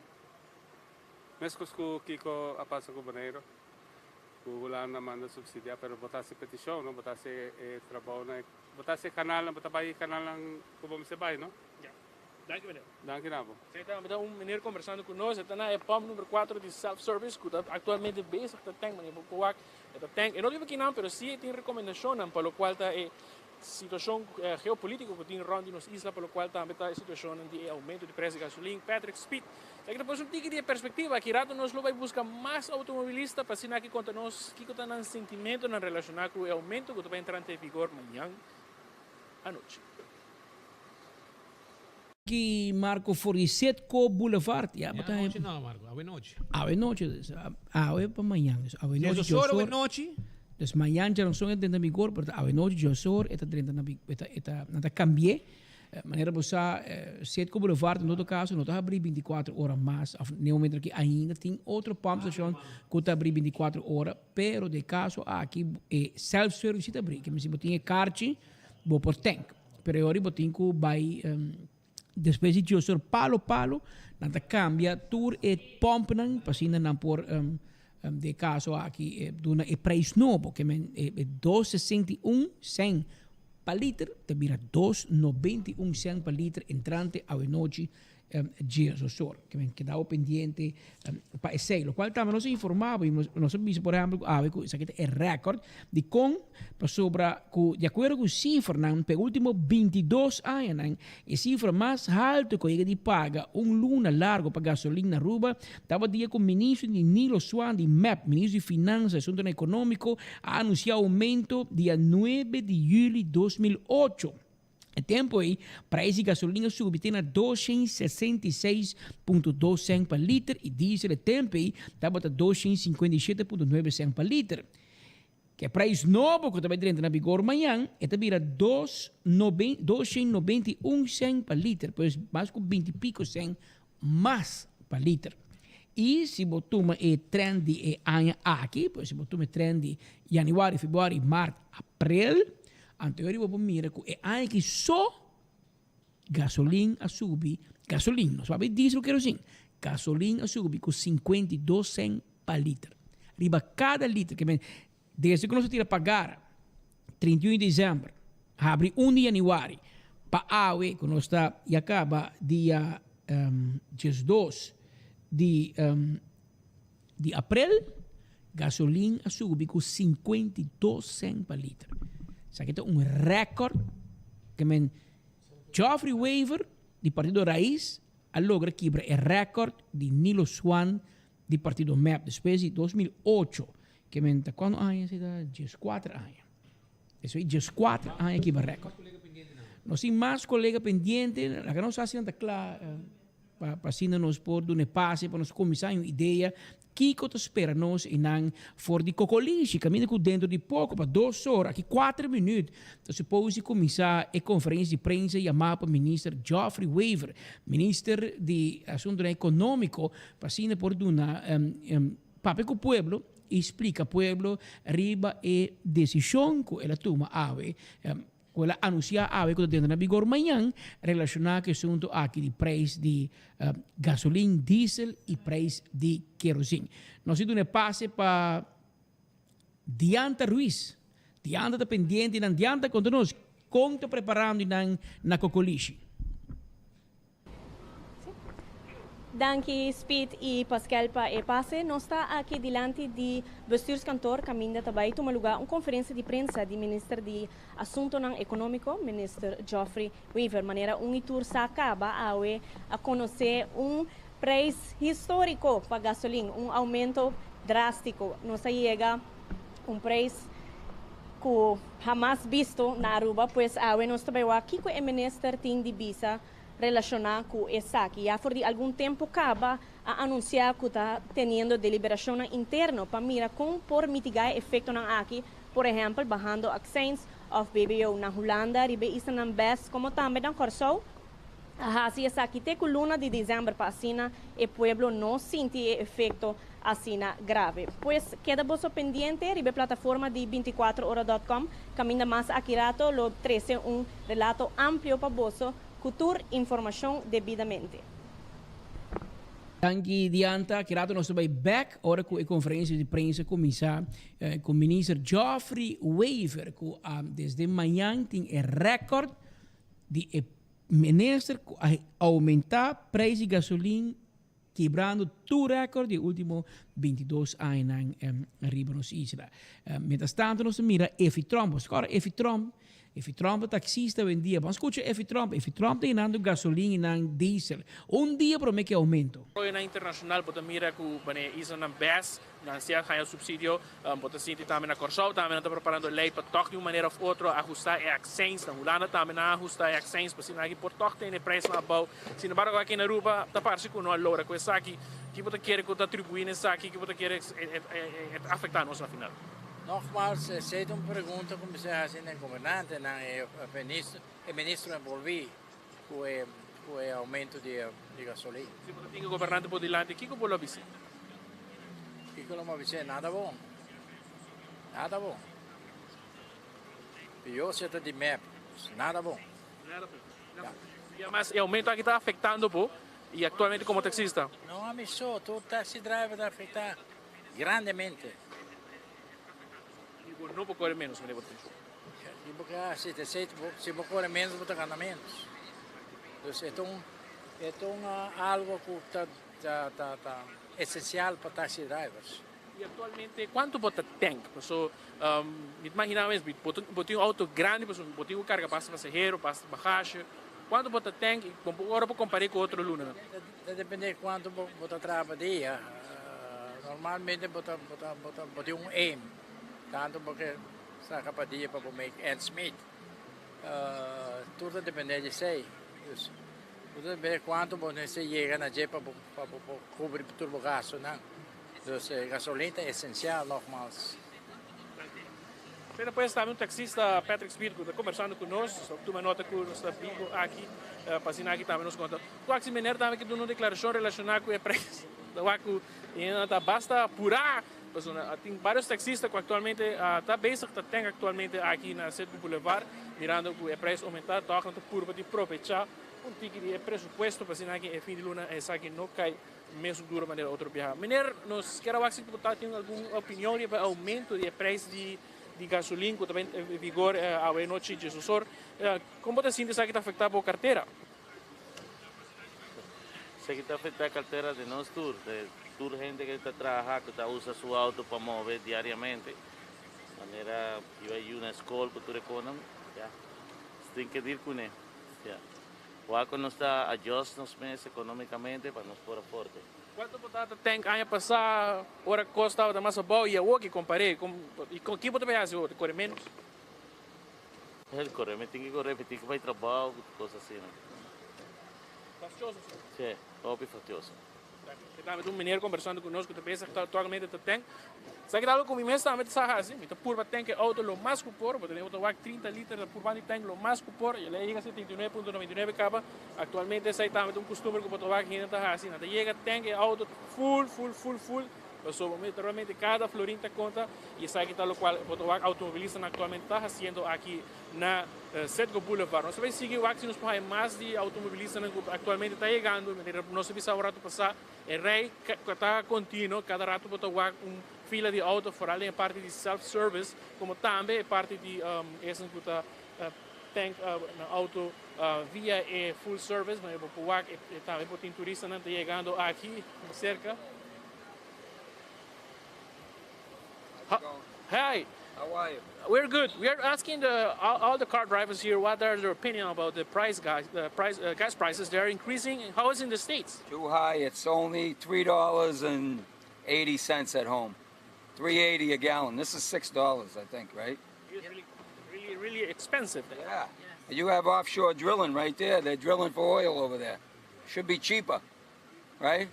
Mesmo que o Kiko apassa com o banheiro, o governo manda subsidiar, mas botar-se petição, não botar-se trabalho, botar-se canal, botar-se canal como você vai, não? Dank u meneer. Dank u wel. Você está um meneer conversando conosco, está na POM número 4 de self-service, que está atualmente bezig com o tank, meneer Bokoak, o tank. Eu não digo que não, mas sim tem recomendação, pelo qual está a situação geopolítica que tem rond nas islas, pelo qual também está a situação de aumento de preço de gasolina. Patrick Speed. Depois um tique de perspectiva, que rato nós vai buscar mais automobilistas para assinar aqui contra nós, que está um sentimento relacionado com o aumento que vai entrar em vigor amanhã à noite. Que Marco Setgo Boulevard, ja, noite não, Marco, a noite. A noite, a para amanhã. A noite, a noite. Dus amanhã já não são dentro da vigor, mas a noite já sou eta dentro da eta cambiar. Maneira você Setgo Boulevard no todo caso não está abrir 24 horas mais. No momento que ainda tem outro pump station que está abrir 24 horas, pero de caso aqui é self service está abrir, que me se botinha karte, vou por tank. Pero agora botinha que vai depois de eu ser palo, nada cambia, tour e pump não, passando não por de caso aqui duna e preço novo, que é 2,61 cent per litro, te vira 2,91 cent per litro entrante a noite dias o sol, que me quedava pendiente para esse, lo qual também nós informava e nós vimos, por exemplo, que isso aqui é recorde de com sobre de acordo com o cifra pelo último 22 anos, a cifra mais alta que ele paga luna largo para gasolina na Aruba, estava dia com o ministro de Nilo Swan de MEP, ministro de Finanças e Assuntos Econômicos, a anunciar aumento dia 9 de julho de 2008. O tempo aí, preço de gasolina sube tem a 266,2 cents per litro e diesel o tempo aí está a 257,9 cents per litro. Que é preço novo que também entra na vigor amanhã, é também 291 cents per litro, pois mais com 20 e pico cents mais per litro. E se botamos o trend de ano aqui, pois se botamos o trend de janeiro, fevereiro, março, abril, anterior vamos mirar que é ano que só gasolina a subir, gasolina, não sabe diesel, querosene, gasolina a subir com 52 cents per litro. Riba cada litro, que desde que nós tira pagar 31 de dezembro, abre 1 de janeiro, para a que nós está e acaba dia 12 de abril, gasolina a subir com 52 cents per litro. Isso aqui é recorde que Geoffrey Weaver, do Partido Raiz, a logra quebrar o recorde de Nilo Swan, do Partido MEP, depois de 2008, que quando anos? 14 anos. Isso é 14 anos que vai recorde. Nós temos mais colega pendente, a que nós fazemos claro, para nos por dar passe, para nos começar uma ideia, que te espera nós e não for de cocoliche, caminha com dentro de pouco, para 2 horas, aqui 4 minutos, então se pode começar a conferência de prensa chamada para o ministro Geoffrey Weaver, ministro de Assuntos Econômicos, para por dar papel com o povo, explica ao povo riba e decisão que ela toma ela anuncia a que dentro na vigor amanhã relacionado com o assunto aqui de preço de gasolina, diesel e preço de querosene. Nós temos um passe para Dianta Ruiz. Dianta está pendente, Dianta conta nós, conta preparando na cocoliche. Danke Speed e Pascal para o passe. Nós está aqui diante de bestuurskantoor caminha também toma lugar uma conferência de prensa do ministro de Assuntos Econômicos, ministro Geoffrey Weaver, maneira tour se acaba a conhecer preço histórico para gasolina, aumento drástico. Nós chega preço que jamais visto na Aruba, pois nós também aqui que o ministro tem de visa relacionado com essa aqui. Já por algum tempo acaba a anunciar que está tendo deliberação interna para mirar como por mitigar o efeito aqui, por exemplo, bajando accents of BBO na Holanda, ribe isso não best, como também na Corsou. Assim, essa aqui tem coluna de dezembro para assina e pueblo não sente efeito assina grave. Pois queda bolso pendiente, ribe plataforma de 24horas.com, caminha mais accurato, lo 13 relato amplo para bolso, cultura informação devidamente. Anche dianta, che nostro vai back, ora con la conferenza di prensa comincia con il ministro Geoffrey Weaver, che desde manhã tem il record di ministro aumentar preço de gasolina, quebrando tu recorde di ultimo 22 anni in Ribano Isla. Mentre tanto nós mira Effie Trump, agora Effie Trump taxista vendia, mas escuta Effie Trump tem dando gasolina e diesel. Dia para mim que aumento. Na internacional pode mirar que isso não best, não se há subsídio, pode sentir também na Corsou, também está preparando lei para toque de uma maneira ou outra ajustar a accents, na Holanda também não ajustar a accents, para sinal que por toque tem preço na bau. Sin embargo aqui na Aruba está parece que não é loura com essa aqui, que pode querer que atribuir nessa aqui, que pode querer afetar nós na final. Nogmaals, se uma pergunta como se faz no governante, o ministro envolvido com o aumento de gasolina. Se você tem o governante por delante, o que você pode dizer? O que eu vou dizer? Nada bom. Nada bom. Eu sou de MEP, nada bom. Nada bom. Mas o aumento aqui está afetando, pô, e atualmente como taxista? Não, amigo, todo taxi driver está afetando grandemente. Não pode correr menos, me lembro. Se você correr menos, você ganha menos. Então, é algo que está essencial para taxi drivers. E atualmente, quanto você tem? Me imaginava mesmo, você um auto grande, você carga para passageiro, para bagagem. Quanto você tem? Agora para comparar com outro luna. Depende de quanto você trabalha. Normalmente, você tem aim. Tanto porque sa kapadia pa make ends meet. tudo depende de você. Tudo depende de quanto você chega na jeep para cobrir todo o gasto, não? Dus gasolina é essencial, nogmaals. Depois também um taxista, Patrick Speed, que está conversando conosco, tu nota que nós está vindo aqui, para assinar aqui também nos conta. Tu aqui mineiro também que tu uma declaração relacionada com o preço. Então, ainda basta apurar. Tem vários taxistas que atualmente está bem que tem atualmente aqui na Sede Boulevard, mirando que o preço aumentar, toca na curva de aproveitar um tipo de presupuesto para assinar que é fim de luna, essa que não cai mesmo dura maneira outro viajar. Mineiro, nós queremos que você tem alguma opinião sobre o aumento de preço de gasolina que também em vigor a noite de sucessor. Como você sente isso que está afetando a carteira? Isso aqui está afetando a carteira de nós todos, de gente que está trabalhando, que está usando seu auto para mover diariamente. De maneira que vai ir na escola, para tudo econômico, você tem que ir com ele. O ACO não está ajustando os meses economicamente para nos pôr forte. Quanto batata tem que passar, hora custa da massa boa e o que comparei com que você vai fazer, corre menos? Ele corre, mas tem que correr, tem que vai trabalho, coisas assim. Fastioso? Sim, top fastioso. Estava um mineiro conversando conosco, que pensa que atualmente tem. Sabe que algo como imenso também está assim, então por tem que auto lo mais cupor, porque tem auto 30 litros por banda tem lo mais cupor, e ele chega a 79,99 capa. Atualmente sai também costume que botar aqui está assim, então chega tem que auto full. Então, realmente cada florinta conta e sabe que tal qual o automobilista atualmente está fazendo aqui na Sedgo Boulevard. Nós vamos seguir o axi nos para mais de automobilistas que atualmente está chegando. Nós vamos agora passar é rei que está contínuo, cada rato botar fila de auto fora além parte de self-service, como também parte de essa que está tem auto via full service, mas também tem turista não está chegando aqui cerca. Hi. How are you? We're good. We are asking all the car drivers here what are their opinion about the gas prices. They're increasing. How is it in the States? Too high. It's only $3.80 at home. $3.80 a gallon. This is $6, I think, right? It's really expensive. Yeah. You have offshore drilling right there. They're drilling for oil over there. Should be cheaper, right?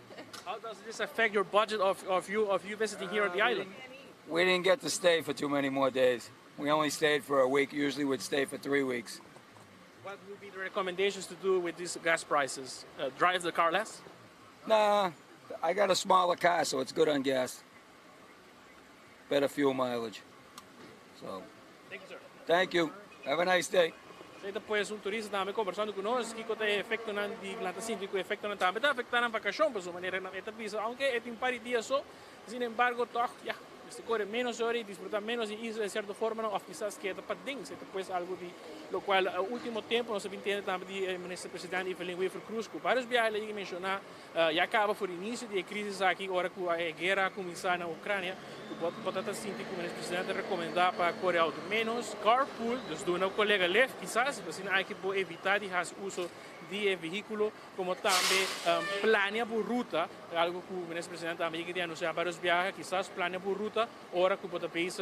How does this affect your budget of you visiting here at the island? We didn't get to stay for too many more days. We only stayed for a week. Usually we'd stay for 3 weeks. What would be the recommendations to do with these gas prices? Drive the car less? Nah, I got a smaller car, so it's good on gas. Better fuel mileage. So, thank you, sir. Thank you. Have a nice day. Depois turista também conversando conosco que tem efeito na de lantacinto que efeito na também está afetando a vacação por sua maneira na etapa aunque é um par de dias só, sin embargo toch ya se corre menos horas e disfruta menos e isso de certa forma não quizás que é para dentro depois algo de lo qual ao último tempo nós entende também de ministro presidente Evelyn Weaver Cruz que vários viagens ele mencionar já acaba por início de crise aqui agora com a guerra começar na Ucrânia pode estar sentindo que o ministro presidente recomendar para correr auto menos carpool dos do nosso colega Lev quizás assim há que evitar de fazer uso de veículo como também planear por ruta algo que o ministro presidente também que anunciar vários viagens quizás planear por ruta hora que o país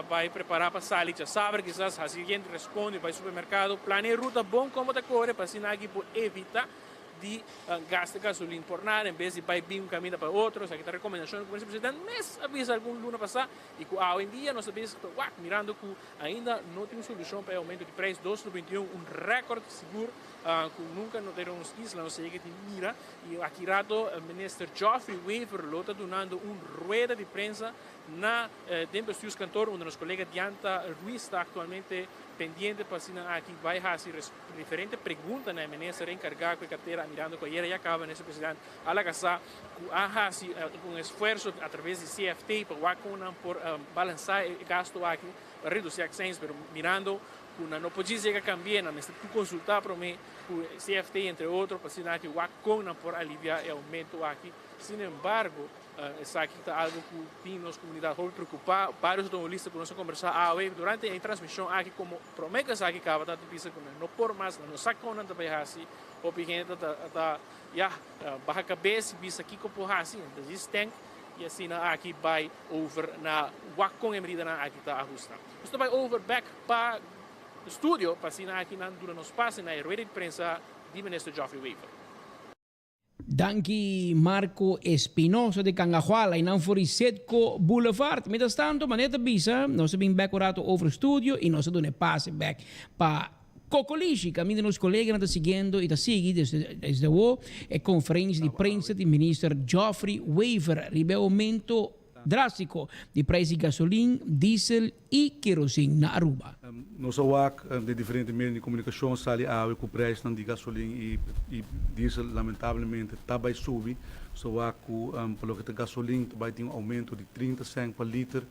vai preparar para sair já sabe quizás a seguinte responde vai ao supermercado planear ruta bom como te corre para assim aqui por evitar de gastar gasolina por nada, em vez de vai vir caminho para outro, aqui está a recomendação do presidente, mas avisa algum luna passar e que hoje em dia nós sabemos que mirando que ainda não tem solução para o aumento de preço 2021, recorde seguro que nunca não deram uns islas, não sei que tem mira e aqui rato o ministro Geoffrey Weaver está dando rueda de prensa na dentro do seu cantor, onde nosso colega Dianta Ruiz está atualmente pendiente para assinar aqui vai fazer diferentes perguntas na ministra encarregada com a carteira mirando que ayer já acaba nesse presidente a la casa com esforço através de CFT para por balançar o gasto aqui para reduzir ações, mas mirando que não pode ser que cambie, mas tu consultar para mim o CFT entre outros para assinar que o por aliviar o aumento aqui. Sin embargo, essa aqui está algo que tem nossa comunidade muito preocupada. Vários automobilistas que nós conversamos durante a transmissão aqui, como promete que aqui acaba de dizer que não por mais, não sabe como não vai assim, o gente está barra cabeça, visa aqui como assim, então existem e assim aqui vai over na com a medida aqui está ajustado. Isto vai over back para studio para assinar aqui durante nos passos na rede de prensa do ministro Geoffrey Weaver. Danki Marco Espinosa de Cangajuala in Anfori Setco Boulevard. Mientras tanto, maneta bisa, nós abbiamo decorato over studio e nós done passe back pa Cocolici, cammino nos colleghi sta seguendo e da segui desde o e conferenza di prensa di ministro Geoffrey Weaver ribe aumento drastico di prezzi di gasolina, diesel e kerosene na Aruba. Nós de diferentes meios de comunicação sali a o preço de gasolina e diesel lamentavelmente está vai subir. Só pelo que a gasolina vai ter aumento de 30 cents per litro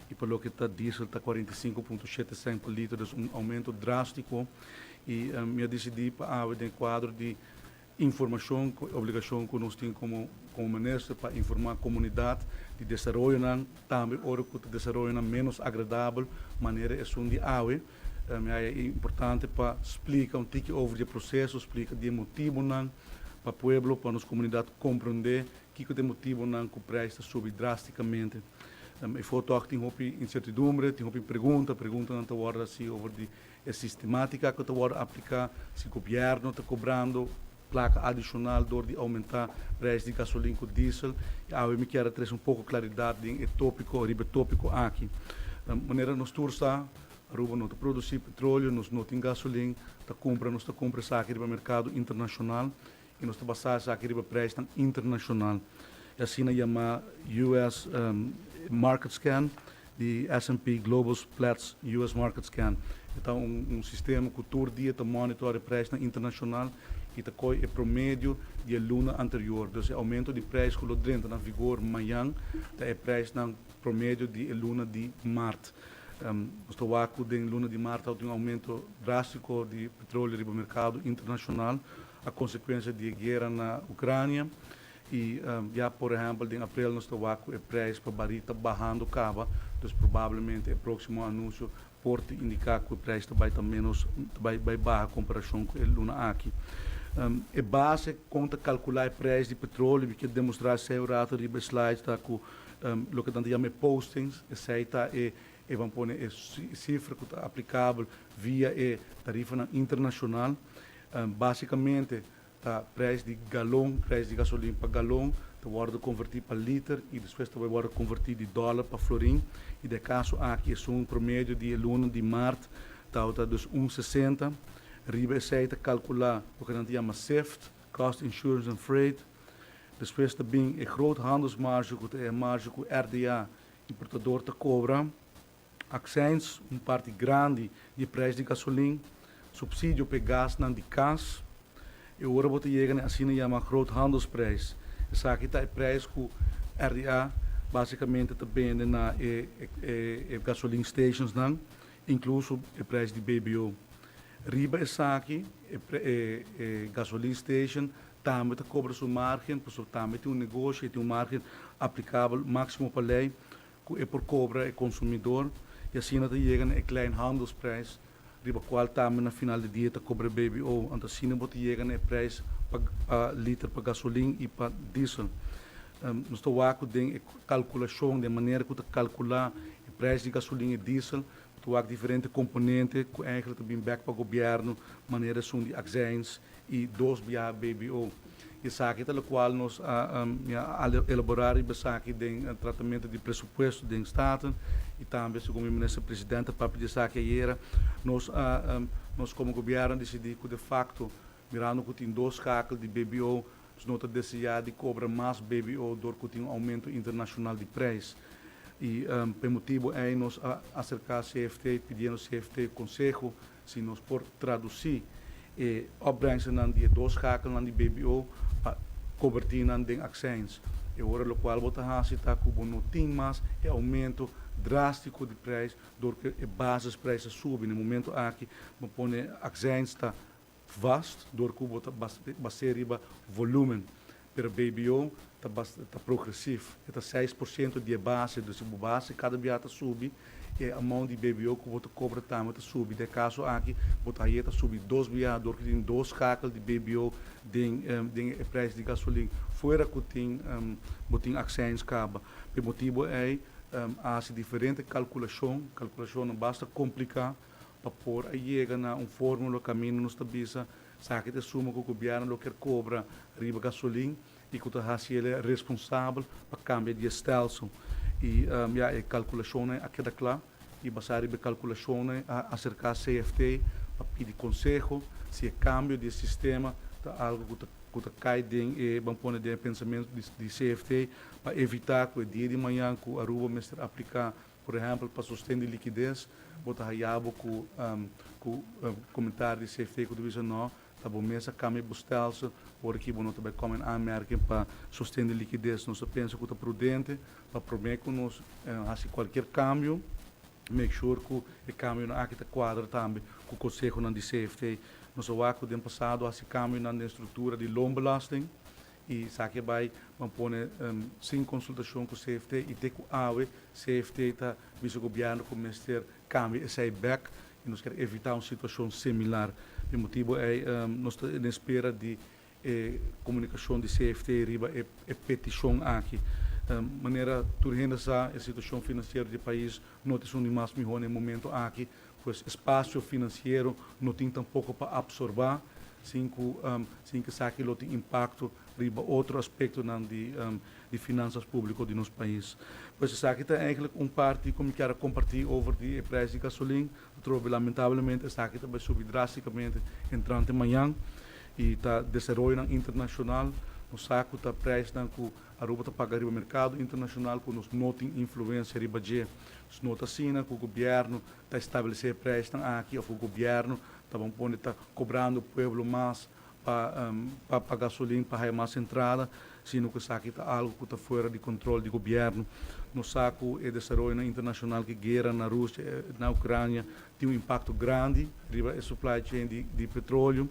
e pelo que a diesel está 45,7 cents per litro, então aumento drástico. E eu decidi para o quadro de informação, obrigação que nós temos como ministro para informar a comunidade de desenvolvimento, também ora que o desenvolvimento menos agradável, maneira é de água. É importante para explicar um pouco over o processo, explicar o motivo para o povo, para a nossa comunidade compreender que o motivo que o preço sobe drasticamente. E foi tem uma incertidumbre, tem uma pergunta não está agora assim over a sistemática que está agora aplicar, se o governo está cobrando placa adicional de aumentar o preço de gasolina e diesel. Eu me quero trazer um pouco de claridade em tópico aqui. Maneira nós tursta, Aruba não produz petróleo, nós não tem gasolina, nós compra saque no mercado internacional e nós basamos saque no preço internacional. E assim nós chamamos US Market Scan, de S&P Global Platts US Market Scan. Então sistema que todo dia monitora o preço internacional e o promédio de luna anterior. Então, o aumento de preço que entra na vigor amanhã é o preço no promédio de luna de março. Estou aqui de luna de março tem um aumento drástico de petróleo no mercado internacional, a consequência da guerra na Ucrânia. E já, por exemplo, em abril, nós estamos aqui o preço para barita barrando cava, então provavelmente o próximo anúncio pode indicar que o preço vai baixar em comparação com a luna aqui. É base conta calcular o preço de petróleo, que demonstrar se o rato de slide está com o que nós chamamos postings, e vamos pôr a cifra que está aplicável via a tarifa internacional. Basicamente, o preço de galão, preço de gasolina para galão, está convertido para litro e depois está convertido de dólar para florim. E de caso aqui é um promédio de luna de março, está 1,60. Riba aceita calcular o que nós chamamos SIFT, Cost, Insurance and Freight. Depois também a grote handelsmarge, que é a marge que o RDA, importador, cobra. Accijns, parte grande de preço de gasolina. Subsídio para gás de cas. E agora você chega assim na chama grote handelsprijs. Essa aqui está o preço que o RDA basicamente também na gasoline stations, incluso o preço de BBO. Riba essa aqui, gasoline station, também cobra sua margem, também tem um negócio, tem uma margem aplicável, máximo para a lei, que é por cobra o consumidor, e assim nós chegamos a klein handelsprijs, riba qual também na final do dia cobra BBO, então assim nós chegamos a preço para litro para gasolina e para diesel. Nós estamos aqui de calculação, de maneira que calcular o preço de gasolina e diesel, há diferentes componentes que eigenlijk também back para o governo, maneira são de accijns e dos via BBO. Isso aqui é o qual nós elaborar e de tratamento de pressuposto do Estado e também, segundo o ministro-presidente, para pedir isso aqui nós como governo decidimos que de facto, mirando que tem dois cálculos de BBO, nós decidimos de cobrar mais BBO do que tem um aumento internacional de preço. E por motivo é nós acercar a CFT, pedindo ao CFT conselho se nós por traduzir e opbrengsten de dois cálculos de BBO para convertir em accijns. E agora o qual você está com não tem mais é aumento drástico de preço, porque a base de preços sobe no momento aqui, mas põe accijns está vasto, porque você baseia volume para BBO está progressivo, está 6% de base, cada dia está subindo, e a mão de BBO que você cobra também está subindo. De caso aqui, você está subindo 2 bilhões, porque tem 2 cálculos de BBO de preço de gasolina, fora que tem accijns acaba. O motivo é há diferente calculação não basta complicar, para pôr a chega na fórmula caminho nos tabisa, sabe que suma que o governo lo quer cobra riba gasolina e que ele é responsável para cambiar de stelsel. E a calculação é aquela claro, e basar a calculação acerca do CFT para pedir conselho se é cambio de sistema algo que cai em vamos pôr de pensamento de CFT para evitar que o dia de manhã que a Aruba mestre aplicar, por exemplo, para sustentar liquidez, botar raiabo com comentário de CFT que diz não, tá bom mesa cambia bustelso, porque bom também como a América para sustentar liquidez, nós pensa que está prudente para prometer que nós assim qualquer câmbio, make sure que o câmbio não aqui quadra também com o conselho não de CFT. Nós o ano passado assim câmbio na estrutura de loonbelasting e sabe vai vamos pôr sem consultação com o CFT e ter com a CFT está visto o governo começar câmbio e sair back e nós queremos evitar uma situação similar. O motivo é nós estamos na espera de comunicação de CFT riba e petição aqui. Maneira turgente a situação financeira do país não tem um mais melhor no momento aqui, pois espaço financeiro não tem tampouco para absorver, sem que saque lo tem impacto riba outro aspecto de finanças públicas do nosso país. Pois isso aqui tem eigenlijk parte como quero compartilhar over de preço de gasolina, trouxe lamentavelmente isso aqui vai subir drasticamente entrante amanhã e está desenvolvendo internacional. No saco está preço que a Aruba está pagando no mercado internacional que nos não tem influência riba de nota assim que o governo está estabelecendo preço aqui ou o governo está cobrando o povo mais para gasolina para mais entrada, sino que saque está algo que está fora de controle do governo. No saco é desenvolvimento internacional que guerra na Rússia, na Ucrânia tem impacto grande riba a supply chain de petróleo.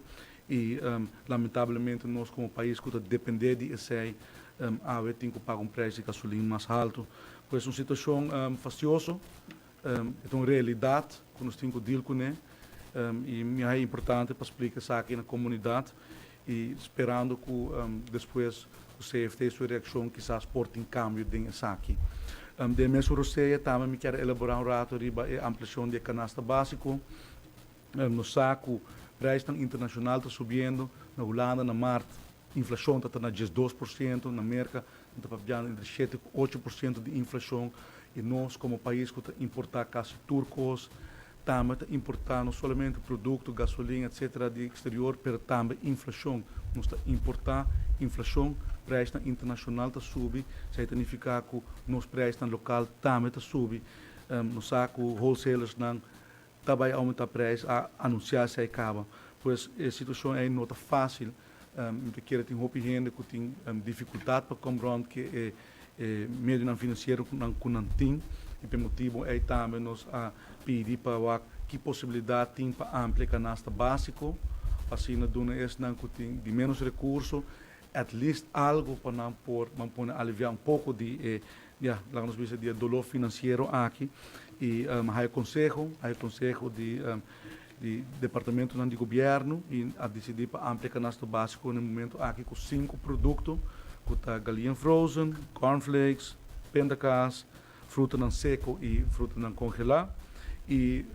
E lamentavelmente nós como país que depender de esse tem que pagar preço de gasolina mais alto. Pois é uma situação fastidiosa, é uma realidade que nós temos que deal com ela e é importante para explicar isso aqui na comunidade e esperando que depois o CFT sua reação quizás porte em cambio disso aqui. De mesmo Roceia também me quero elaborar rato riba a ampliação de canasta básico no saco. Preço internacional está subindo, na Holanda, na Marte, a inflação está na 12%, na América está pagando entre 7% e 8% de inflação, e nós, como país que importar caça turcos, também está importando não somente produto, gasolina, etc., de exterior, mas também inflação. Nós está importar inflação, preço internacional está subindo, isso significa que nos preços local também está subindo, no saco, wholesalers não vai aumentar o preço, a anunciar se acaba. Pois a situação é não fácil, porque tem muita gente que tem dificuldade para compreender que meio não financeiro não tem, e por motivo é também nós pedir para que possibilidade tem para ampliar canasta básico, assim na duna não que tem de menos recursos, at least algo para não aliviar pouco de de dolor financeiro aqui. E há conselho de departamento de governo e a decidir para ampliar canasta básico no momento aqui com 5 produtos, que está galinha frozen, cornflakes, pendacas, fruta não seco e fruta não congelada e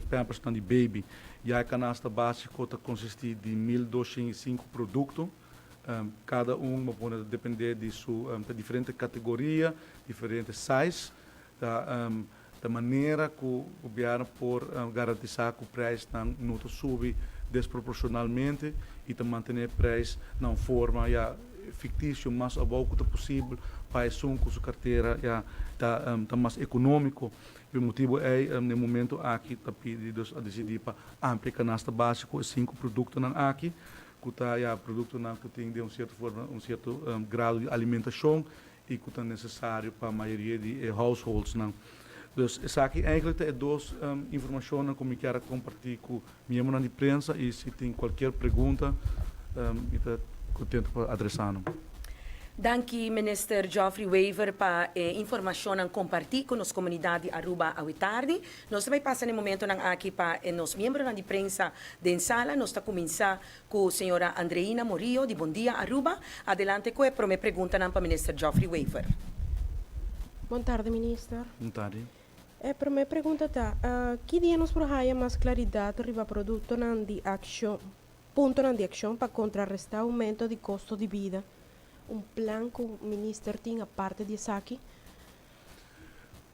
pampers de baby. E a canasta básica está consiste de 1.205 produtos. Cada pode depender de sua diferente categoria, diferente size. Da maneira que o governo pode garantizar que o preço não sube desproporcionalmente e manter o preço na forma fictícia, mais abaixo que possível, para que sua carteira está mais econômico. O motivo é, no momento, aqui está pedido a decidir para ampliar canasta básica, 5 produtos aqui, que está produto que tem de um certo grau de alimentação e que está necessário para a maioria de households. Então, isso aqui eigenlijk é duas informações que eu quero compartilhar com membros da imprensa e se tem qualquer pergunta, eu estou tentando para adressar. Danke, Minister Geoffrey Weaver, para informação e compartilhar com a comunidade Aruba à tarde. Nós também passamos no momento aqui para os membros da imprensa da sala. Nós estamos começando com a senhora Andreina Morillo, de Bom Dia Aruba. Adelante com a pergunta para o Minister Geoffrey Weaver. Boa tarde, Minister. Boa tarde. Para minha pergunta está, que dia nos prohaia mais claridade riba produto nan de ação, ponto nan de ação para contrarrestar o aumento de custo de vida? Plan que o ministro tinha parte disso aqui?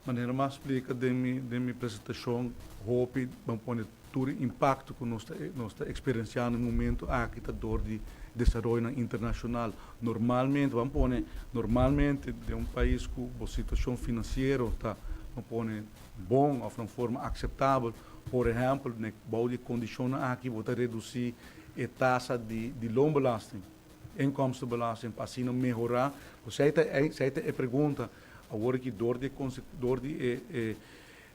Maneira mais explica de minha apresentação, hope vamos pôr todo o impacto que nós está experienciando no momento aqui da dor de desenvolvimento internacional. Normalmente vamos pôr normalmente de país com a situação financeira está vamos pôr bom ou de uma forma aceitável, por exemplo, na boa de condições aqui vou reduzir a taxa de loonbelasting, inkomstenbelasting, para assim melhorar. Você tem a pergunta agora que door de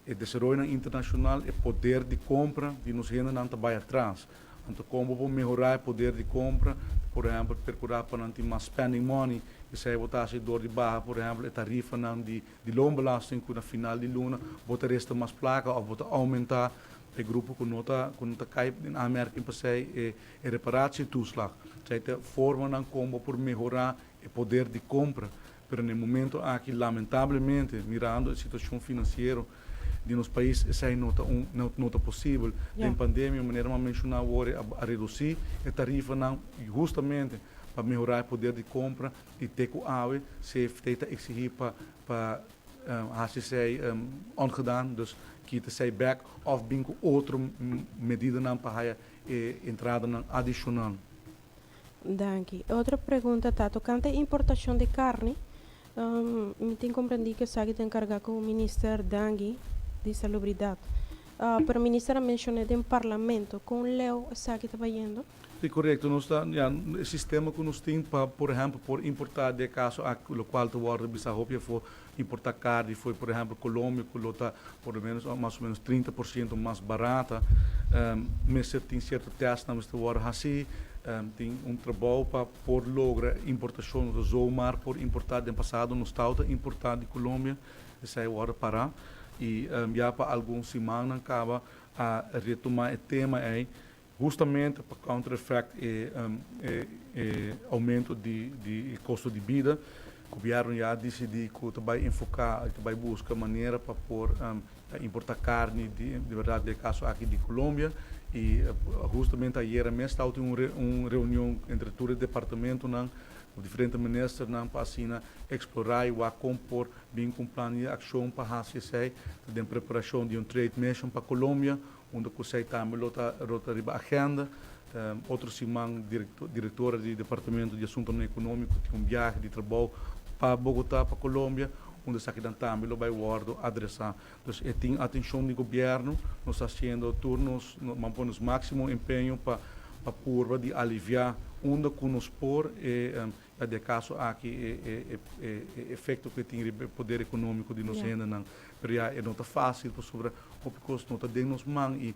desenvolvimento internacional é poder de compra de nos renda não vai atrás. Então como vou melhorar o poder de compra, por exemplo, procurar para não ter mais spending money, e se botar se dor de barra, por exemplo, a tarifa não de loonbelasting que na final de luna botar resta mais placa ou botar aumentar o grupo que nota cai na América para ser reparatie toeslag. Zij te forma não como por melhorar o poder de compra. Pero no momento aqui, lamentavelmente, mirando a situação financeira de nos países, essa não é possível. Em pandemia, a maneira mais mencionar agora a reduzir a tarifa não justamente para melhorar o poder de compra e ter que a se feita exigir para HCC ongedaan, dus que te sei back of bem com outra medida não para a entrada adicional. Danke. Outra pergunta está tocante a importação de carne. Me tem compreendido que Sagi tem encarregado com o Ministério Dangui de Salubridade. Pero o Ministério mencionou no Parlamento, com o Leo Sagi está indo? Sim, correto. O sistema que nós temos, por exemplo, por importar de caso o qual tu guarda bisahopia for importar carne, foi, por exemplo, Colômbia, que está por lo menos mais ou menos 30% mais barata. Mas tem certo teste, não está guarda assim. Tem trabalho para por lograr importação do zoomar por importar do passado no estado importar de Colômbia isso é hora parar e já para algumas semanas acaba a retomar o tema aí justamente para counter-effect aumento de custo de vida. O governo já decidiu que vai enfocar, que vai buscar maneira para por importar carne de verdade de caso aqui de Colômbia. E justamente ayer mesmo estava uma reunião entre todo o departamento, os diferentes ministros, para assim explorar e compor bem com plano de ação para a HCC, de preparação de trade mission para a Colômbia, onde você também rota a agenda. Outro semana, diretora do departamento de assuntos econômicos, tem viagem de trabalho para Bogotá, para a Colômbia, onde está aqui também vai adressar. Então, tem atenção do governo, nós estamos fazendo turnos, nós máximo empenho para por de aliviar onde que nos pôr de caso aqui efeito que tem o poder econômico de nós ainda não, mas não está fácil sobre o que não está dentro nos mãos e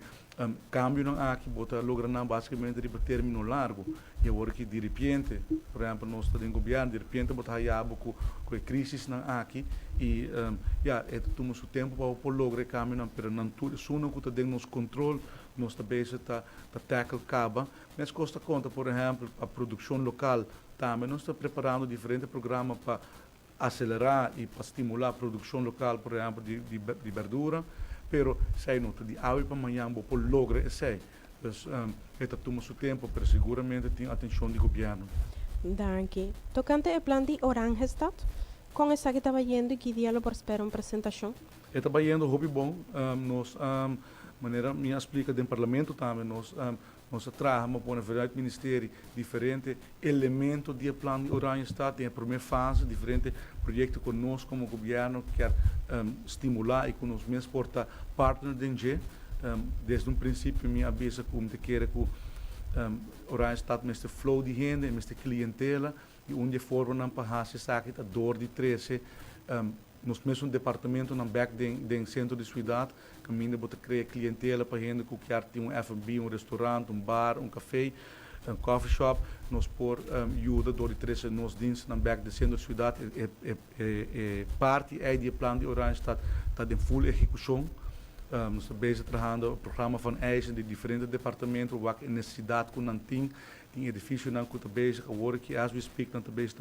cambio não aqui bota logra não basicamente de termino largo e agora que de repente, por exemplo, nós estamos no governo de repente bota aí com a crise não aqui e tomamos o tempo para lograr cambio não, mas não tudo isso não está dentro nos controle nós também está tackle caba, mas custa conta, por exemplo, a produção local também nós estamos preparando diferentes programas para acelerar e para estimular a produção local, por exemplo, de verdura, pero sei não de hoje para amanhã por lograr sei, então toma seu tempo, mas seguramente tem atenção do governo. Danke. Tocante ao plano de Oranjestad, com essa que estava indo e que dia lo espera uma apresentação? Estava indo hobby bom, nós maneira minha explica do parlamento também nós trazemos para o verdade ministério diferentes elementos do plano de Oranjestad tem a primeira fase diferentes projetos que nós como governo quer estimular e que nós mesmos porta partner de desde um princípio minha avisa como te quer que Oranjestad mestre flow de renda mestre clientela e onde forma não para se saque a dor de 13 nós mesmos departamento na back do centro de cidade caminho para criar clientela para gente que quer ter F&B, restaurante, bar, café, coffee shop, nós por ajuda do interesse nos diensten na back do centro de cidade parte do plano de Oranjestad está em full execução. Nós estamos bezig trabalhando o programa van eisen de diferentes departamentos waar necessidade que não tem edifício não que está bezig agora que as we speak não está bezig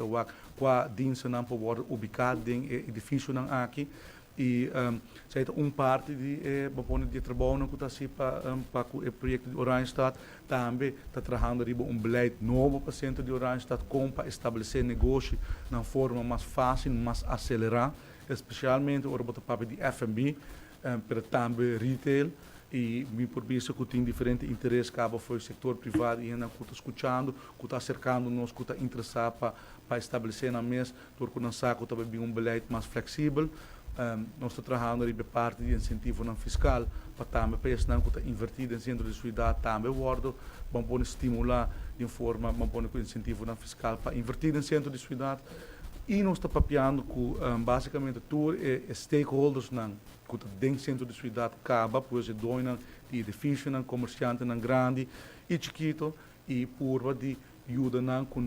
qua diensten não para worden ubicado em edifício não aqui e sei parte de de trabalho que está assim para o projeto de Oranjestad também está trabalhando riba beleid novo para o centro de Oranjestad com para estabelecer negócio na forma mais fácil, mais acelerada, especialmente o papel de F&B, para também retail. E me por isso que tem diferentes interesses que foi o setor privado e ainda que está escutando, que está cercando nós, que está interessado para estabelecer na mesa, porque nós sabemos que está um beleid mais flexível. Nós estamos trabalhando em parte de incentivo fiscal para também para isso que está invertido em centro de cidade também vamos estimular de forma com incentivo fiscal para invertir em centro de cidade e nós estamos papeando com basicamente todos os stakeholders que dentro do centro de cidade acaba pois é dono de edifício comerciante grande e chiquito e por de ajuda com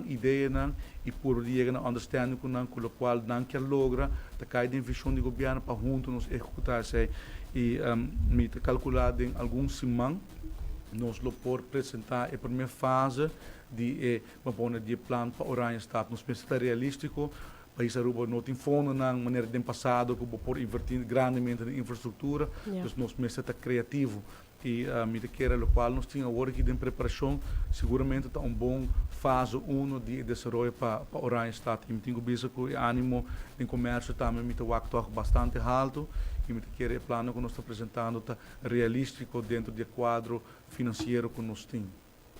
ideia e por chegar a understanding com o qual quer logra da cada visão do governo para juntos nos executar e me calcular em alguns semanas nós por apresentar a primeira fase de plano para Oranjestad nos pensa realístico país Aruba não tem fundo na maneira de passado que por invertir grandemente na infraestrutura então nós pensa criativo e me quer o qual nós tínhamos agora aqui de preparação seguramente está bom fase 1 de desenvolvimento para Oranjestad e me tenho visto que o ânimo em comércio também me está bastante alto e me quer o plano que nós estamos apresentando está realístico dentro do quadro financeiro que nós temos.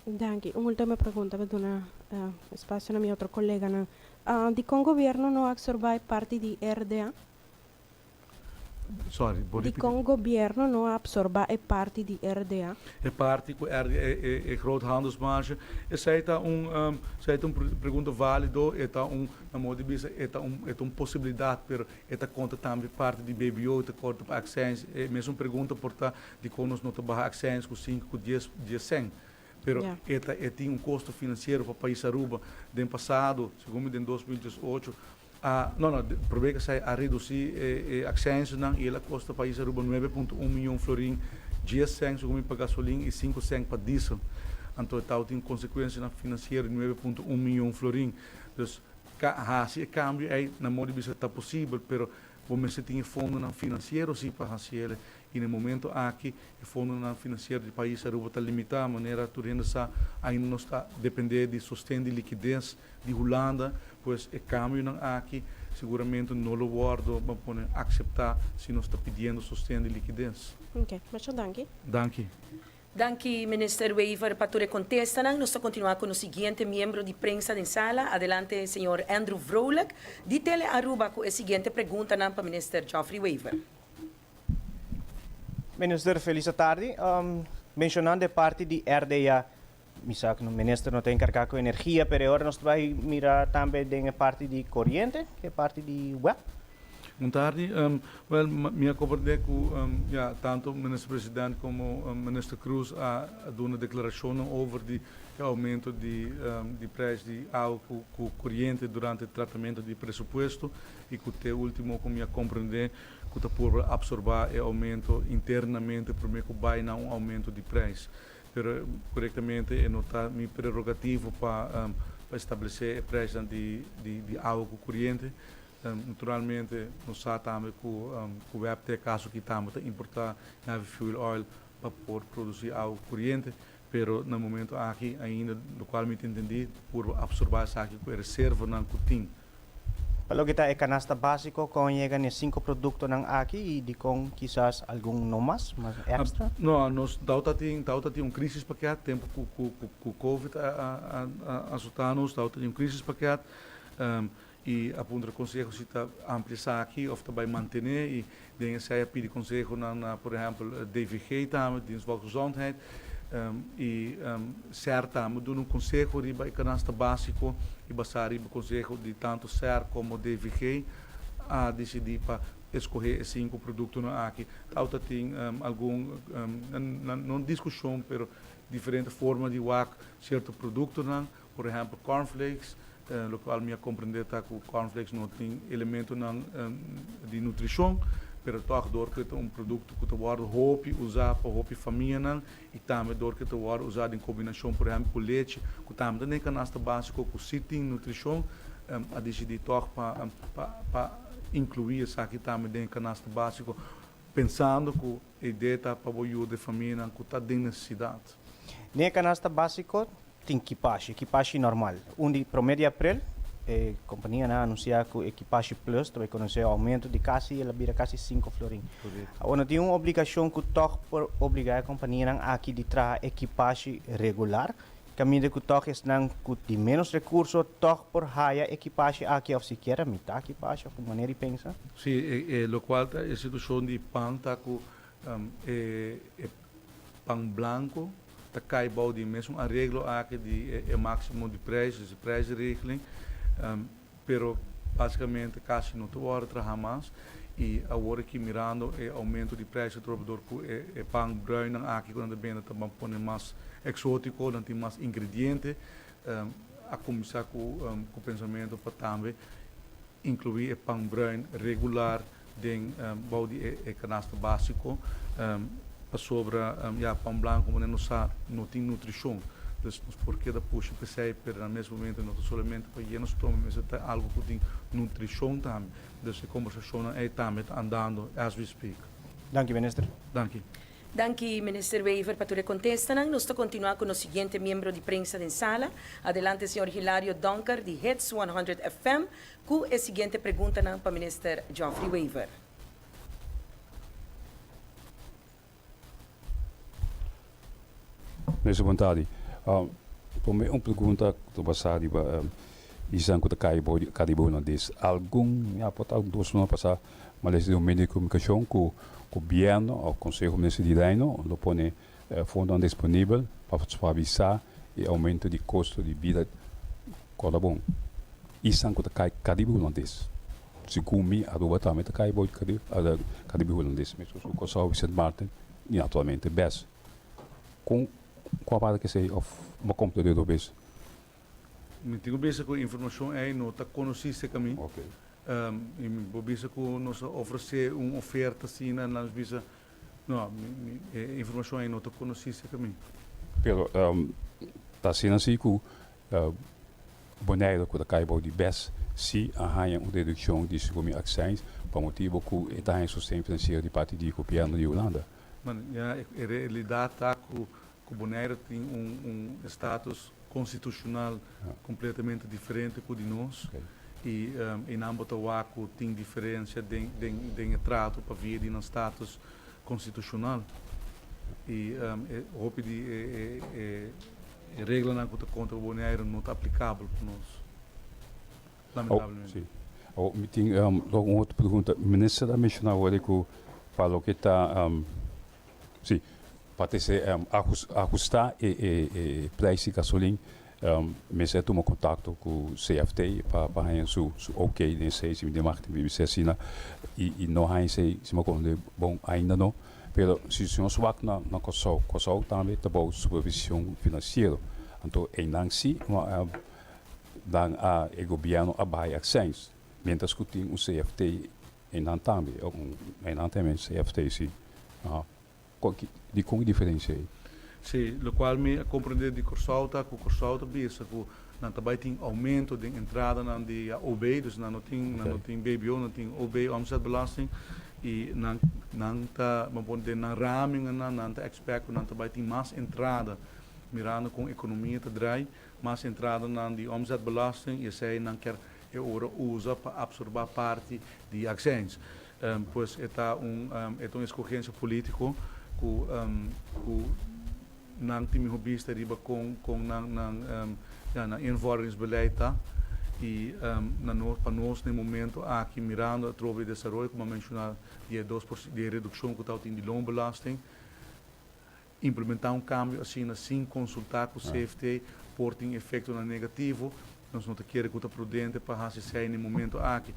Danke. Uma última pergunta, vou dar espaço a minha outra colega. De com o governo não absorve parte de RDA? Sorry, de com o governo não absorve parte de RDA? É parte que é groothandelsmarge. Essa é uma pergunta válida, é uma possibilidade, mas é conta também parte de BBO, é conta para access, é mesmo pergunta porta de como nós não trabalhamos access com 5, 10, 100. Pero tem um custo financeiro para o país Aruba. No passado, segundo em 2018, o problema é a reduzir a access e ela custa o país Aruba 9,1 milhão de florins, 10 cents segundo para gasolina e 5 cents para diesel. Então, tem consequências financeiras de 9,1 milhão de florins. Então, esse câmbio é na modo de está possível, mas você tem fundo financeiro sim para fazer. E no momento aqui, o fundo financeiro do país Aruba está limitado, de maneira que ainda não está depender de sustento de liquidez de Holanda, pois o câmbio aqui seguramente não lo guardo, vamos aceitar se nós está pedindo sustento de liquidez. Ok, muito danke. Danke. Danke, Minister Weaver, para tu contesta. Nós vamos continuar com o seguinte membro de prensa da sala. Adelante, senhor Andrew Vrolijk. De Tele Aruba, com a seguinte pergunta para o Minister Geoffrey Weaver. Minister, feliz tarde. Mencionando a parte de RDA, misa que o ministro não tem encargado com energia, mas agora nós vamos mirar também a parte de corrente, que é a parte de web. Boa tarde. Minha compreensão é que tanto o ministro presidente como o ministro Cruz a dado uma declaração sobre o aumento de preço de álcool corrente durante o tratamento de pressuposto e que o último, como eu compreender, que está por absorver o aumento internamente, para que vai não um aumento de preço. Mas, corretamente, é notar minha prerrogativa para estabelecer o preço de álcool corrente. Naturalmente, nós sabemos que o web tem caso que estamos a importar fuel oil para produzir álcool corrente, mas no momento aqui ainda, do qual me entendi, por absorver essa reserva não tem. Pelo que está é canasta básico, com chegam 5 produtos aqui e de com quizás algum não mais extra? Não, nós temos crise paquete, tempo que o Covid assustar-nos, temos crise paquete. E a punta do conselho se está ampliar aqui, ou vai manter e tem essa pedir conselho por exemplo, DVG, de Volksgezondheid, e certamente do conselho de canasta básico e basar o conselho de tanto SER como DVG a decidir para escolher 5 produtos aqui. Talvez tem algum não discussão, mas diferente forma de usar certo produto, por exemplo, cornflakes. No qual me compreender que o cornflakes não tem elemento de nutrição, mas toch door que é produto que pode roupa usar para roupa família e também door que pode usar em combinação, por exemplo, com leite, que também tem canasta básico que se tem nutrição, a decidir toch para incluir essa aqui também dentro do canasta básico, pensando que a ideia está para o ajuda de família que está de necessidade. Nem canasta básico tem equipagem normal. De 1 de abril, a companhia anuncia que o equipagem plus vai conhecer o aumento de quase, ela vira quase 5 florim. Agora tem uma obrigação que toch por obrigar a companhia aqui de trazer equipagem regular. Caminho que toch é que de menos recursos, toch por haya equipagem aqui, ou sequer metade equipagem, de maneira de pensar. Sim, o qual a situação de PAN está com PAN branco, está cai de mesmo arreglo aqui de máximo de preços, de preço regeling, pero basicamente quase não estou a trabalhar mais e agora que mirando o aumento de preço do trabalhador com PAN branco aqui quando bem também põe mais exótico, não tem mais ingredientes, a começar com o pensamento para também incluir o pão branco regular dentro do canasta básico, para sobre pão branco, mas não tem nutrição. Então, porque da puxa pensei, pero no mesmo momento não somente para ir no estômago, mas é algo que tem nutrição também. Então, a conversação é também andando as we speak. Danke, ministro. Danke. Danke, Minister Wever, para tu contestar. Nós vamos continuar com o seguinte membro de prensa da sala. Adelante, Sr. Hilario Donker, de Hits 100 FM, com a seguinte pergunta para o Minister Geoffrey Wever. Minister, boa tarde. Para mim, uma pergunta que eu passei isang ko takai bo kadibo na des algum pode algum não passar mas o meio de comunicação com o governo ou conselho municipal lo pone fundo disponível para suavizar o aumento de custo de vida cola bom isang ko takai kadibo na des segundo a do também takai bo kadibo na des mesmo com o Vicente Martin e atualmente best com qual parte que sei of uma computador do best. Me tenho visto que a informação aí não está conhecida caminho. Okay. E me visto que nós oferecer uma oferta assim na nós visto não a informação aí não está conhecida caminho. Pero tá sendo assim que boneiro que cai de best se arranha uma redução de segundo ações para motivo que está em sustento financeiro de parte do governo de Holanda. Mas a realidade está que o boneiro tem status constitucional completamente diferente do de nós e em ambos o tem diferença de trato para vir de um status constitucional e a regra na contra o boneiro não está aplicável para nós, lamentavelmente. Me tem uma outra pergunta. O ministro da mencionou agora que falou que está para se ajustar o preço de gasolina, mas eu tomo contato com o CFT para fazer o ok nesse de marketing BBC assim e não há se me conta bom ainda não, pero se o senhor na Kosovo também tá bom supervisão financeira, então em Nancy dan o governo a baixar ações, mientras que tem o CFT em Nancy também, em Nancy também CFT sim. De como diferença aí? Sim, o qual me compreender de Corsauta, que o Corsauta pensa que não também tem aumento de entrada na de OB, dus não tem BBO, não tem OB omzetbelasting e não tá, vamos dizer, na raming não tá expect que não também tem mais entrada, mirando com a economia te draai, mais entrada na de omzetbelasting e sei não quer a hora usa para absorver parte de ações, pois é uma escolha política que não tem vista riba com na invorderingsbeleid e para nós no momento aqui mirando a trove de desenvolvimento como mencionar de 2% de redução que está tem de loonbelasting implementar cambio assim sem consultar com o CFT por ter efeito negativo nós não queremos que está prudente para fazer no momento aqui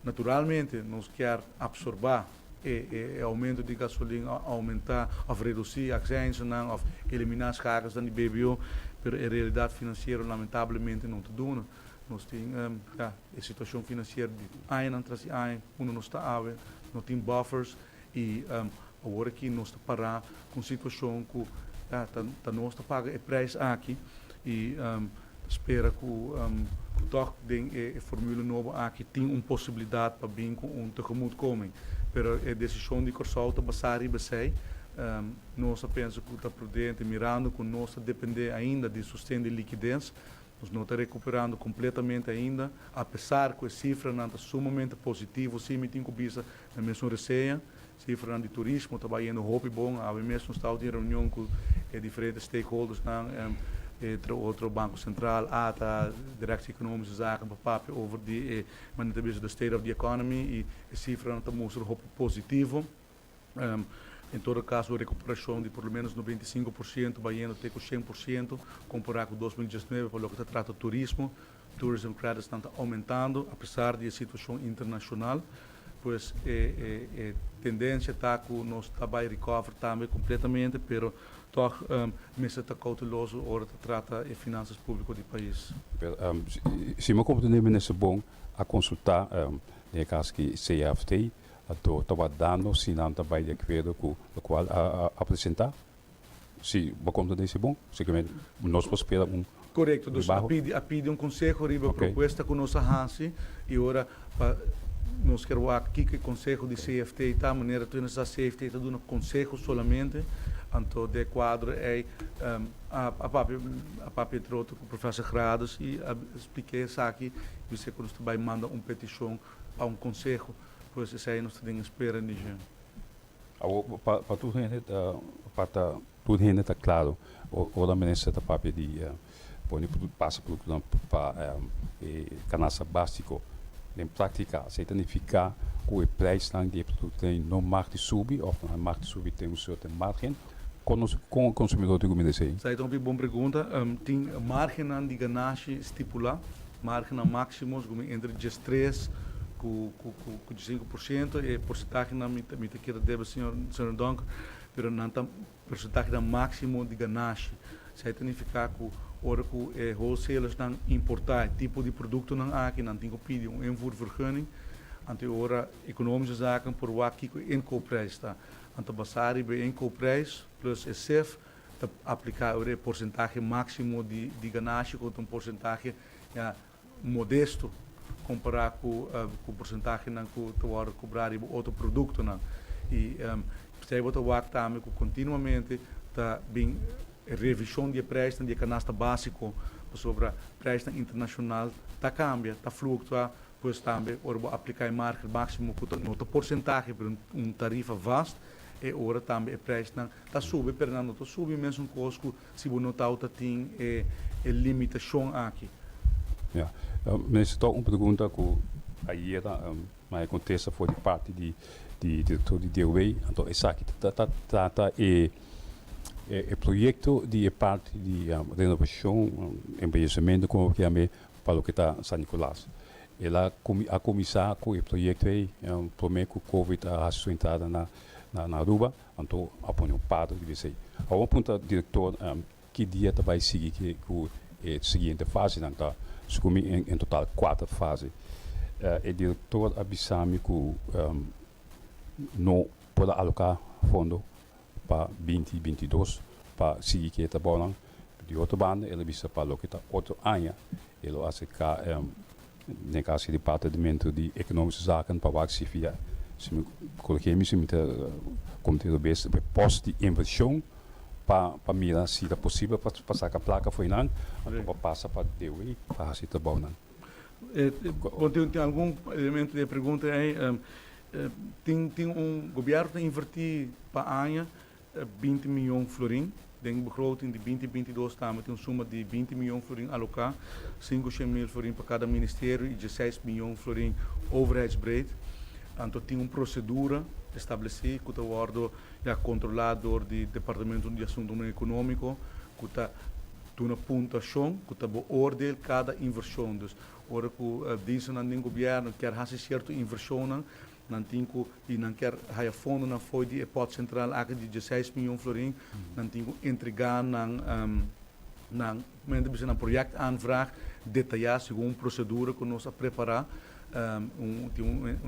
naturalmente nós quer absorver e aumento de gasolina aumentar ou reduzir ações ou eliminar as cargas de BBO, mas a realidade financeira lamentavelmente não está dando. Nós temos a situação financeira de ano atrás ano, não está não tem buffers e agora que nós está parar com situação que nós está paga o preço aqui e espera que toch denk Formule Nova aqui tem possibilidade para vir com tegemoetkoming. Pero a decisão de Corsalta Bassari Bessei, nós penso que está prudente, mirando que nós depender ainda de sustento de liquidez, nós não está recuperando completamente ainda, apesar que a cifra não está sumamente positiva, sim, me tem que bisa na mesma receia, cifra de turismo está indo roupa bom, a mesmo está em reunião com diferentes stakeholders, outro Banco Central, ATA, Direção Econômica Zaken, papo over die maneira do State of the Economy e a cifra não está mostrando roupa positivo. Em todo caso, a recuperação de pelo menos 95%, vai indo até com 100%, comparado com 2019, pelo que se trata do turismo. Tourism credits estão aumentando, apesar da situação internacional. Pois a tendência está que nós estamos recover também completamente, mas toch mensen te cauteloso ora te trata de finanças públicas do país. Se me compreender, minister Bong, a consultar, no caso que CFT, estava dando sinal também de acordo com o qual apresentar. Se me compreender, bom, seguramente nós podemos esperar correto, dus a pedir conselho, riba proposta com nossa Hansi, e ora nós queremos aqui que o conselho de CFT está maneira que a CFT está dando conselho solamente. Então, de quadro é a papel troto com o professor Grados e expliquei isso aqui, você quando você vai mandar uma petição a conselho, pois isso aí nós temos espera nisso. Para tudo ainda está claro, o ministro está papel de passa por para canasta básico, em prática, se significa que o preço de produto não marca subir ou não marca subir tem certa margem. Com o consumidor de comida sei. Sai então uma boa pergunta. Tem margem de ganagem estipulada, margem máximos entre 13 com 5% e porcentagem na mitad que deve senhor Donk, pero não tem porcentagem máximo de ganagem. Sai significa que ora que wholesalers não importar tipo de produto não aqui não tem que pedir invoervergunning. Ante ora economische zaken por o aqui que inkoopprijs está. Ante basari bij inkoopprijs plus SF te aplicar o porcentagem máximo de ganagem com porcentagem modesto comparado com o porcentagem que tu vai cobrar em outro produto não. E você vai ter também que continuamente tá bem revisão de preço de canasta básico sobre a preço internacional tá cambia, tá fluctua, pois também ora aplicar marca máximo com outra porcentagem para tarifa vasta. E ora também o preço está subindo, mas não está subindo mesmo conosco se você notar que tem limitação aqui. Mas estou uma pergunta que aí mas acontece foi de parte de diretor de DOE, então essa aqui trata o projeto de parte de renovação, embellecimento como que é para o que está São Nicolás. Ela a começar com o projeto aí, primeiro que o Covid a sua entrada na Aruba, então aponho um padre de você. A uma ponta diretor que dia vai seguir que a seguinte fase não tá, em total 4 fases. O diretor avisou-me que não pode alocar fundo para 2022 para seguir que está bom. De outra banda, ele avisa para o que está outro ano, ele acha que no caso do departamento de economische zaken para o se via se me coloquei me como ter o best post de inversão para mirar se é possível para passar a placa foi não para passar para DOE para se tá bom não. Tem algum elemento de pergunta aí tem governo a invertir para a 20 milhões florim. Tem begroting de 2022 também tem uma soma de 20 milhões florim alocar, 500 mil florim para cada ministério e 16 milhões florim overheidsbreed. Então tem uma procedura estabelecida que está já controlado do Departamento de Assuntos Econômicos, que está uma pontuação, que está ordem cada inversão. Dus, ora que dizem no governo quer fazer certa inversão, não tem que e não quer ter fundo na foi de pot central aqui de 16 milhões florim, não tem que entregar na projeto aanvraag detalhado segundo procedura que nós a preparar.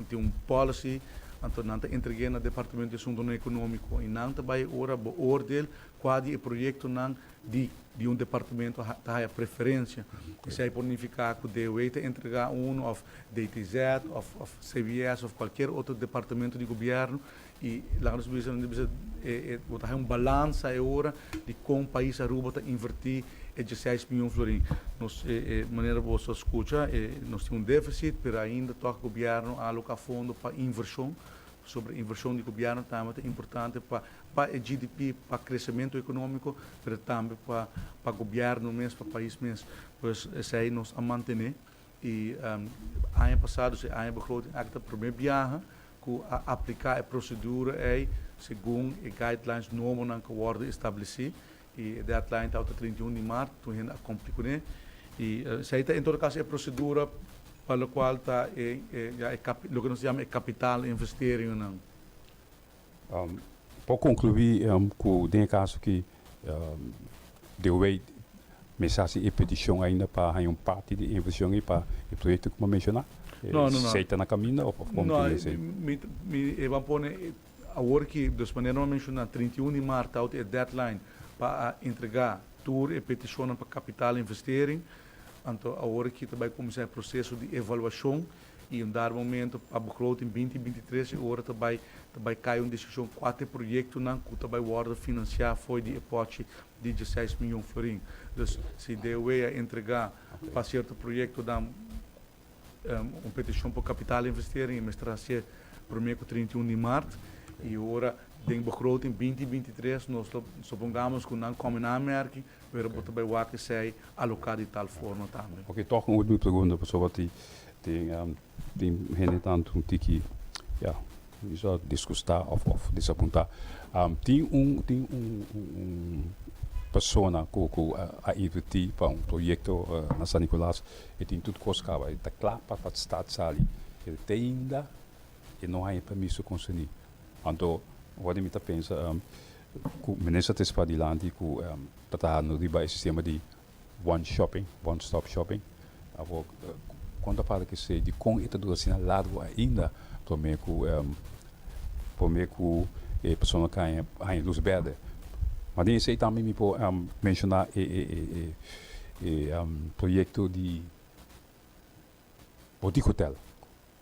Tem policy então não entreguei no Departamento de Assunto Econômico e não vai ora beoordeel qual é o projeto não de departamento tem a preferência. Isso aí significa que deve entregar of DTZ, of CBS, of qualquer outro departamento de governo e lá nós precisamos botar balança agora de como o país Aruba invertir 16 milhões de florins. Nós, maneira você escuta, nós temos déficit, mas ainda o governo aloca fundo para inversão. Sobre inversão de governo também é importante para o GDP, para o crescimento econômico, mas também para o governo mesmo, para o país mesmo. Pois isso aí nós a manter. E ano passado, ano begroting, a primeira viagem, que aplicar a procedura aí, segundo as guidelines normas que foram estabelecidas. E a deadline está até 31 de março, então a complicar. E isso aí, em todo caso, é a procedura para a qual está o que nós chamamos de capital investir não. Para concluir, tem caso que deu mensagem e petição ainda para uma parte de investição e para o projeto que eu mencionar? Não. Você está na caminho ou como não, que é? Eu vou pôr agora que, de maneira não mencionar, 31 de março está a deadline para entregar tour e petição para capital investir. Então, agora que vai começar o processo de avaliação e em dado momento, a begroting 2023, agora vai cair uma decisão 4 projetos que vai financiar foi de hipótese de 16 milhões de florins. Então, se deve entregar para certo projeto uma petição para capital investir em mestracia primeiro 31 de março e agora em begroting 2023 nós supongamos que não come na América, mas vai ser alocado de tal forma também. Ok, toch een última pergunta, pessoal, tem gente tanto que já discutir ou desapontar. Tem pessoa que a investir para projeto na São Nicolás e tem tudo coscava, está claro para o Estado sali, ele tem ainda e não há permisso conseguir. Então, wat ik pensa, minister te spadilanti ku tatahan riba sistema di one stop shopping. Avo quando para que se de com ita do assim largo ainda também ku pessoa que em luz verde. Mas nem sei também me po mencionar projeto de boutique hotel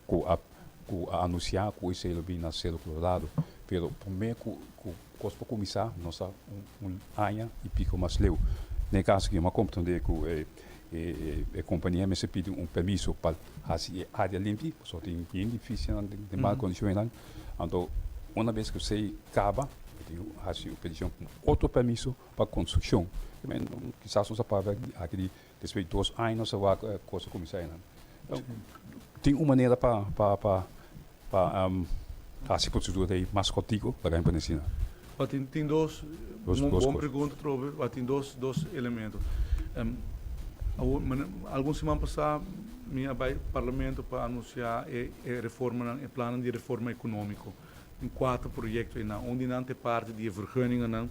ku anunciar ku esse lobi na Cerro Colorado. Pero primeiro que começar nossa ano e pico mais leu. Nem caso que uma compreender que a companhia me pede permisso para fazer área limpa, só tem bem difícil de mal condições lá. Então, uma vez que você acaba, fazer pedição outro permisso para construção. Quizás não se pode aquele depois 2 anos vai coisa começar lá. Tem uma maneira para a procedura aí mais contigo para a empresa. Tem dois boa pergunta, tem dois elementos. Algumas semanas passadas, minha parlamento para anunciar a reforma, o plano de reforma econômica em 4 projetos, onde não tem parte de vergunningen.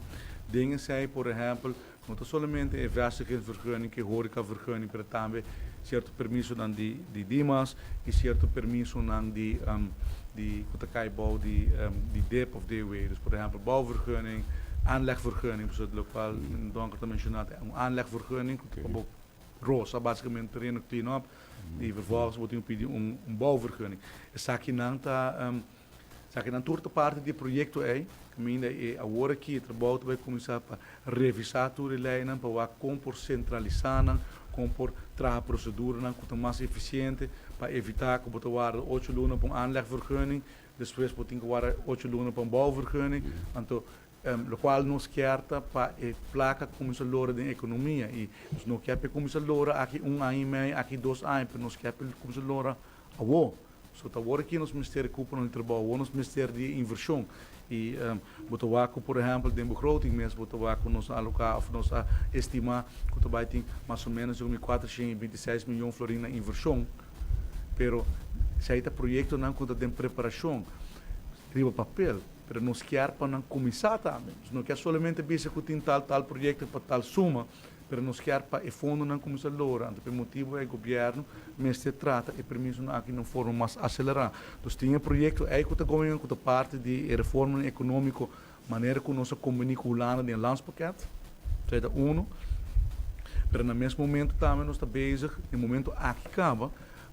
Dingen zij, por exemplo, não somente a vestigingsvergunning, que horecavergunning, mas também certo permisso de Dimas e certo permisso de Kutakai-bouw die DEP of DW. Dus, por exemplo, bouwvergunning, aanlegvergunning, zoals het lokaal in donker te mentioneren, een aanlegvergunning, rosa, basicamente terreno clean-up, die vervolgens wordt een bouwvergunning. Saki nan toerte parte di progetto é, que agora que o trabalho vai começar a revisar tudo a lei, para compor centralizar, compor trazer a procedura, que mais eficiente, para evitar que você tenha 8 lunas para uma aanlegvergunning, depois você tem que ter 8 lunas para uma bouwvergunning, então, o qual nos quer para a placa começar a lora da economia, e não quer começar a lora aqui 1 ano e meio, aqui 2 anos, mas nós quer começar a lora agora. So, agora aqui nos Ministério Público de Trabalho, nos Ministério de Inversão, e botawaco, por exemplo, de begroting mesmo, botawaco nos alocar, ou nos estimar que o tem mais ou menos 426 milhões de florins na inversão, pero se aí está projeto não conta de preparação, riba papel, pero nos quer para não começar também, não quer somente ver que tem tal projeto para tal suma, pero nos quer para e fundo não começa a lora, então por motivo é o governo mas se trata e permisso aqui não forma mais acelerar. Então tinha projeto é que o governo que parte de reforma econômica, maneira que nós comunicamos lá no landspakket, seja pero no mesmo momento também nós estamos bezig, no momento aqui acaba,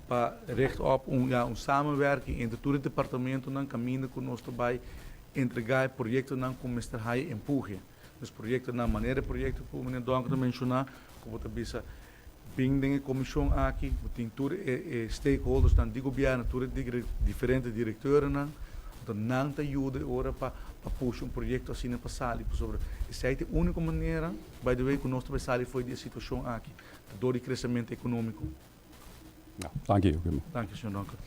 para recht op samenwerking entre todo o departamento não caminho que nós vai entregar projetos não com Mr. Hai empurre. Os projetos na maneira projeto que o menino Donker mencionar, como você bisa bem comissão aqui, tem todos stakeholders dan die governo, todos diferentes diretores não, então não te ajuda agora para puxar projeto assim para sair sobre. Essa é a única maneira, by the way, que nós vai sair foi da situação aqui, do crescimento econômico. Dank u. Dank u, senhor Donker.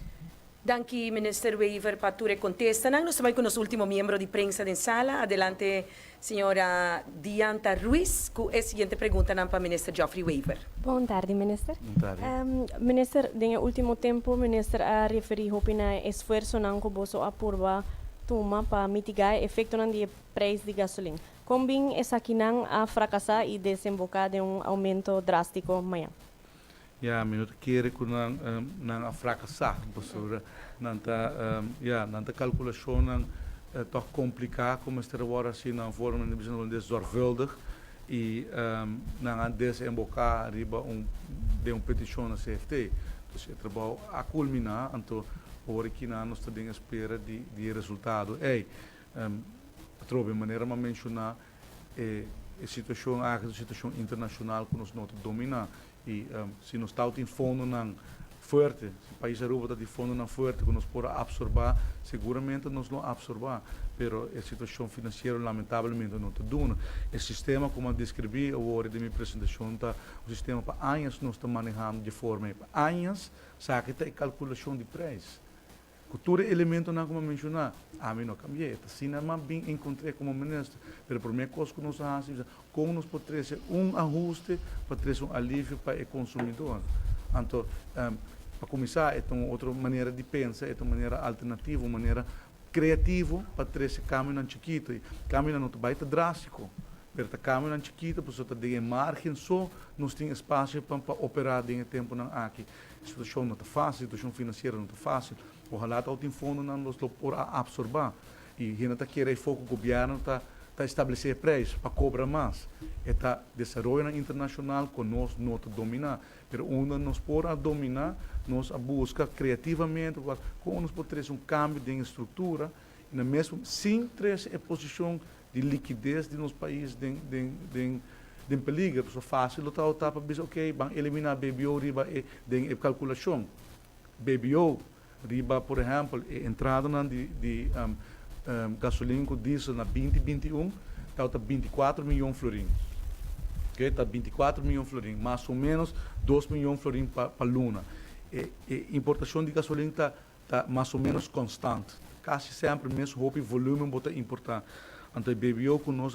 Danke, Minister Weaver, para tu contesta. Nós estamos com o nosso último membro de prensa da sala. Adelante, senhora Dianta Ruiz, com a seguinte pergunta para o Minister Geoffrey Weaver. Boa tarde, Minister. Boa tarde. Minister, no último tempo, Minister a referido para o esforço que você apurva toma para mitigar o efeito do preço de gasolina. Como essa aqui a fracassar e desembocar em aumento drástico amanhã? Ja, minuto keren ku nang fracassar, professora. Nanta calculação nang toch complicado, como este agora assim na forma de bizarro zorgvuldig e nang desembocar riba de petição na CFT. Então, o trabalho a culminar, então agora que nós estamos à espera de resultado. Trovo maneira de mencionar a situação internacional que nós não dominamos. E se nós estamos em fundo não forte, se o país Aruba está de fundo não forte, que nós podemos absorver, seguramente nós não absorver, mas a situação financeira lamentavelmente não está dando. O sistema, como eu descrevi agora de minha apresentação, o sistema para anos nós estamos manejando de forma, para anos, sabe que tem calculação de preço. Cultura elemento não como mencionar, a mim não cambiei, assim não bem encontrei como ministro, mas por minha coisa que nós fazemos, como nós podemos ter ajuste para ter alívio para o consumidor. Então, para começar, é uma outra maneira de pensar, é uma maneira alternativa, uma maneira criativa para ter esse caminho chiquito. O caminho não vai estar drástico, mas o caminho chiquito, para você ter margem só, nós temos espaço para operar em tempo aqui. A situação não está fácil, a situação financeira não está fácil. Ojalá está em fundo não nos por absorver e a gente quer foco o governo está estabelecer preços para cobrar mais. Está desenvolvimento internacional que nós não dominar, mas onde nós podemos dominar, nós busca criativamente como nós podemos ter cambio de estrutura e na mesmo sem ter a posição de liquidez de nosso país de peligro, é fácil está para dizer ok, vamos eliminar BBO riba de calculação. BBO riba, por exemplo, entrada de gasolina com diesel na 2021, está 24 milhões de florins. Está 24 milhões de florins, mais ou menos 2 milhões de florins para luna. Importação de gasolina está mais ou menos constante. Quase sempre, mesmo o volume é importante. Então, o BBO que nós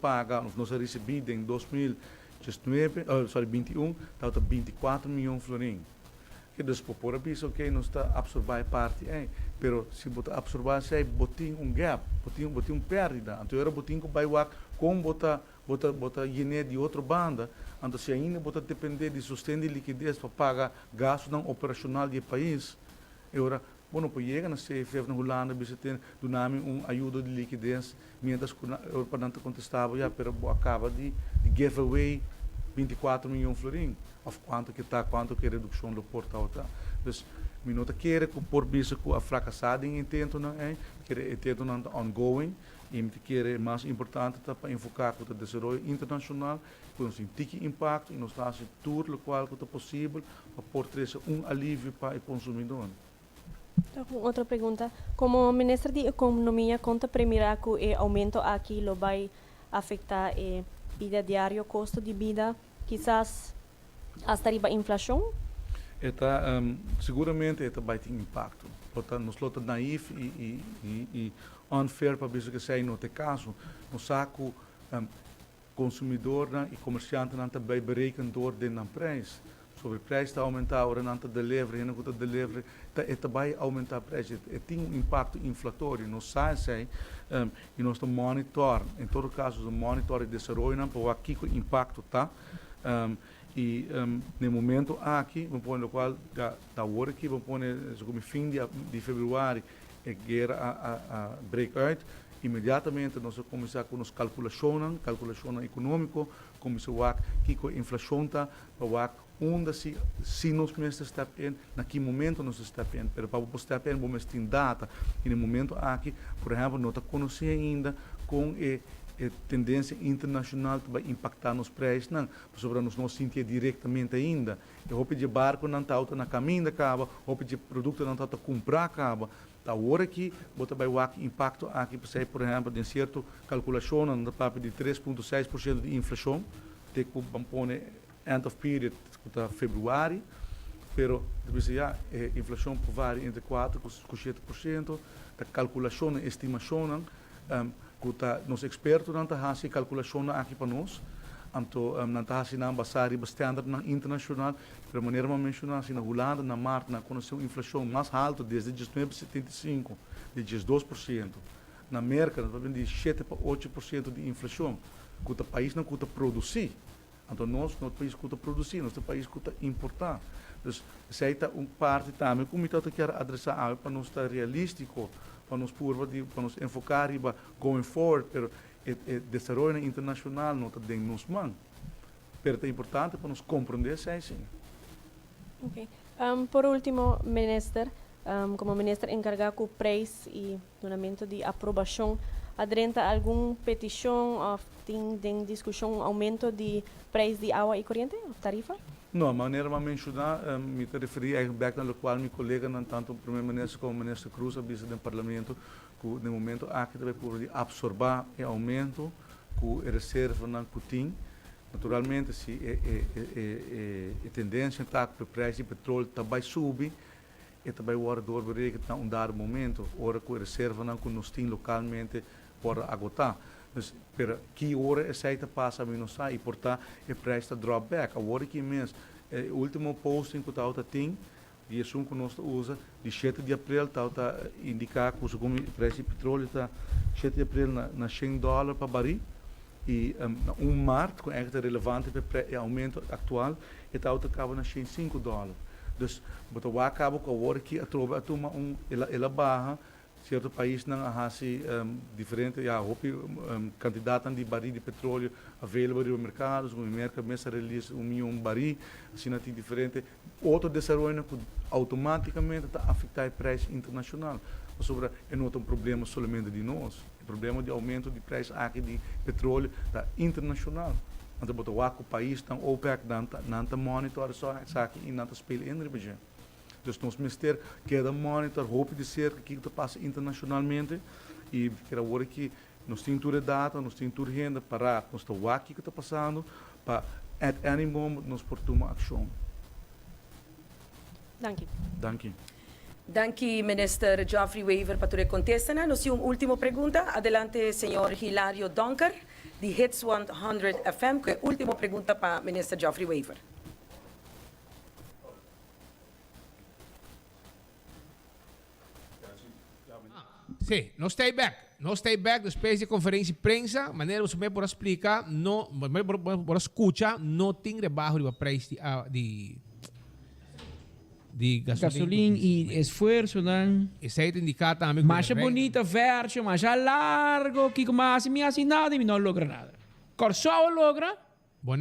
paga, nós recebemos em 2021, está 24 milhões de florins. Que depois por aviso que não está absorver parte, pero se botar absorver sai botin gap, botin perdida. Então era botin que vai com bota guiné de outra banda, então se ainda bota depender de sustento de liquidez para pagar gastos não operacional do país, agora bueno, pues chega na CFF na Holanda, bisa ter do nome ajuda de liquidez, mientras que o pananta contestava já, pero acaba de giveaway 24 milhões de florins. Of quanto que redução do portal está. Então, minuto quer que por isso que a fracassada em intento não é, quer intento não ongoing, e quer mais importante tá para enfocar com o desenvolvimento internacional, com um impacto e nós fazemos tudo o qual é possível para por ter alívio para o consumidor. Outra pergunta, como ministro de Economia conta primeiro que o aumento aqui vai afetar a vida diária, o custo de vida, quizás hasta a inflação? Seguramente vai ter impacto. Nós somos naif e unfair para dizer que sei no caso, no saco consumidor e comerciante não também berekend door de preço. sobre o preço está aumentar, o não está delivery, não está delivery, está vai aumentar o preço. Tem um impacto inflatório. Nós sabemos e nós estamos monitorando. Em todo caso, o monitor de desenvolvimento para aqui o impacto está. E no momento aqui, vamos pôr no qual da hora aqui, vamos pôr no fim de fevereiro, a breakout. Imediatamente nós vamos começar com as calculações econômicas, começar a que a inflação está, para onde se nós estamos in, naquele momento nós estamos in, mas para estar in, vamos ter data. E no momento aqui, por exemplo, não está conhecendo ainda com a tendência internacional que vai impactar nos preços, não, sobre nós não sentir diretamente ainda. Eu vou pedir barco não está na caminho da caba, vou pedir produto não está comprar caba. Da hora que bota vai o impacto aqui, por exemplo, de certa calculação na parte de 3,6% de inflação, tem que pôr end of period para fevereiro, pero a inflação pode variar entre 4 e 7%, a calculação, a estimação, nos expertos não está a calculação aqui para nós, então não está a basar o standard internacional, de maneira a mencionar, na Holanda, na Marta, na conheceu inflação mais alta desde 1975, de 12%. Na América, nós vamos de 7 para 8% de inflação, que o país não custa produzir. Então, nosso país custa produzir, nosso país custa importar. Então, essa é uma parte também, como eu quero adressar, para nós estar realístico, para nós enfocar going forward, pero o desenvolvimento internacional não está dentro de nossas mãos. Pero é importante para nós compreender isso assim. Okay. Por último, minister, como ministro encargado com preço e donamento de aprovação, adrenta alguma petição ou tem discussão aumento de preço de água e corrente, tarifa? Não, a maneira de mencionar, me referi a no qual meu colega, tanto o primeiro-ministro como o ministro Cruz, avisa do parlamento, que no momento há que poder absorver o aumento que a reserva não tem. Naturalmente, se a tendência está que o preço de petróleo também subir, e também o orador veria que um dado momento, hora que a reserva não que nós temos localmente pode agotar. Mas, pero que hora essa passa a não sai e portanto o preço está drop back. A hora que mesmo, o último posting que o Tauta tem, e isso que nós usa, de 7 de abril, Tauta indicar que o preço de petróleo está 7 de abril na $100 para baril, e março, que é relevante para o aumento atual, e Tauta acaba na $105. Então, o acaba com a hora que a tropa toma ela barra, certo país não há diferente, candidato de baril de petróleo available no mercado, o mercado começa a release 1 milhão de baril, assim não tem diferente. Outro desenvolvimento que automaticamente está afetando o preço internacional. Sobre não é um problema somente de nós, é um problema de aumento de preço aqui de petróleo da internacional. Então, o país está OPEC, não está monitor só aqui e não está espelhando em região. Então, nós ministério quer monitor, roupa de ser que está passando internacionalmente e que agora que nós temos toda data, nós temos toda renda para nós estamos aqui que está passando para at any moment nós portamos ação. Danke. Danke. Danke, Minister Geoffrey Wever, para tu contesta. Nós temos uma última pergunta. Adelante, senhor Hilario Donker, de Hits 100 FM, que é a última pergunta para Minister Geoffrey Wever. Sim, não stay back. Não stay back depois da conferência de prensa, maneira você pode explicar, não, pode escutar, não tem rebaixo de preço de gasolina e esforço, não? Isso aí indica também. Mais bonita, verde, mais largo, que mais me assim nada e não logra nada. Corsol logra,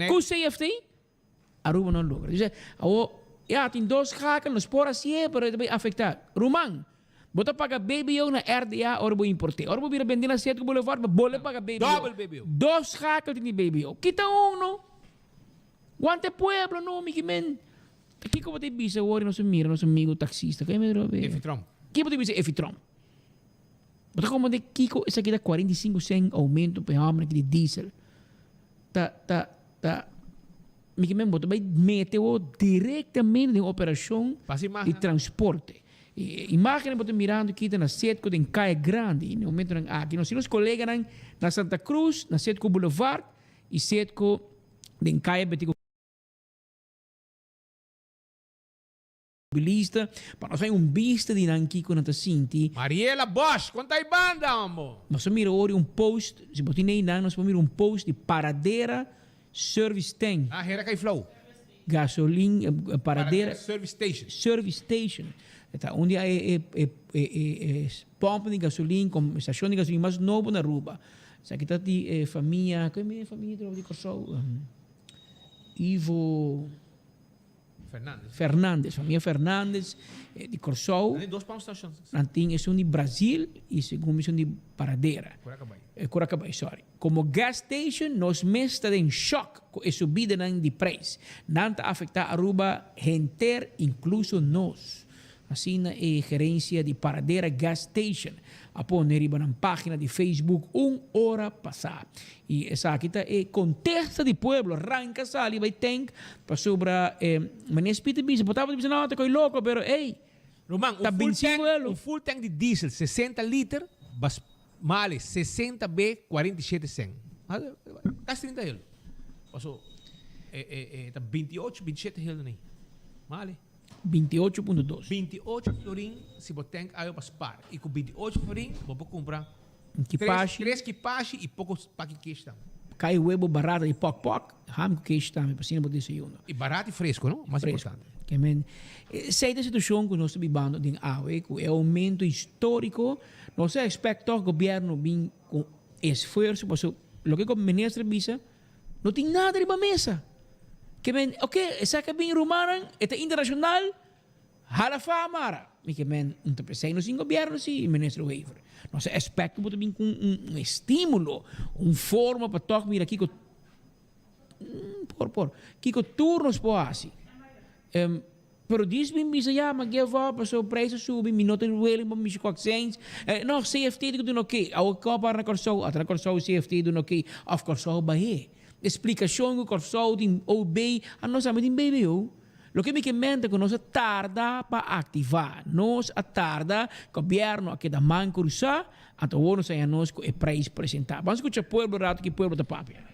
com safety, Aruba não logra. Tem 2 hackers, nos por assim, para afetar. Rumang, bota paga BBO na RDA, ora vou importar. Ora vou vir a vender na Centro Boulevard, mas bole paga BBO. Double BBO. 2 hackers tem BBO. Kita não? Guante pueblo, não, Mickey Man. Aqui como te bisa, agora nosso mira, nosso amigo taxista. Kaya medro be. Efitrom. Aqui te bisa Efitrom. Bota como de Kiko, essa aqui dá 45 cent aumento para a de diesel. Mickey Man, bota vai meteu diretamente na operação de transporte. Imagina bota mirando aqui na Setco de Caia Grande, no momento aqui nós temos colegas na Santa Cruz, na Setco Boulevard e Setco de Caia Betico Bilista, para nós vai bista de nanki com nata sinti. Mariela Bosch, quanto aí banda, amor? Nós vamos mirar post, se botar nem nós vamos mirar post de paradeira service tank. Ah, era que flow. Gasolina, paradeira service station. Service station. Então, onde é pompa de gasolina, com estação de gasolina mais novo na Aruba. Isso aqui está de família, qual é a família de Corsol? Ivo Fernandes, família Fernandes de Corsol. Tem 2 pound stations. Nanting é um de Brasil e segundo é de Paradeira. Curacabay, sorry. Como gas station, nós mesmos estamos em choque com a subida de preço. Não está afetar a Aruba inteira, incluso nós. Assim, a gerência de Paradeira Gas Station. A pôr na página de Facebook 1 hora passada. E essa aqui é o contexto do povo. Arranca, sali, vai ter para sobre mas Peter Bisa, botava de não, tá louco, pero ei, Roman, um full tank de diesel 60 litros, vale 60 B 47 cent. Quase 30 euros. Passou 28, 27 euros nem. Vale. 28.2. 28 florin se você tem aí para spar. E com 28 florin, você pode comprar 3 equipagens e poucos paquetes. Cai huevo barato de poc, ham que está me passando por desayuno. E barato e fresco, não? Mais importante. Que men, sei da situação que nós estamos vivendo em água, que é um aumento histórico. Nós expectamos que o governo venha com esforço, porque o que o ministro disse, não tem nada de mesa. Que men, essa que bem romana, é internacional, halafa amara. E que men, não te pensei no governo, sim, ministro Weaver. Nós expectamos que venha com estímulo, forma para tocar, mira, aqui que que turnos pode pero diz bem bisa já mas que vá para o preço subir minuto no ele para mexer com accents não CFT do no que ao comprar na Corsol a Corsol CFT do no que of Corsol bahia explicação que Corsol tem OB a nós sabemos tem baby lo que me mente que nós tarda para ativar nós tarda governo aqui da mancursa até o ano sai nós com o preço apresentar vamos escutar povo rato que povo da papia.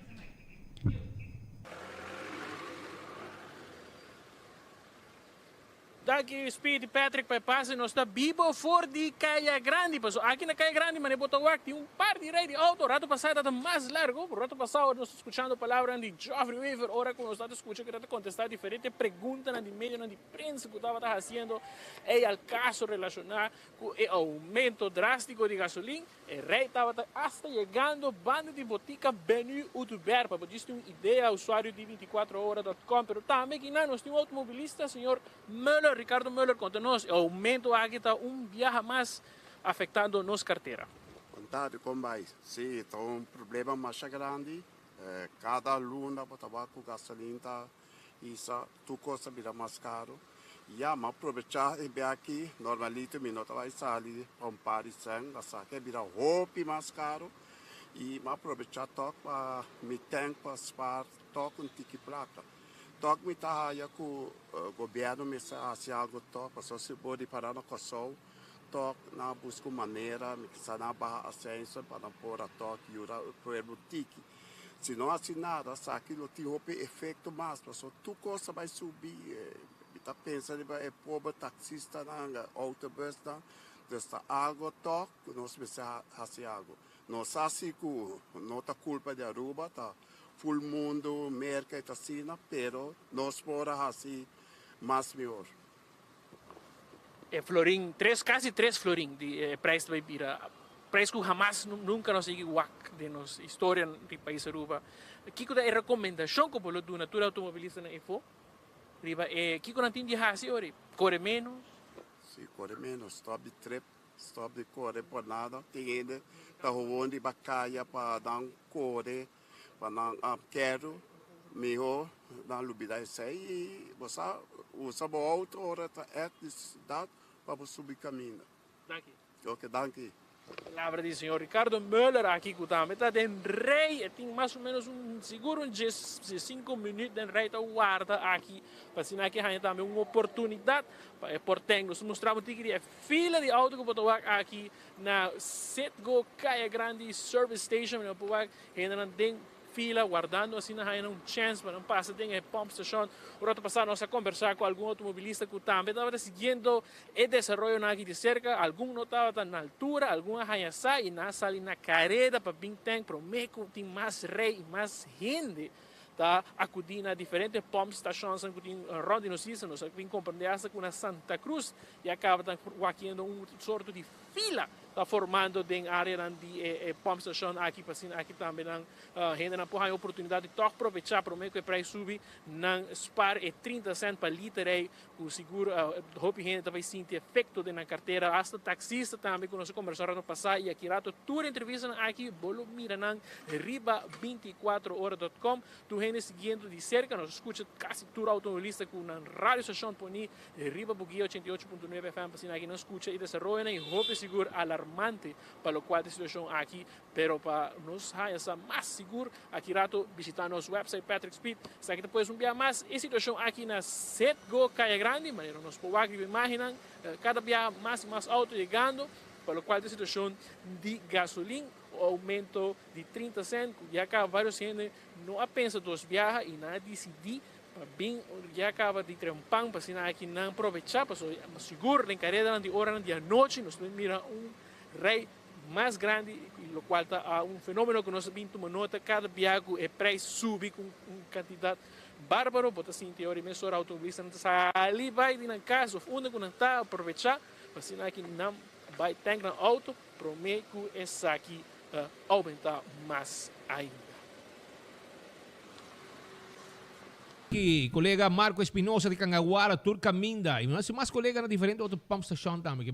Daqui Speed Patrick para passar nós está vivo fora de Caia Grande, pessoal. Aqui na Caia Grande, mas botou aqui par de rei de auto. Rato passado está mais largo. Rato passado nós escutando a palavra de Geoffrey Weaver. Ora que nós estamos escutando que está contestar diferentes perguntas na de meio na de prensa que estava fazendo é ao caso relacionado com o aumento drástico de gasolina. O rei estava hasta chegando banda de botica Benu Utuber para poder ter uma ideia usuário de 24horas.com. Pero também que nós temos um automobilista, senhor Müller. Ricardo Müller, conta-nos, o aumento aqui está viaje mais afetando nossa carteira. Contato com vai, sim, está problema mais grande. Cada luna, o tabaco, gasolina, isso, tu custa vira mais caro. E a aproveitar e bem aqui, normalmente, minuto vai sair, comparison, essa que vira roupa mais caro. E aproveitar toque para me tempo para spar, toque um tique placa. Toque me tá aí com o governo me faz algo toque, para se pode parar no Kosovo, toque na busca maneira, me que na barra ascenso para não pôr a toque e o povo tique. Se não assim nada, aquilo tem o efeito mais, para tu costa vai subir, está pensando é pobre taxista na autobus não, desta água toque, nós me faz algo, nós assim que não tá culpa de Aruba tá. Full mundo, mercado assim, pero nós fora assim mais melhor. Florim, quase 3 florim de preço vai virar. Preço que jamais nunca nos segui wak de nossa história do país Aruba. Que que é recomendação que pelo do natura automobilista na info? Riba que que não tem de hasi ori? Corre menos? Sim, corre menos. Stop de trip, stop de corre por nada. Tem ainda tá rolando de bacaia para dar corre. Para não quero melhor na lubida e você usa outra hora é necessidade para subir caminho. Daqui. Ok, daqui. Palavra do senhor Ricardo Müller aqui que também está em rei, tem mais ou menos seguro 5 minutos de rei tá guarda aqui para sinal que a gente também uma oportunidade para portem nós mostramos que a fila de auto que botou aqui na Setgo Caia Grande Service Station no Puac ainda não tem fila, guardando assim na raia um chance para não passar tem a pump station. O outro passado nós a conversar com algum automobilista que também estava seguindo o desenvolvimento aqui de cerca, algum não estava na altura, alguma raia sai e na sala na careta para bem tem, para o meio tem mais rei, mais gente. Tá acudindo a diferentes pump stations que tem ronda no Cícero, nós vim compreender com a Santa Cruz e acaba fazendo sorte de fila, tá formando dentro área de pump station aqui também gente não pode ter oportunidade de aproveitar para o meio que o preço subir, não spar 30 cents para litro aí, o seguro, hope gente também sente efeito na carteira, hasta taxista também que nós conversamos no passado e aqui rato toda entrevista aqui, bolo mira na riba24horas.com, tu gente seguindo de cerca, nós escuta quase tudo automobilista com uma rádio station por aí, Riba Buguia 88.9 FM, para aqui não escuta e desenvolve e hope seguro alarmante para o qual a situação aqui, pero para nos essa mais seguro, aqui rato visitar nosso website Patrick Speed, se aqui depois dia mais, a situação aqui na Setgo Caia Grande, mas nós podemos imaginar cada dia mais e mais alto chegando, para o qual a situação de gasolina aumento de 30 cents, já acaba vários gente não pensa dos viajar e não decidir bem já acaba de trampar para sinal aqui não aproveitar para seguro em carreira de hora de noite nós mira rei mais grande o qual está um fenômeno que nós vimos uma nota cada viagem é preço sube com quantidade bárbaro bota assim teoria mesmo automobilista não está ali vai na casa onde não está aproveitar para sinal que não vai ter no auto prometo que essa aqui aumentar mais ainda. Aqui, colega Marco Espinosa de Cangaguara, Turcaminda, e nós mais colegas na diferente outro pump station também, que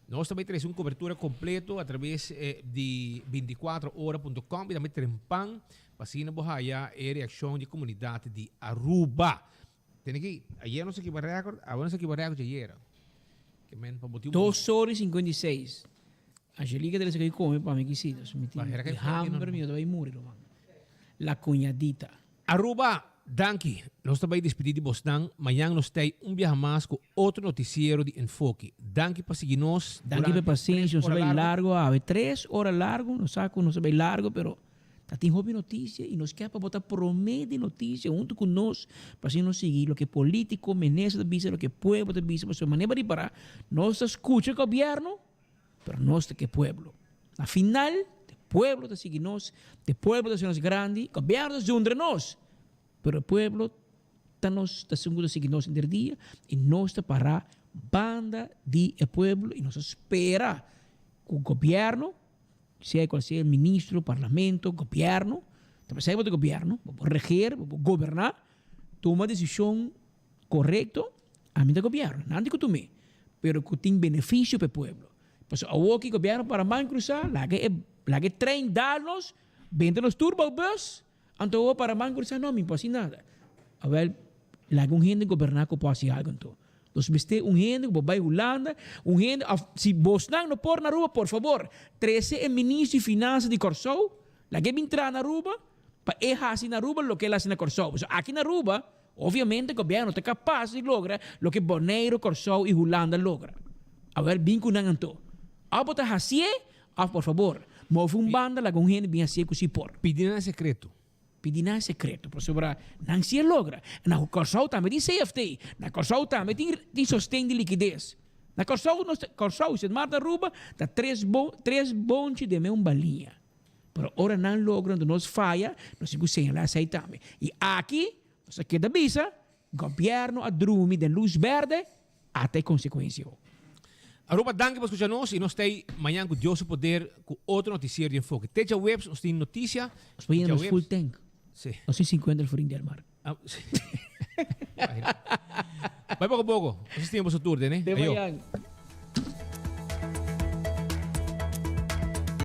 nós também temos uma cobertura completa através de 24horas.com e também trempam para se não a reação de comunidade de Aruba. Tem aqui, ayer não se equipa recorde, agora não se equipa recorde ayer. 2 horas e 56. Angelica deve ser come para mim que sim, hamburger meu vai morrer, mano. La cunhadita. Aruba, danke. Nós também despedimos de Boston. Amanhã nós temos viaje mais com outro noticiero de enfoque. Danke para seguir-nos. Danke pela paciência, não vai largo, 3 horas largo, não saco, não vai largo, pero tá tem hobby notícia e nos quer para botar promedio de notícia junto com nós para assim nos seguir o que político, menesa de visa, o que pueblo de visa, para sua maneira de parar. Nós escucha o governo, pero nós que pueblo. Na final, o pueblo te sigue nós, o pueblo te nos grande, o governo te junta nós, pero o pueblo está nos está segundo seguir nós no dia e nós te parar banda de pueblo e nós espera que o governo sea cual sea el ministro, parlamento, gobierno, também saiba do governo, para reger, para governar, toma decisão correta a mim do governo, não digo tu me, pero que tem benefício para o povo. Pues o que governo para man cruzar, lá que trem darnos, vende nos turbobus, então para man cruzar não me passa nada. A ver, lá que gente governar que pode fazer algo então. Nós viste gente que vai Holanda, gente, se Bosnan não pôr na rua, por favor, 13 é ministro de finanças de Corsou, lá que entrar na rua, para errar assim na rua, o que ela assim na Corsou. Aqui na rua, obviamente, o governo está capaz de lograr o que Bonaire, Corsou e Holanda logra. A ver, bem com nanto. A botar assim, por favor, move banda lá com gente bem assim que se por. Pedindo secreto. Pedindo secreto, por sobre não se logra. Na Corsou também tem safety, na Corsou também tem sostém de liquidez. Na Corsou, se marca ruba, dá 3 bontes de meia balinha. Pero ora não logram, nós falha, nós temos que señalar aí também. E aqui, nós queda visa, governo a drumi de luz verde, até consequência. Aruba, danke por escucharnos e nós temos amanhã com Deus o poder com outro noticiero de enfoque. Teja Webs, nós temos notícia. Nós temos full tank. Sí. Nós temos 50 el furinho del mar. Vai pouco a pouco. Nós temos o tour, né? De manhã.